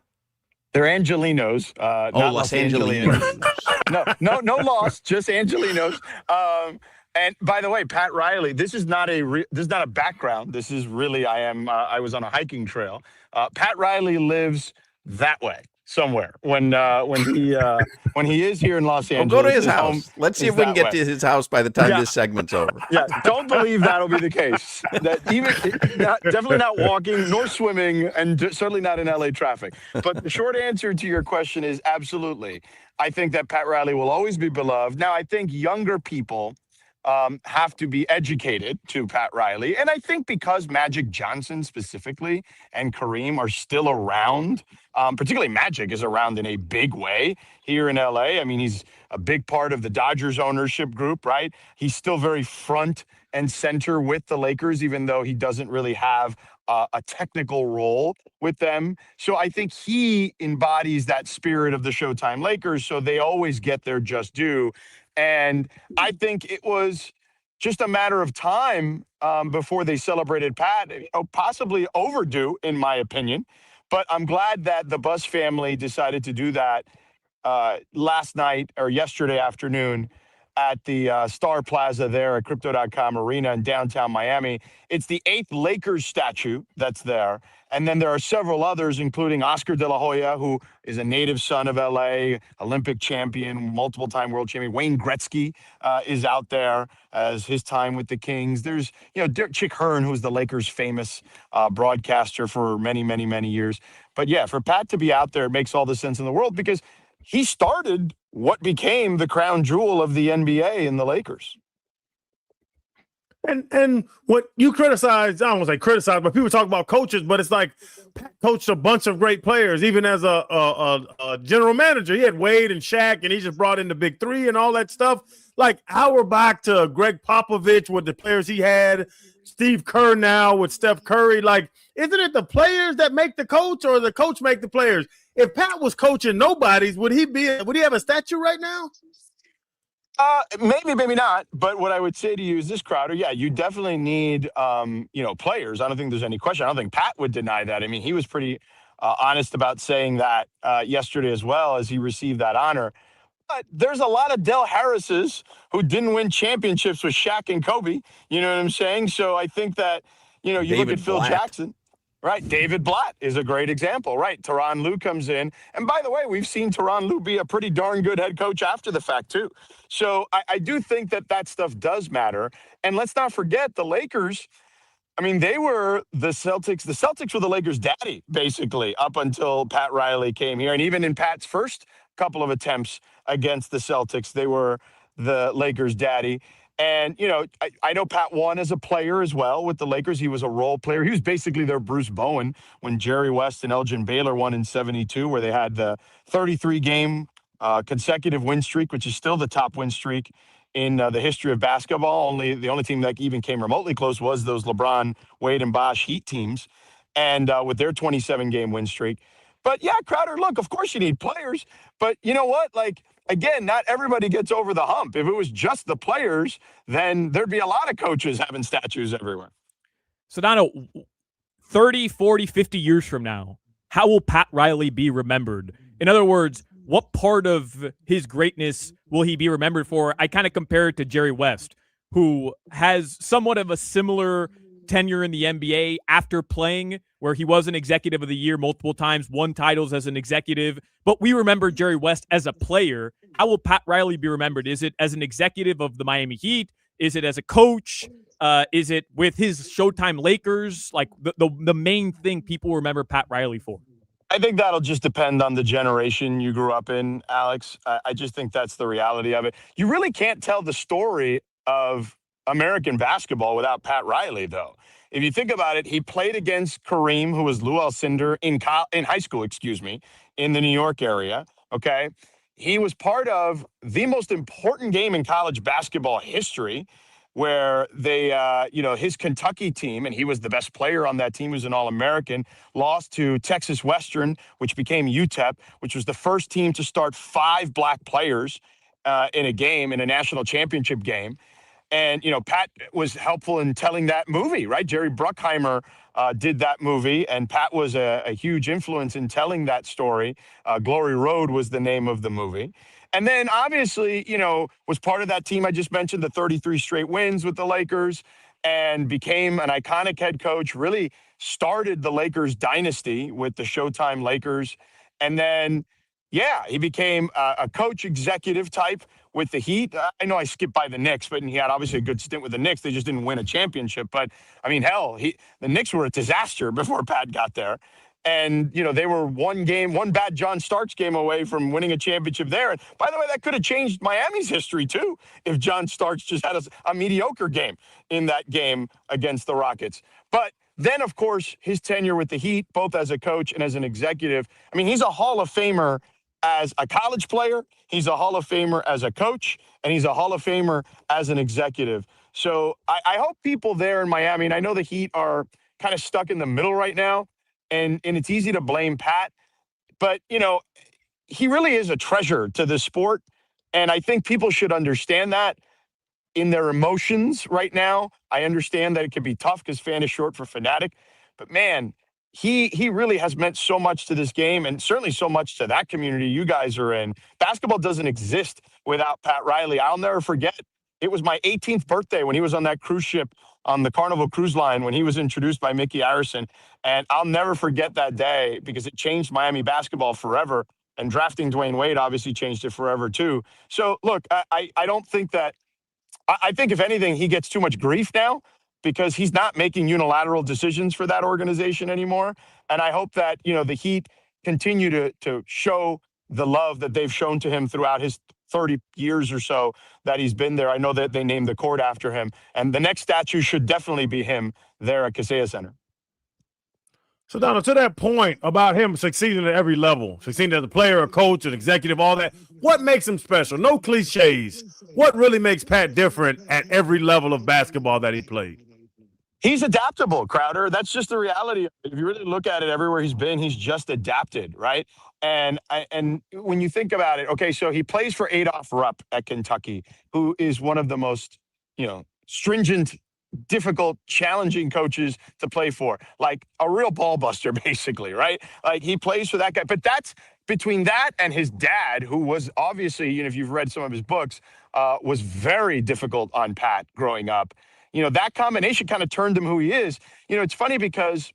M: They're Angelinos. Not
B: Los Angelinos.
M: No loss, just Angelinos. And by the way, Pat Riley, this is not a background. This is really, I was on a hiking trail. Pat Riley lives that way somewhere when he is here in Los Angeles.
B: Well, go to his house. Let's see if we can get to his house by the time this segment's over.
M: Yeah, don't believe that'll be the case. That definitely not walking nor swimming, and certainly not in LA traffic. But the short answer to your question is absolutely. I think that Pat Riley will always be beloved. Now, I think younger people have to be educated to Pat Riley. And I think because Magic Johnson specifically and Kareem are still around, particularly Magic is around in a big way here in LA. I mean, he's a big part of the Dodgers ownership group, right? He's still very front and center with the Lakers, even though he doesn't really have a technical role with them. So I think he embodies that spirit of the Showtime Lakers. So they always get their just due. And I think it was just a matter of time before they celebrated Pat, possibly overdue, in my opinion. But I'm glad that the Buss family decided to do that last night or yesterday afternoon at the Star Plaza there at Crypto.com Arena in downtown Miami. It's the 8th Lakers statue that's there. And then there are several others, including Oscar De La Hoya, who is a native son of L.A., Olympic champion, multiple-time world champion. Wayne Gretzky is out there as his time with the Kings. There's, Chick Hearn, who's the Lakers' famous broadcaster for many, many, many years. But, yeah, for Pat to be out there, it makes all the sense in the world because he started what became the crown jewel of the NBA in the Lakers.
C: And what you criticize, I don't want to say criticize, but people talk about coaches, but it's like Pat coached a bunch of great players, even as a general manager. He had Wade and Shaq, and he just brought in the big three and all that stuff. Like, hour back to Greg Popovich with the players he had, Steve Kerr now with Steph Curry. Like, isn't it the players that make the coach, or the coach make the players? If Pat was coaching nobodies, would he have a statue right now?
M: Maybe, maybe not. But what I would say to you is this, Crowder. Yeah, you definitely need, players. I don't think there's any question. I don't think Pat would deny that. I mean, he was pretty honest about saying that yesterday as well as he received that honor. But there's a lot of Del Harrises who didn't win championships with Shaq and Kobe. You know what I'm saying? So I think that, you look at Phil Jackson. Right. David Blatt is a great example. Right. Tyronn Lue comes in. And by the way, we've seen Tyronn Lue be a pretty darn good head coach after the fact, too. So I do think that stuff does matter. And let's not forget the Lakers. I mean, they were the Celtics. The Celtics were the Lakers' daddy, basically, up until Pat Riley came here. And even in Pat's first couple of attempts against the Celtics, they were the Lakers' daddy. And, I know Pat won as a player as well with the Lakers. He was a role player. He was basically their Bruce Bowen when Jerry West and Elgin Baylor won in 72, where they had the 33-game consecutive win streak, which is still the top win streak in the history of basketball. The only team that even came remotely close was those LeBron, Wade, and Bosh Heat teams, and with their 27-game win streak. But, yeah, Crowder, look, of course you need players. But you know what? Like, again, not everybody gets over the hump. If it was just the players, then there'd be a lot of coaches having statues everywhere.
D: Sedano, 30, 40, 50 years from now, how will Pat Riley be remembered? In other words, what part of his greatness will he be remembered for? I kind of compare it to Jerry West, who has somewhat of a similar tenure in the NBA after playing, where he was an executive of the year multiple times, won titles as an executive. But we remember Jerry West as a player. How will Pat Riley be remembered? Is it as an executive of the Miami Heat? Is it as a coach? Is it with his Showtime Lakers? Like the main thing people remember Pat Riley for?
M: I think that'll just depend on the generation you grew up in, Alex. I just think that's the reality of it. You really can't tell the story of American basketball without Pat Riley, though. If you think about it, he played against Kareem, who was Lou Alcindor in high school, in the New York area. Okay. He was part of the most important game in college basketball history, where they, his Kentucky team, and he was the best player on that team, was an All-American, lost to Texas Western, which became UTEP, which was the first team to start 5 black players in a game, in a national championship game. And, Pat was helpful in telling that movie, right? Jerry Bruckheimer did that movie, and Pat was a huge influence in telling that story. Glory Road was the name of the movie. And then obviously, was part of that team I just mentioned, the 33 straight wins with the Lakers, and became an iconic head coach, really started the Lakers dynasty with the Showtime Lakers. And then, he became a coach executive type with the Heat. I know I skipped by the Knicks, but he had obviously a good stint with the Knicks. They just didn't win a championship. But, I mean, hell, the Knicks were a disaster before Pat got there. And, they were one bad John Starks game away from winning a championship there. And by the way, that could have changed Miami's history, too, if John Starks just had a mediocre game in that game against the Rockets. But then, of course, his tenure with the Heat, both as a coach and as an executive. I mean, he's a Hall of Famer as a college player. He's a Hall of Famer as a coach, and he's a Hall of Famer as an executive. So I hope people there in Miami, and I know the Heat are kind of stuck in the middle right now, and it's easy to blame Pat, but, he really is a treasure to the sport, and I think people should understand that in their emotions right now. I understand that it can be tough because fan is short for fanatic, but man, he really has meant so much to this game, and certainly so much to that community you guys are in. Basketball doesn't exist without Pat Riley. I'll never forget. It was my 18th birthday when he was on that cruise ship on the Carnival Cruise Line, when he was introduced by Mickey Arison. And I'll never forget that day because it changed Miami basketball forever. And drafting Dwayne Wade obviously changed it forever too. So look, I don't think that, I think if anything, he gets too much grief now because he's not making unilateral decisions for that organization anymore. And I hope that, the Heat continue to show the love that they've shown to him throughout his 30 years or so that he's been there. I know that they named the court after him. And the next statue should definitely be him there at Kaseya Center.
C: So, Donald, to that point about him succeeding at every level, succeeding as a player, a coach, an executive, all that, what makes him special? No cliches. What really makes Pat different at every level of basketball that he played?
M: He's adaptable, Crowder. That's just the reality. If you really look at it, everywhere he's been, he's just adapted, right? And when you think about it, okay, so he plays for Adolph Rupp at Kentucky, who is one of the most, stringent, difficult, challenging coaches to play for, like a real ball buster, basically, right? Like he plays for that guy. But that's between that and his dad, who was obviously, if you've read some of his books, was very difficult on Pat growing up. That combination kind of turned him who he is. It's funny because,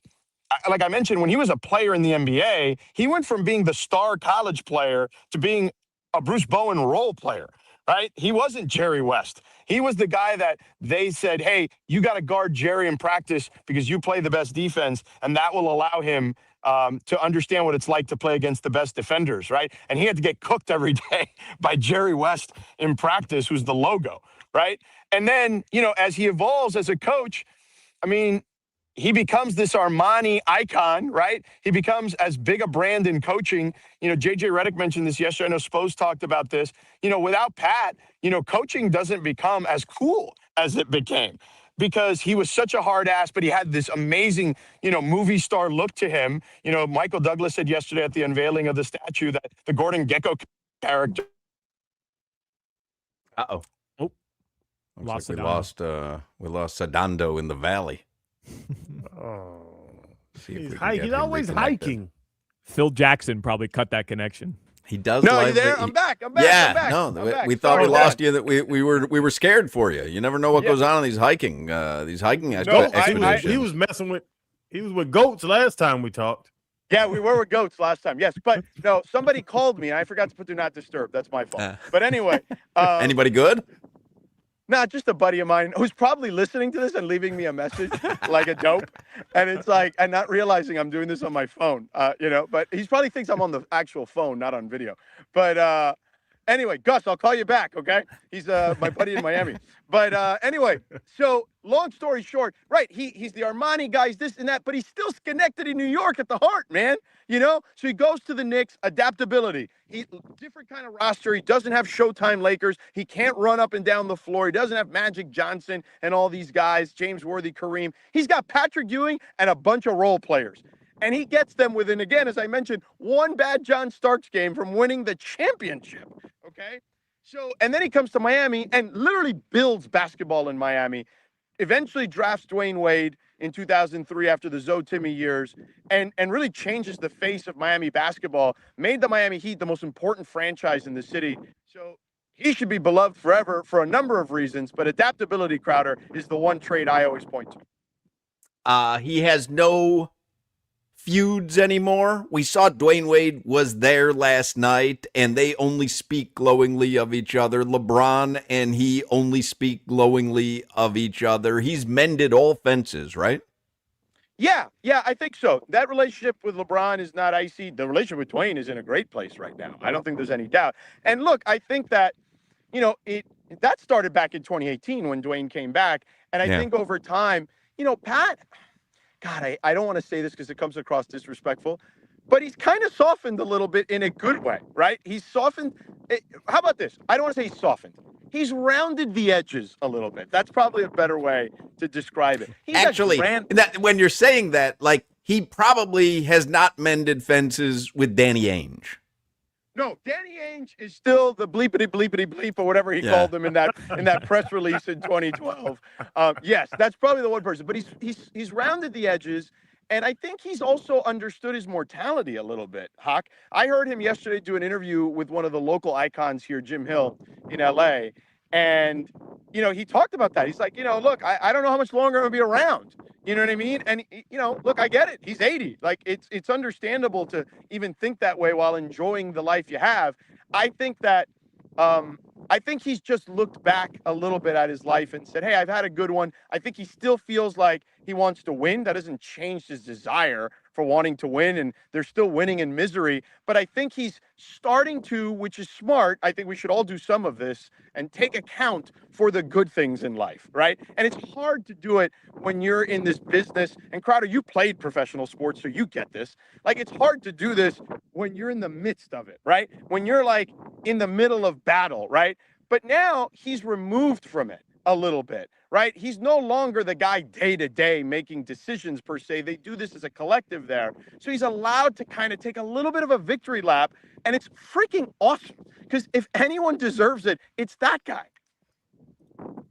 M: like I mentioned, when he was a player in the NBA, he went from being the star college player to being a Bruce Bowen role player, right? He wasn't Jerry West. He was the guy that they said, hey, you got to guard Jerry in practice because you play the best defense, and that will allow him to understand what it's like to play against the best defenders, right? And he had to get cooked every day by Jerry West in practice, who's the logo, right? And then, as he evolves as a coach, I mean, he becomes this Armani icon, right? He becomes as big a brand in coaching. JJ Redick mentioned this yesterday. I know Spose talked about this. Without Pat, coaching doesn't become as cool as it became because he was such a hard ass, but he had this amazing, movie star look to him. Michael Douglas said yesterday at the unveiling of the statue that the Gordon Gekko character.
B: Uh-oh.
D: Oh.
B: Looks like we lost Sedano in the valley.
C: He's always hiking.
D: Phil Jackson probably cut that connection.
B: He does.
N: No, you there? I'm back.
B: Yeah,
N: I'm back.
B: no, we thought we lost you. That we were scared for you. You never know what goes on in these hiking expeditions.
C: He was messing with. He was with goats last time we talked.
N: Yeah, we were with goats last time. Yes, but no, somebody called me. I forgot to put do not disturb. That's my fault. But anyway,
B: anybody good?
N: Nah, just a buddy of mine who's probably listening to this and leaving me a message like a dope. And it's like, and not realizing I'm doing this on my phone, but he probably thinks I'm on the actual phone, not on video. But anyway, Gus, I'll call you back, okay? He's my buddy in Miami. But anyway, so long story short, right, he's the Armani guy, he's this and that, but he's still Schenectady, New York at the heart, man. So he goes to the Knicks, adaptability. Different kind of roster. He doesn't have Showtime Lakers. He can't run up and down the floor. He doesn't have Magic Johnson and all these guys, James Worthy, Kareem. He's got Patrick Ewing and a bunch of role players. And he gets them within, again, as I mentioned, one bad John Starks game from winning the championship. Okay? So, and then he comes to Miami and literally builds basketball in Miami. Eventually drafts Dwayne Wade in 2003 after the Zoe Timmy years and really changes the face of Miami basketball, made the Miami Heat the most important franchise in the city. So he should be beloved forever for a number of reasons, but adaptability, Crowder, is the one trait I always point to.
B: He has no feuds anymore. We saw Dwayne Wade was there last night, and they only speak glowingly of each other. LeBron and he only speak glowingly of each other. He's mended all fences, right?
N: Yeah, I think so. That relationship with LeBron is not icy. The relationship with Dwayne is in a great place right now. I don't think there's any doubt. And look, I think that, that started back in 2018 when Dwayne came back. And I think over time, Pat, God, I don't want to say this because it comes across disrespectful, but he's kind of softened a little bit in a good way, right? He's softened. How about this? I don't want to say he's softened. He's rounded the edges a little bit. That's probably a better way to describe it.
B: Actually, when you're saying that, like, he probably has not mended fences with Danny Ainge.
N: No, Danny Ainge is still the bleepity bleepity bleep or whatever he called them in that press release in 2012. Yes, that's probably the one person. But he's rounded the edges, and I think he's also understood his mortality a little bit. Hoch, I heard him yesterday do an interview with one of the local icons here, Jim Hill, in LA, and he talked about that. He's like, look, I don't know how much longer I'm gonna be around. You know what I mean? And, look, I get it. He's 80. Like, it's understandable to even think that way while enjoying the life you have. I think that, I think he's just looked back a little bit at his life and said, hey, I've had a good one. I think he still feels like he wants to win. That hasn't changed his desire for wanting to win, and they're still winning in misery. But I think he's starting to, which is smart. I think we should all do some of this and take account for the good things in life, right? And it's hard to do it when you're in this business. And Crowder, you played professional sports, so you get this. Like, it's hard to do this when you're in the midst of it, right? When you're like in the middle of battle, right? But now he's removed from it a little bit, right? He's no longer the guy day to day making decisions per se. They do this as a collective there. So he's allowed to kind of take a little bit of a victory lap, and it's freaking awesome because if anyone deserves it, it's that guy.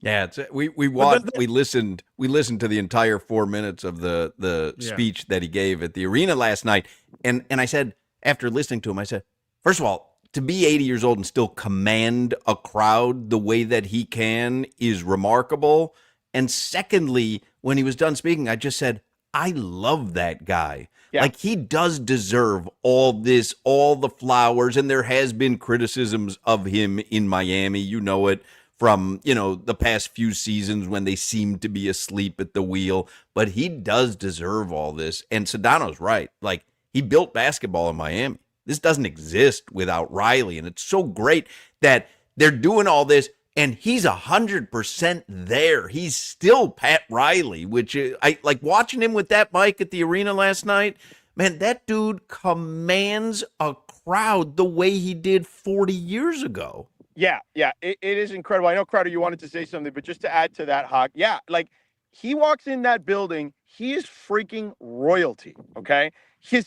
B: Yeah, we listened to the entire 4 minutes of the speech that he gave at the arena last night, and I said, after listening to him, I said, first of all, to be 80 years old and still command a crowd the way that he can is remarkable. And secondly, when he was done speaking, I just said, I love that guy. Yeah. Like, he does deserve all this, all the flowers. And there has been criticisms of him in Miami. You know it from, the past few seasons when they seem to be asleep at the wheel. But he does deserve all this. And Sedano's right. Like, he built basketball in Miami. This doesn't exist without Riley, and it's so great that they're doing all this, and he's 100% there. He's still Pat Riley, which I like watching him with that mic at the arena last night. Man, that dude commands a crowd the way he did 40 years ago.
N: Yeah, it is incredible. I know, Crowder, you wanted to say something, but just to add to that, Hoch, like, he walks in that building, he is freaking royalty, okay?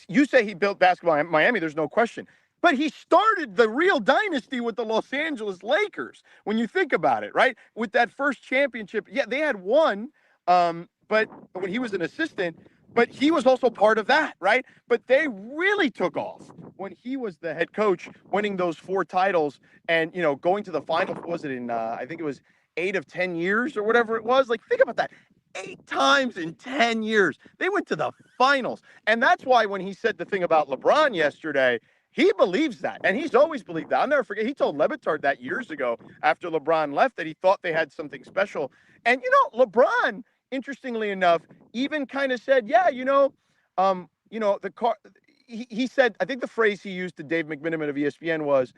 N: You say he built basketball in Miami, there's no question. But he started the real dynasty with the Los Angeles Lakers, when you think about it, right? With that first championship. Yeah, they had one, but when he was an assistant, but he was also part of that, right? But they really took off when he was the head coach, winning those 4 titles and, going to the finals. Was it in, I think it was 8 of 10 years or whatever it was? Like, think about that. 8 times in 10 years. They went to the finals. And that's why when he said the thing about LeBron yesterday, he believes that, and he's always believed that. I'll never forget. He told Levitard that years ago after LeBron left that he thought they had something special. And LeBron, interestingly enough, even kind of said, "Yeah, the car." He said, I think the phrase he used to Dave McMiniman of ESPN was,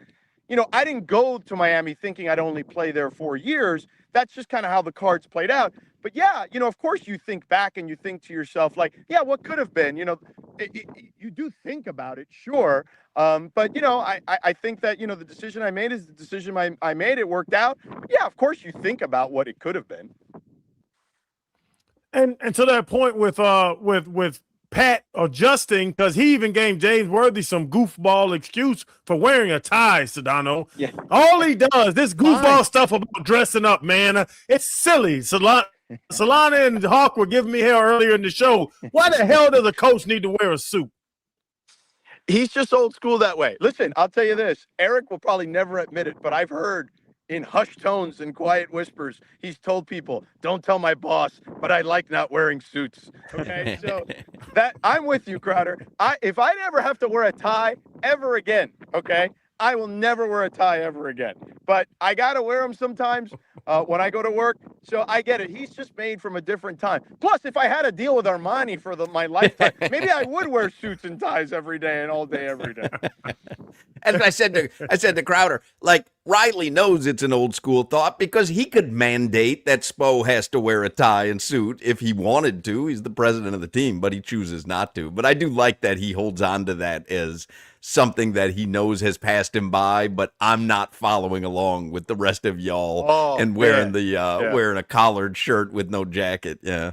N: I didn't go to Miami thinking I'd only play there 4 years. That's just kind of how the cards played out. But yeah, of course you think back and you think to yourself, like, yeah, what could have been? You do think about it, sure. But I think that the decision I made is the decision I made. It worked out. But yeah, of course you think about what it could have been.
C: And to that point with Pat adjusting, because he even gave James Worthy some goofball excuse for wearing a tie, Sedano.
N: Yeah.
C: All he does, this goofball stuff about dressing up, man, it's silly. Solana and Hoch were giving me hell earlier in the show. Why the hell does a coach need to wear a suit?
N: He's just old school that way. Listen, I'll tell you this. Eric will probably never admit it, but I've heard in hushed tones and quiet whispers, he's told people, don't tell my boss, but I like not wearing suits. Okay, so that I'm with you, Crowder. If I ever have to wear a tie ever again, okay, I will never wear a tie ever again. But I got to wear them sometimes when I go to work. So I get it. He's just made from a different time. Plus, if I had a deal with Armani for my lifetime, maybe I would wear suits and ties every day and all day, every day.
B: As I said to Crowder, like, Riley knows it's an old school thought because he could mandate that Spo has to wear a tie and suit if he wanted to. He's the president of the team, but he chooses not to. But I do like that he holds on to that as something that he knows has passed him by, but I'm not following along with the rest of y'all and wearing wearing a collared shirt with no jacket. Yeah.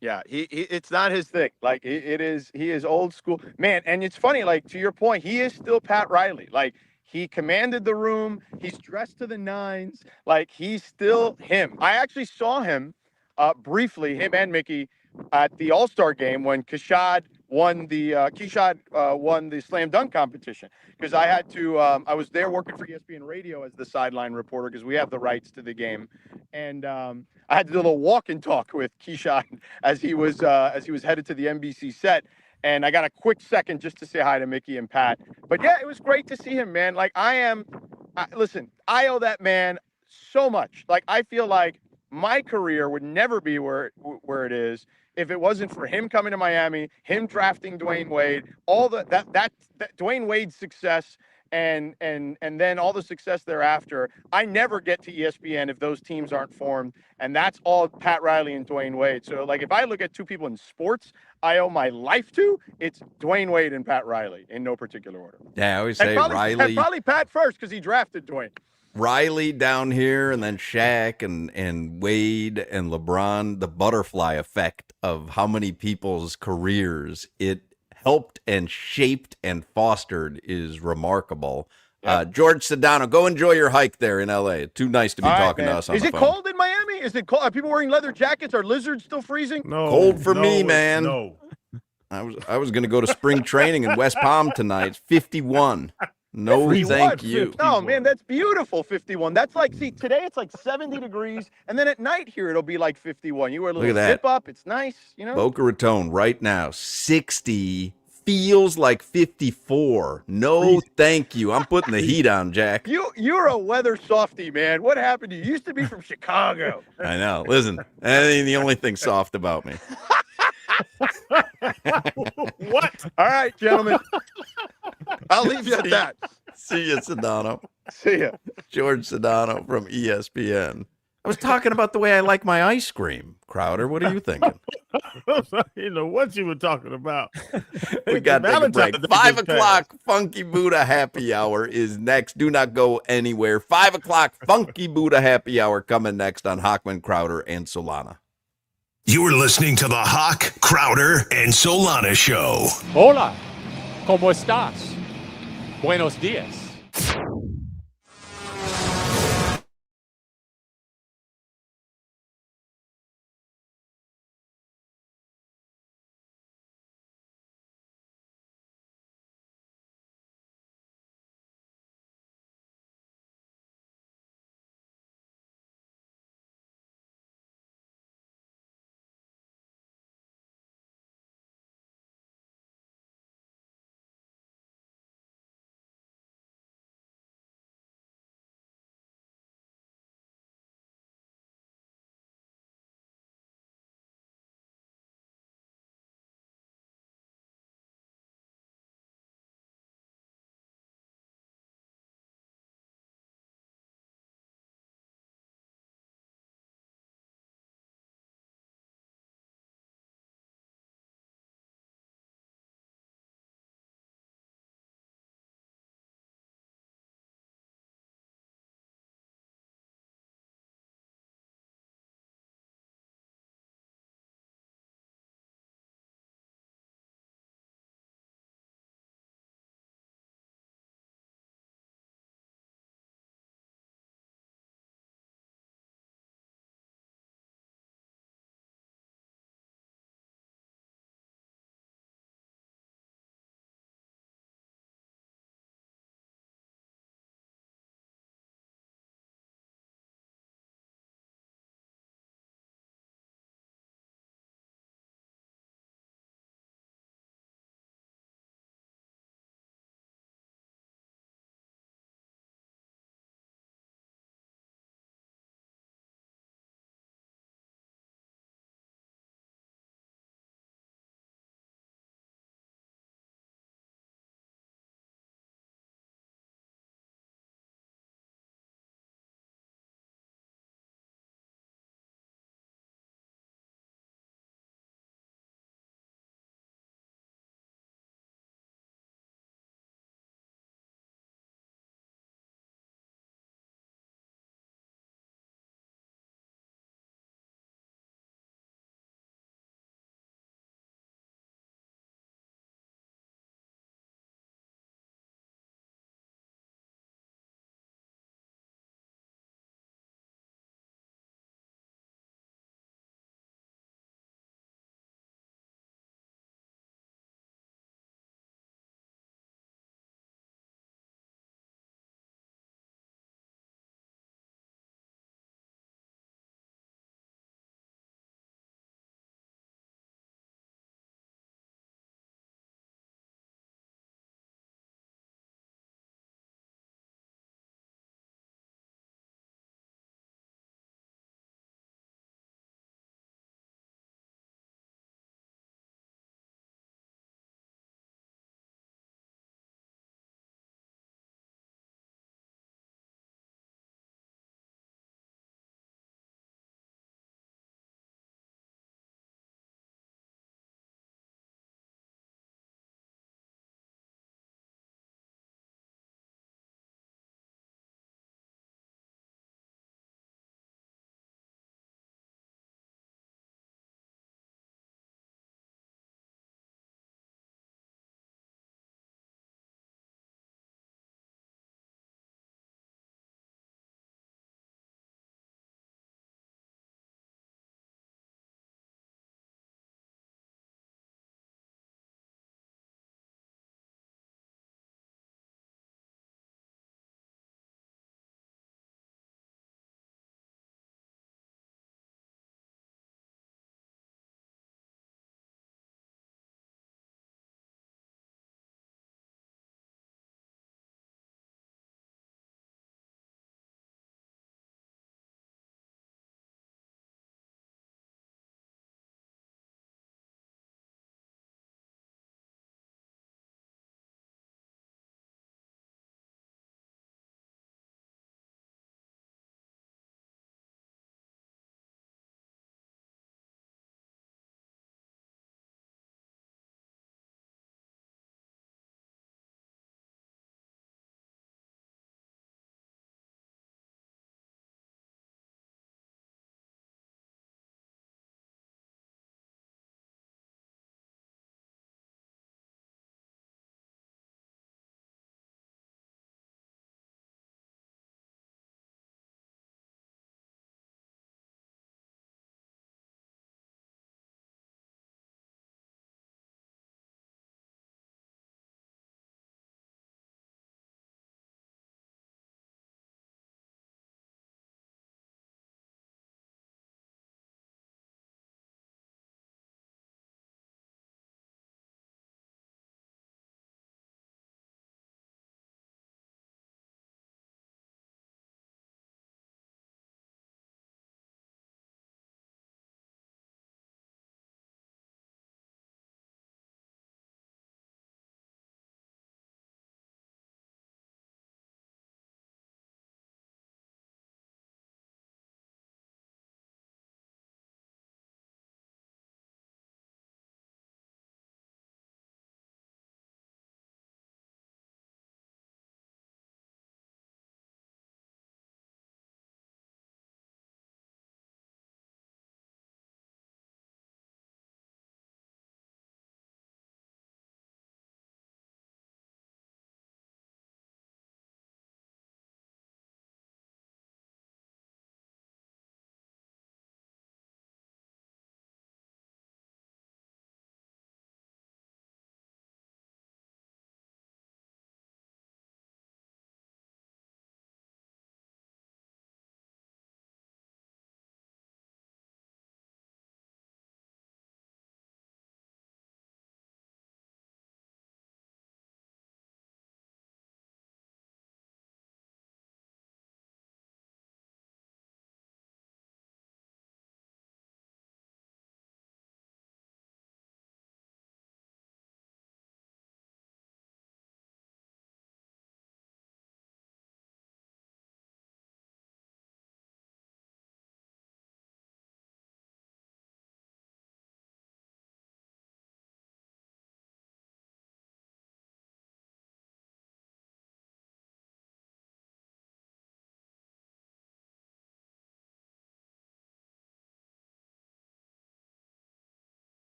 N: Yeah, it's not his thing. Like he is old school, man. And it's funny, like to your point, he is still Pat Riley. Like he commanded the room. He's dressed to the nines. Like he's still him. I actually saw him briefly, him and Mickey, at the All-Star game when Keshad won the slam dunk competition. Because I had to, I was there working for ESPN Radio as the sideline reporter because we have the rights to the game, and I had to do a little walk and talk with Keshad as he was headed to the NBC set. And I got a quick second just to say hi to Mickey and Pat. But yeah, it was great to see him, man. Like listen, I owe that man so much. Like I feel like my career would never be where it is if it wasn't for him coming to Miami, him drafting Dwayne Wade, all that Dwayne Wade's success and then all the success thereafter. I never get to ESPN if those teams aren't formed, and that's all Pat Riley and Dwayne Wade. So like if I look at two people in sports I owe my life to, it's Dwayne Wade and Pat Riley in no particular order.
B: Yeah, I always say Riley.
N: Probably Pat first because he drafted Dwayne.
B: Riley down here, and then Shaq and Wade and LeBron, the butterfly effect of how many people's careers it helped and shaped and fostered is remarkable. Yep. George Sedano, go enjoy your hike there in L.A. Too nice to be talking to us on the phone.
N: Is it cold in Miami? Is it cold? Are people wearing leather jackets? Are lizards still freezing?
C: No.
B: Cold for me, man.
C: No.
B: I was going to go to spring training in West Palm tonight. It's 51. No, 51, thank you.
N: 51. No, man, that's beautiful, 51. That's like, see, today it's like 70 degrees, and then at night here it'll be like 51. You wear a little zip up. It's nice, you know?
B: Boca Raton right now, 60, feels like 54. No, thank you. I'm putting the heat on, Jack.
N: You're a weather softy, man. What happened to you? You used to be from Chicago.
B: I know. Listen, that ain't the only thing soft about me.
C: What?
N: All right, gentlemen. I'll leave you at that.
B: See you, Sedano.
N: See ya.
B: George Sedano from ESPN. I was talking about the way I like my ice cream. Crowder, what are you thinking?
C: You know what you were talking about.
B: We got to take a break. 5 o'clock Funky Buddha Happy Hour is next. Do not go anywhere. 5 o'clock Funky Buddha Happy Hour coming next on Hochman, Crowder, and Solana.
E: You're listening to the Hoch, Crowder, and Solana Show.
O: Hola, ¿cómo estás? Buenos días.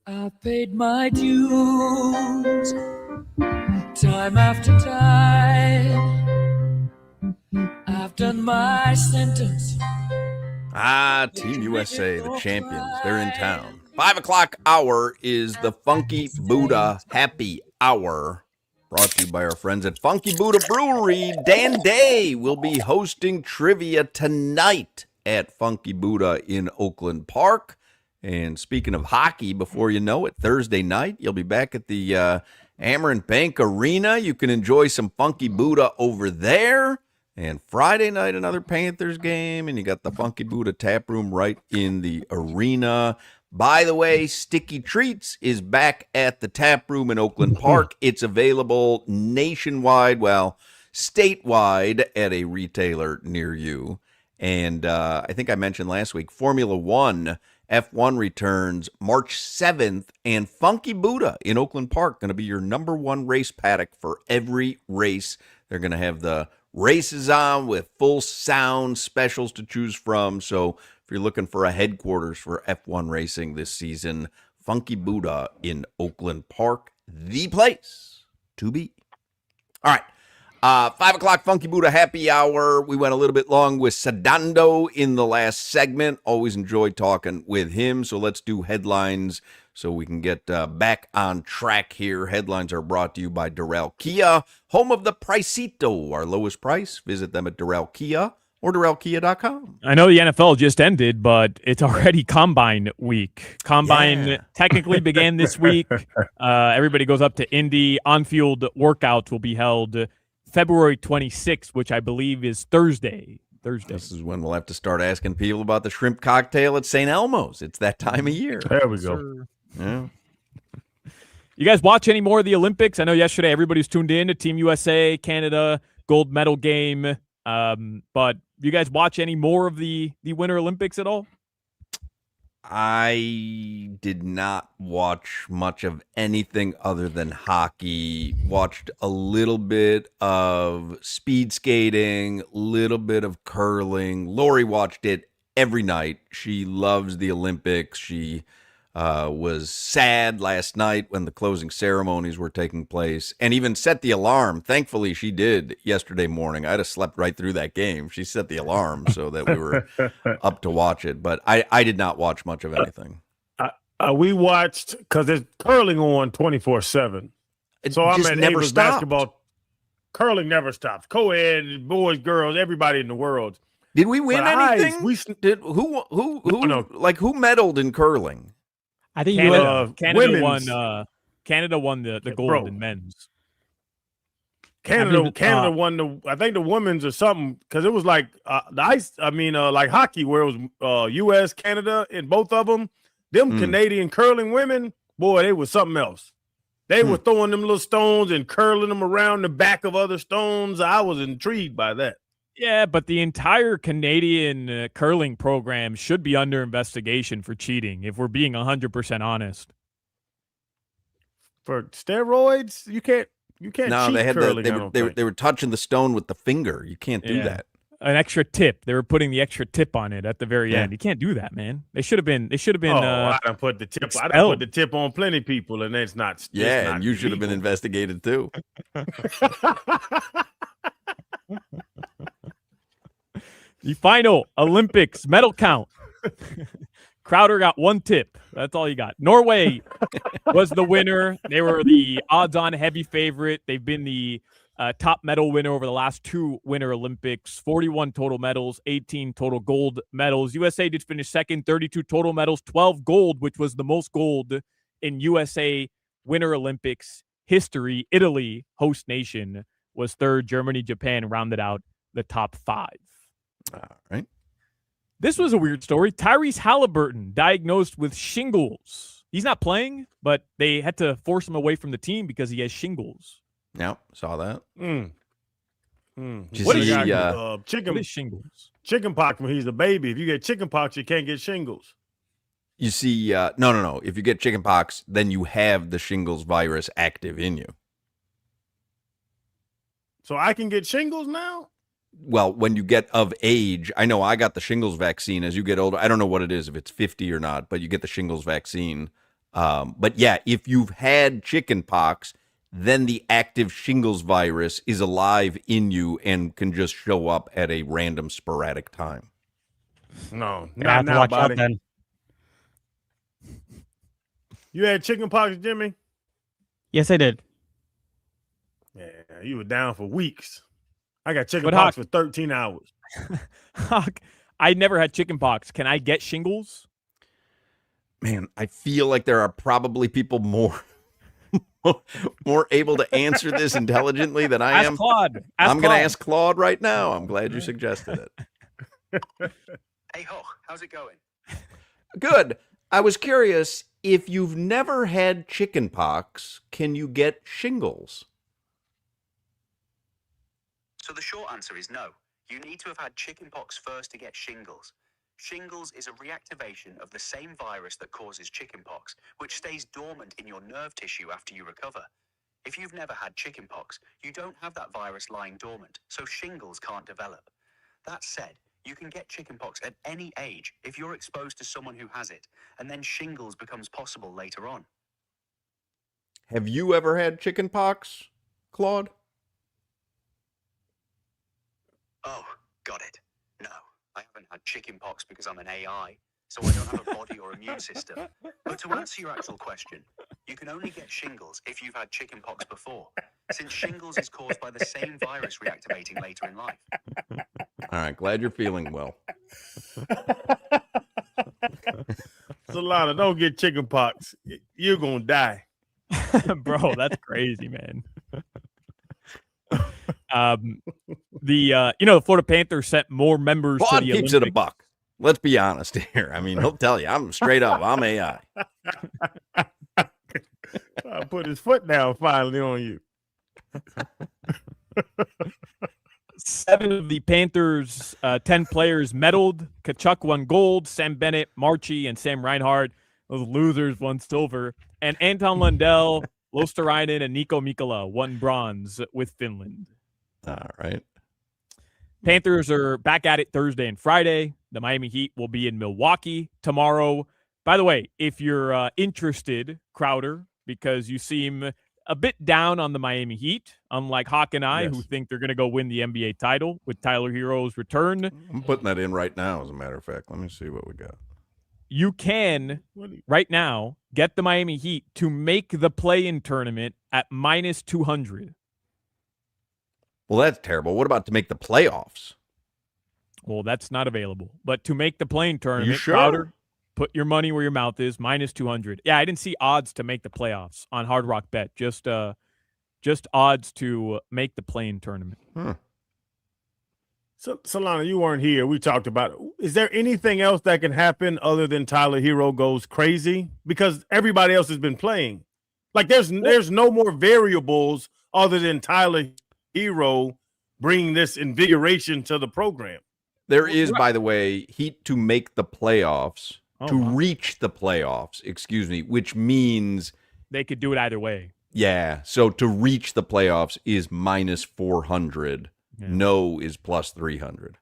G: I paid my dues time after time. I've done my sentence.
B: Team USA, the champions, they're in town. 5 o'clock hour is the Funky Buddha Happy Hour, brought to you by our friends at Funky Buddha Brewery. Dan Day will be hosting trivia tonight at Funky Buddha in Oakland Park. And speaking of hockey, before you know it, Thursday night, you'll be back at the Amerant Bank Arena. You can enjoy some Funky Buddha over there. And Friday night, another Panthers game, and you got the Funky Buddha tap room right in the arena. By the way, Sticky Treats is back at the tap room in Oakland Park. It's available nationwide, well, statewide at a retailer near you. And I think I mentioned last week, Formula One F1 returns March 7th, and Funky Buddha in Oakland Park going to be your number one race paddock for every race. They're going to have the races on with full sound specials to choose from. So if you're looking for a headquarters for F1 racing this season, Funky Buddha in Oakland Park, the place to be. All right. 5 o'clock Funky Buddha Happy Hour. We went a little bit long with Sedano in the last segment. Always enjoyed talking with him. So let's do headlines so we can get back on track here. Headlines are brought to you by Durrell Kia, home of the Pricito, our lowest price. Visit them at Durrell Kia or DurrellKia.com.
D: I know the NFL just ended, but it's already Combine week. Combine technically began this week. Everybody goes up to Indy. On-field workouts will be held February 26th, which I believe is Thursday.
B: This is when we'll have to start asking people about the shrimp cocktail at St. Elmo's. It's that time of year.
C: There we go.
B: Yeah.
D: You guys watch any more of the Olympics? I know yesterday everybody's tuned in to Team USA, Canada, gold medal game. But you guys watch any more of the Winter Olympics at all?
B: I did not watch much of anything other than hockey. Watched a little bit of speed skating, little bit of curling. Lori watched it every night. She loves the Olympics. She was sad last night when the closing ceremonies were taking place and even set the alarm. Thankfully, she did yesterday morning. I'd have slept right through that game. She set the alarm so that we were up to watch it. But I did not watch much of anything.
C: We watched, because there's curling on 24/7. So I'm at Abrams basketball. Curling never stops. Co-ed, boys, girls, everybody in the world.
B: Did we win anything? Who medaled in curling?
I: I think
D: Canada won the gold in men's.
C: Canada won the, I think the women's or something, because it was like like hockey where it was U.S., Canada, and both of them. Them Canadian curling women, boy, they was something else. They were throwing them little stones and curling them around the back of other stones. I was intrigued by that.
D: Yeah, but the entire Canadian curling program should be under investigation for cheating, if we're being 100% honest.
C: For steroids, you can't.
B: No,
C: cheat
B: they had
C: curling,
B: they were touching the stone with the finger. You can't do that.
D: An extra tip. They were putting the extra tip on it at the very end. You can't do that, man. They should have been.
C: I done put the tip.
D: expelled.
C: I done put the tip on plenty of people, and it's not.
B: Yeah, and you should have been investigated too.
D: The final Olympics medal count. Crowder got one tip. That's all you got. Norway was the winner. They were the odds-on heavy favorite. They've been the top medal winner over the last two Winter Olympics. 41 total medals, 18 total gold medals. USA did finish second, 32 total medals, 12 gold, which was the most gold in USA Winter Olympics history. Italy, host nation, was third. Germany, Japan rounded out the top five.
B: All right.
D: This was a weird story. Tyrese Halliburton diagnosed with shingles. He's not playing, but they had to force him away from the team because he has shingles.
B: Yep, saw that.
C: What is
D: shingles?
C: Chicken pox when he's a baby. If you get chicken pox, you can't get shingles.
B: You see, no. If you get chicken pox, then you have the shingles virus active in you.
C: So I can get shingles now?
B: Well, when you get of age, I know I got the shingles vaccine as you get older. I don't know what it is, if it's 50 or not, but you get the shingles vaccine But yeah, if you've had chicken pox, then the active shingles virus is alive in you and can just show up at a random sporadic time.
C: No,
I: I
C: not
I: have to
C: now,
I: watch out
C: buddy.
I: then.
C: You had chicken pox, Jimmy?
I: Yes, I did.
C: Yeah, you were down for weeks. I got chicken
D: But
C: pox
D: Hoch-
C: for 13 hours.
D: I never had chicken pox. Can I get shingles?
B: Man, I feel like there are probably people more able to answer this intelligently than I
D: Ask
B: am.
D: Claude.
B: I'm going
D: Claude.
B: to ask Claude right now. I'm glad you suggested it.
J: Hey, Hoch, how's it going?
B: Good. I was curious, if you've never had chicken pox, can you get shingles?
J: So the short answer is no. You need to have had chickenpox first to get shingles. Shingles is a reactivation of the same virus that causes chickenpox, which stays dormant in your nerve tissue after you recover. If you've never had chickenpox, you don't have that virus lying dormant, so shingles can't develop. That said, you can get chickenpox at any age if you're exposed to someone who has it, and then shingles becomes possible later on.
B: Have you ever had chicken pox, Claude?
J: Oh, got it. No, I haven't had chickenpox because I'm an AI, so I don't have a body or immune system. But to answer your actual question, you can only get shingles if you've had chickenpox before, since shingles is caused by the same virus reactivating later in life.
B: All right, glad you're feeling well.
C: Solana, don't get chicken pox. You're going to die.
D: Bro, that's crazy, man. The Florida Panthers sent more members
B: Claude
D: to the
B: keeps
D: Olympics.
B: it a buck. Let's be honest here. I mean, he'll tell you, I'm straight up. I'm AI.
C: I'll put his foot down finally on you.
D: 7 of the Panthers' 10 players medaled. Kachuk won gold. Sam Bennett, Marchie, and Sam Reinhart, those losers, won silver. And Anton Lundell, Losterainen, and Nico Mikkola won bronze with Finland.
B: All right.
D: Panthers are back at it Thursday and Friday. The Miami Heat will be in Milwaukee tomorrow. By the way, if you're interested, Crowder, because you seem a bit down on the Miami Heat, unlike Hoch and I, who think they're going to go win the NBA title with Tyler Herro's return.
B: I'm putting that in right now, as a matter of fact. Let me see what we got.
D: You can, right now, get the Miami Heat to make the play-in tournament at minus 200.
B: Well, that's terrible. What about to make the playoffs?
D: Well, that's not available. But to make the play-in tournament,
B: sure?
D: Crowder, put your money where your mouth is, minus 200. Yeah, I didn't see odds to make the playoffs on Hard Rock Bet. Just odds to make the play-in tournament.
C: So, Solana, you weren't here. We talked about it. Is there anything else that can happen other than Tyler Herro goes crazy? Because everybody else has been playing. Like, there's no more variables other than Tyler Herro bringing this invigoration to the program.
B: There is, by the way, Heat to make the playoffs, reach the playoffs, excuse me, which means
D: they could do it either way.
B: Yeah. So to reach the playoffs is minus 400. Yeah. No is plus 300.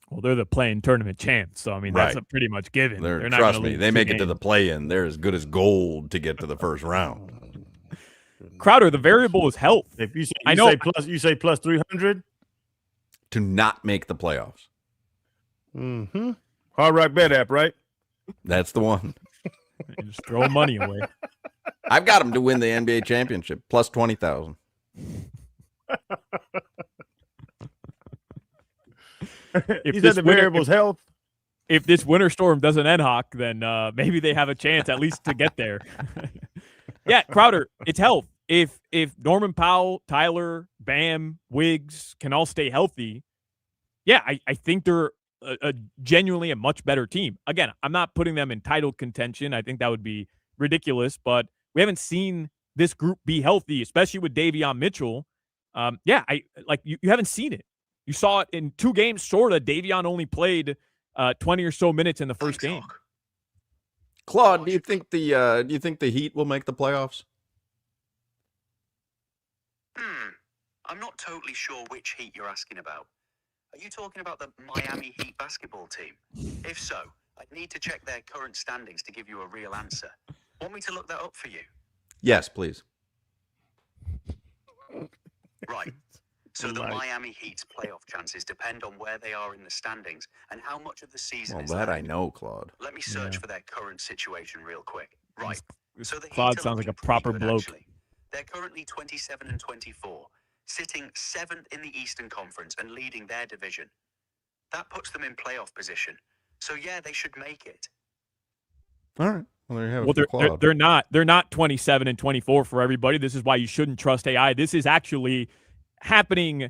D: Well, they're the play-in tournament champs, so I mean that's a pretty much given. They're not
B: trust me, they make
D: games.
B: it to the play-in. They're as good as gold to get to the first round.
D: Crowder, the variable is health.
C: If you say plus 300
B: to not make the playoffs.
C: Mm-hmm. Hard Rock Bet app, right?
B: That's the one.
D: Just throw money away.
B: I've got them to win the NBA championship, plus 20,000.
C: If the variable's health.
D: If this winter storm doesn't end, Hoch, then maybe they have a chance at least to get there. Yeah, Crowder, it's health. If Norman Powell, Tyler, Bam, Wiggs can all stay healthy, yeah, I think they're genuinely a much better team. Again, I'm not putting them in title contention. I think that would be ridiculous, but we haven't seen this group be healthy, especially with Davion Mitchell. You haven't seen it. You saw it in 2 games, sort of. Davion only played 20 or so minutes in the first game.
B: Claude, do you think the Heat will make the playoffs?
J: I'm not totally sure which Heat you're asking about. Are you talking about the Miami Heat basketball team? If so, I'd need to check their current standings to give you a real answer. Want me to look that up for you?
B: Yes, please.
J: Right. So the Miami Heat's playoff chances depend on where they are in the standings and how much of the season
B: Well,
J: is
B: that
J: left.
B: I know, Claude.
J: Let me search for their current situation real quick. Right. So the
D: Claude
J: Heat are
D: sounds like a
J: looking pretty
D: proper
J: good,
D: bloke.
J: actually. They're currently 27 and 24, sitting 7th in the Eastern Conference and leading their division. That puts them in playoff position. So yeah, they should make it.
B: All right. Well, there you have it.
D: Well,
B: From Claude.
D: they're not 27 and 24 for everybody. This is why you shouldn't trust AI. This is actually happening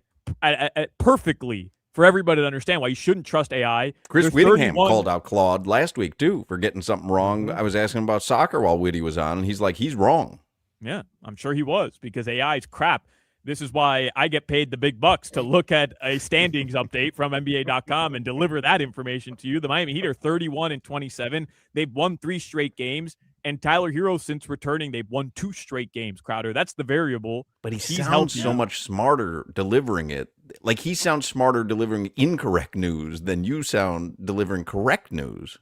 D: perfectly for everybody to understand why you shouldn't trust AI.
B: Chris
D: They're
B: Whittingham
D: 31
B: called out Claude last week, too, for getting something wrong. I was asking about soccer while Whitty was on, and he's like, he's wrong.
D: Yeah, I'm sure he was, because AI is crap. This is why I get paid the big bucks to look at a standings update from NBA.com and deliver that information to you. The Miami Heat are 31 and 27. They've won 3 straight games. And Tyler Herro, since returning, they've won 2 straight games, Crowder. That's the variable.
B: But
D: He's
B: sounds
D: healthy.
B: so much smarter delivering it. Like, he sounds smarter delivering incorrect news than you sound delivering correct news.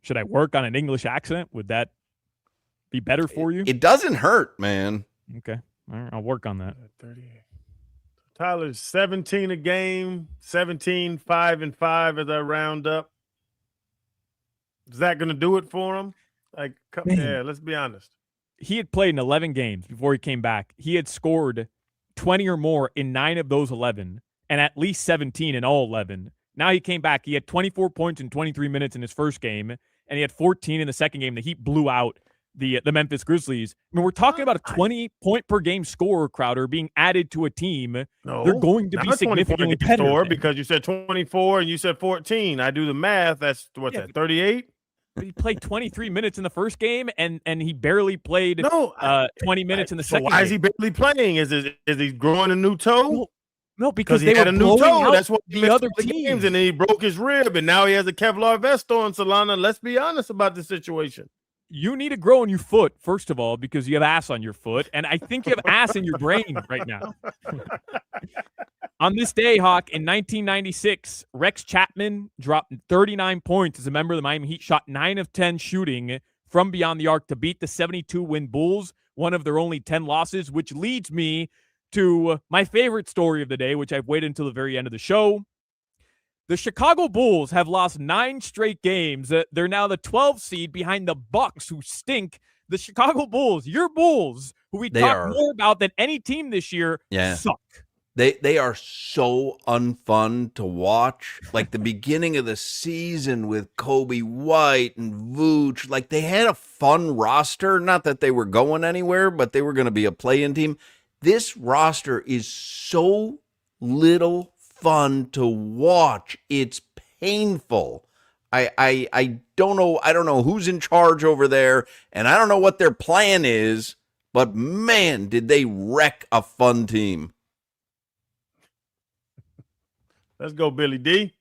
D: Should I work on an English accent? Would that be better for you?
B: It doesn't hurt, man.
D: Okay. All right, I'll work on that.
C: 38. Tyler's 17 a game, 17, 5 and 5 as I round up. Is that going to do it for him? Like, yeah, let's be honest.
D: He had played in 11 games before he came back. He had scored 20 or more in 9 of those 11 and at least 17 in all 11. Now he came back. He had 24 points in 23 minutes in his first game, and he had 14 in the second game. The Heat blew out the Memphis Grizzlies. I mean, we're talking about a 20-point-per-game scorer, Crowder, being added to a team.
C: No,
D: they're going to be significantly better.
C: Because you said 24 and you said 14. I do the math. That's, what's that, 38?
D: But he played 23 minutes in the first game, and he barely played 20 minutes in the second game.
C: Why is he barely playing? Is he growing a new toe?
D: No, because
C: he
D: they
C: had
D: were
C: a new
D: blowing
C: toe.
D: out
C: That's what
D: the
C: missed
D: other
C: all the
D: teams.
C: games, and then he broke his rib, and now he has a Kevlar vest on. Solana, let's be honest about the situation.
D: You need to grow on your foot, first of all, because you have ass on your foot, and I think you have ass in your brain right now. On this day, Hawk, in 1996, Rex Chapman dropped 39 points as a member of the Miami Heat, shot 9 of 10 shooting from beyond the arc to beat the 72-win Bulls, one of their only 10 losses, which leads me to my favorite story of the day, which I've waited until the very end of the show. The Chicago Bulls have lost 9 straight games. They're now the 12th seed behind the Bucks, who stink. The Chicago Bulls, your Bulls, who we talk more about than any team this year, suck.
B: They are so unfun to watch. Like the beginning of the season with Kobe White and Vooch, like they had a fun roster. Not that they were going anywhere, but they were going to be a play-in team. This roster is so little fun to watch. It's painful. I don't know. I don't know who's in charge over there, and I don't know what their plan is, but man, did they wreck a fun team.
C: Let's go, Billy D.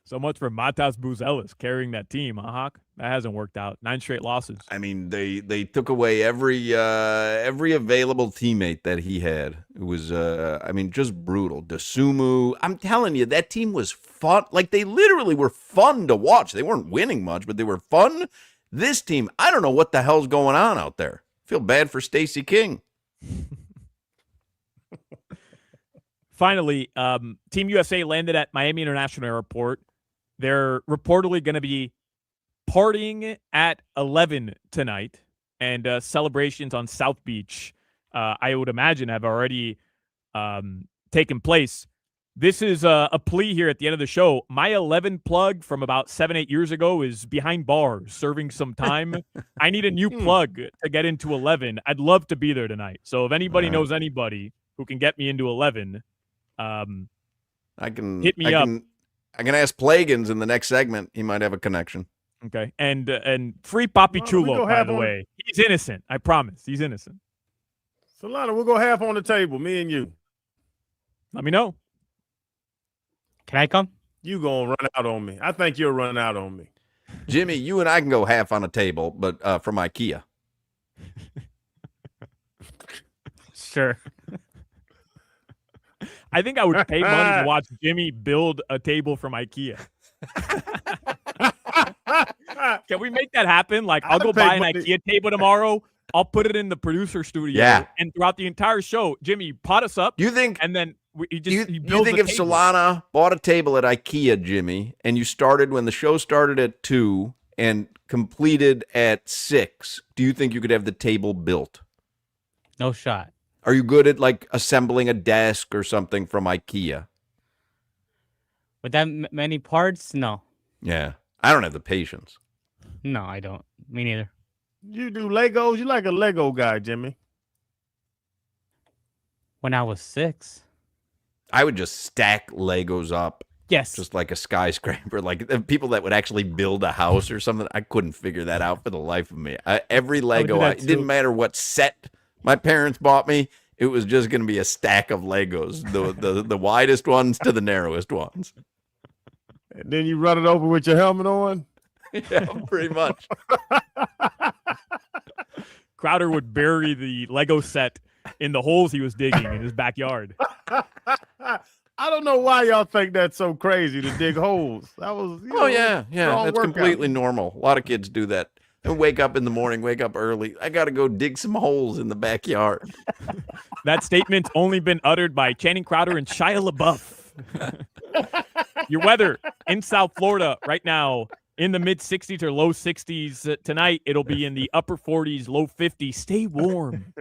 D: So much for Matas Buzelis carrying that team, huh, Hawk? That hasn't worked out. 9 straight losses.
B: I mean, they took away every available teammate that he had. It was, just brutal. Dasumu, I'm telling you, that team was fun. Like, they literally were fun to watch. They weren't winning much, but they were fun. This team, I don't know what the hell's going on out there. I feel bad for Stacey King.
D: Finally, Team USA landed at Miami International Airport. They're reportedly going to be partying at 11 tonight, and celebrations on South Beach, I would imagine, have already taken place. This is a plea here at the end of the show. My 11 plug from about 7-8 years ago is behind bars, serving some time. I need a new plug to get into 11. I'd love to be there tonight. So if anybody knows anybody who can get me into 11,
B: I can
D: hit me up.
B: I can ask Plagens in the next segment. He might have a connection.
D: Okay, and free Papi Chulo, by the way. He's innocent. I promise. He's innocent.
C: Solana, we'll go half on the table, me and you.
D: Let me know.
I: Can I come?
C: You gonna run out on me. I think you'll run out on me.
B: Jimmy, you and I can go half on a table, but from IKEA.
I: Sure.
D: I think I would pay money to watch Jimmy build a table from IKEA. Can we make that happen? Like, I'll go buy an IKEA table tomorrow. I'll put it in the producer studio, and throughout the entire show, Jimmy, pot us up.
B: You think?
D: And then he
B: you
D: builds
B: think
D: a
B: if
D: table.
B: Solana bought a table at IKEA, Jimmy, and you started when the show started at 2 and completed at 6, do you think you could have the table built?
I: No shot.
B: Are you good at like assembling a desk or something from IKEA?
I: With that many parts, no.
B: Yeah, I don't have the patience.
I: No, I don't. Me neither.
C: You do Legos? You like a Lego guy, Jimmy?
I: When I was 6.
B: I would just stack Legos up.
I: Yes.
B: Just like a skyscraper. Like the people that would actually build a house or something. I couldn't figure that out for the life of me. Every Lego, it didn't matter what set my parents bought me. It was just going to be a stack of Legos. The widest ones to the narrowest ones.
C: And then you run it over with your helmet on?
B: Yeah, pretty much.
D: Crowder would bury the Lego set in the holes he was digging in his backyard.
C: I don't know why y'all think that's so crazy to dig holes. That was
B: yeah. That's completely normal. A lot of kids do that. And wake up in the morning, wake up early. I got to go dig some holes in the backyard.
D: That statement's only been uttered by Channing Crowder and Shia LaBeouf. Your weather in South Florida right now in the mid 60s or low 60s. Tonight, it'll be in the upper 40s, low 50s. Stay warm.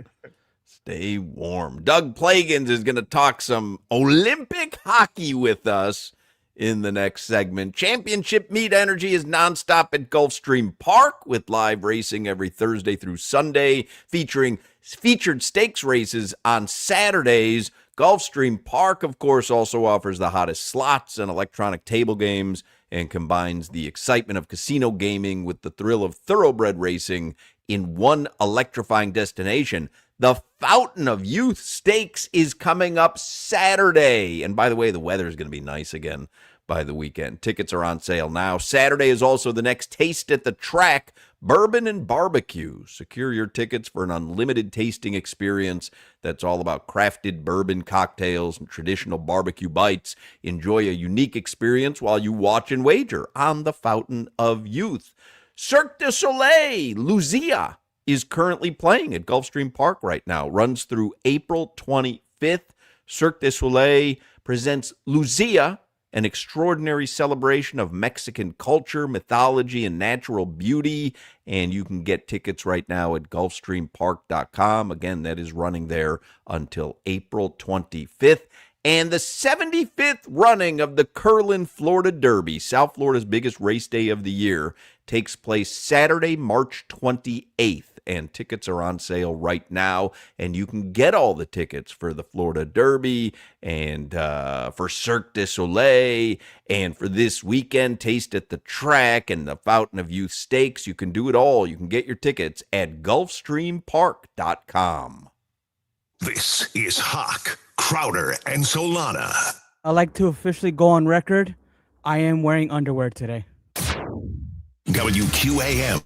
B: Stay warm. Doug Plagens is going to talk some Olympic hockey with us in the next segment. Championship Meet Energy is nonstop at Gulfstream Park with live racing every Thursday through Sunday, featuring featured stakes races on Saturdays. Gulfstream Park, of course, also offers the hottest slots and electronic table games and combines the excitement of casino gaming with the thrill of thoroughbred racing in one electrifying destination. The Fountain of Youth Stakes is coming up Saturday. And by the way, the weather is going to be nice again by the weekend. Tickets are on sale now. Saturday is also the next Taste at the Track, Bourbon and Barbecue. Secure your tickets for an unlimited tasting experience that's all about crafted bourbon cocktails and traditional barbecue bites. Enjoy a unique experience while you watch and wager on the Fountain of Youth. Cirque du Soleil, Lucia, is currently playing at Gulfstream Park right now. Runs through April 25th. Cirque du Soleil presents Lucia, an extraordinary celebration of Mexican culture, mythology, and natural beauty. And you can get tickets right now at GulfstreamPark.com. Again, that is running there until April 25th. And the 75th running of the Curlin Florida Derby, South Florida's biggest race day of the year, takes place Saturday, March 28th. And tickets are on sale right now. And you can get all the tickets for the Florida Derby and for Cirque du Soleil and for this weekend, Taste at the Track and the Fountain of Youth Stakes. You can do it all. You can get your tickets at GulfstreamPark.com.
E: This is Hoch, Crowder, and Solana.
I: I'd like to officially go on record. I am wearing underwear today.
E: WQAM.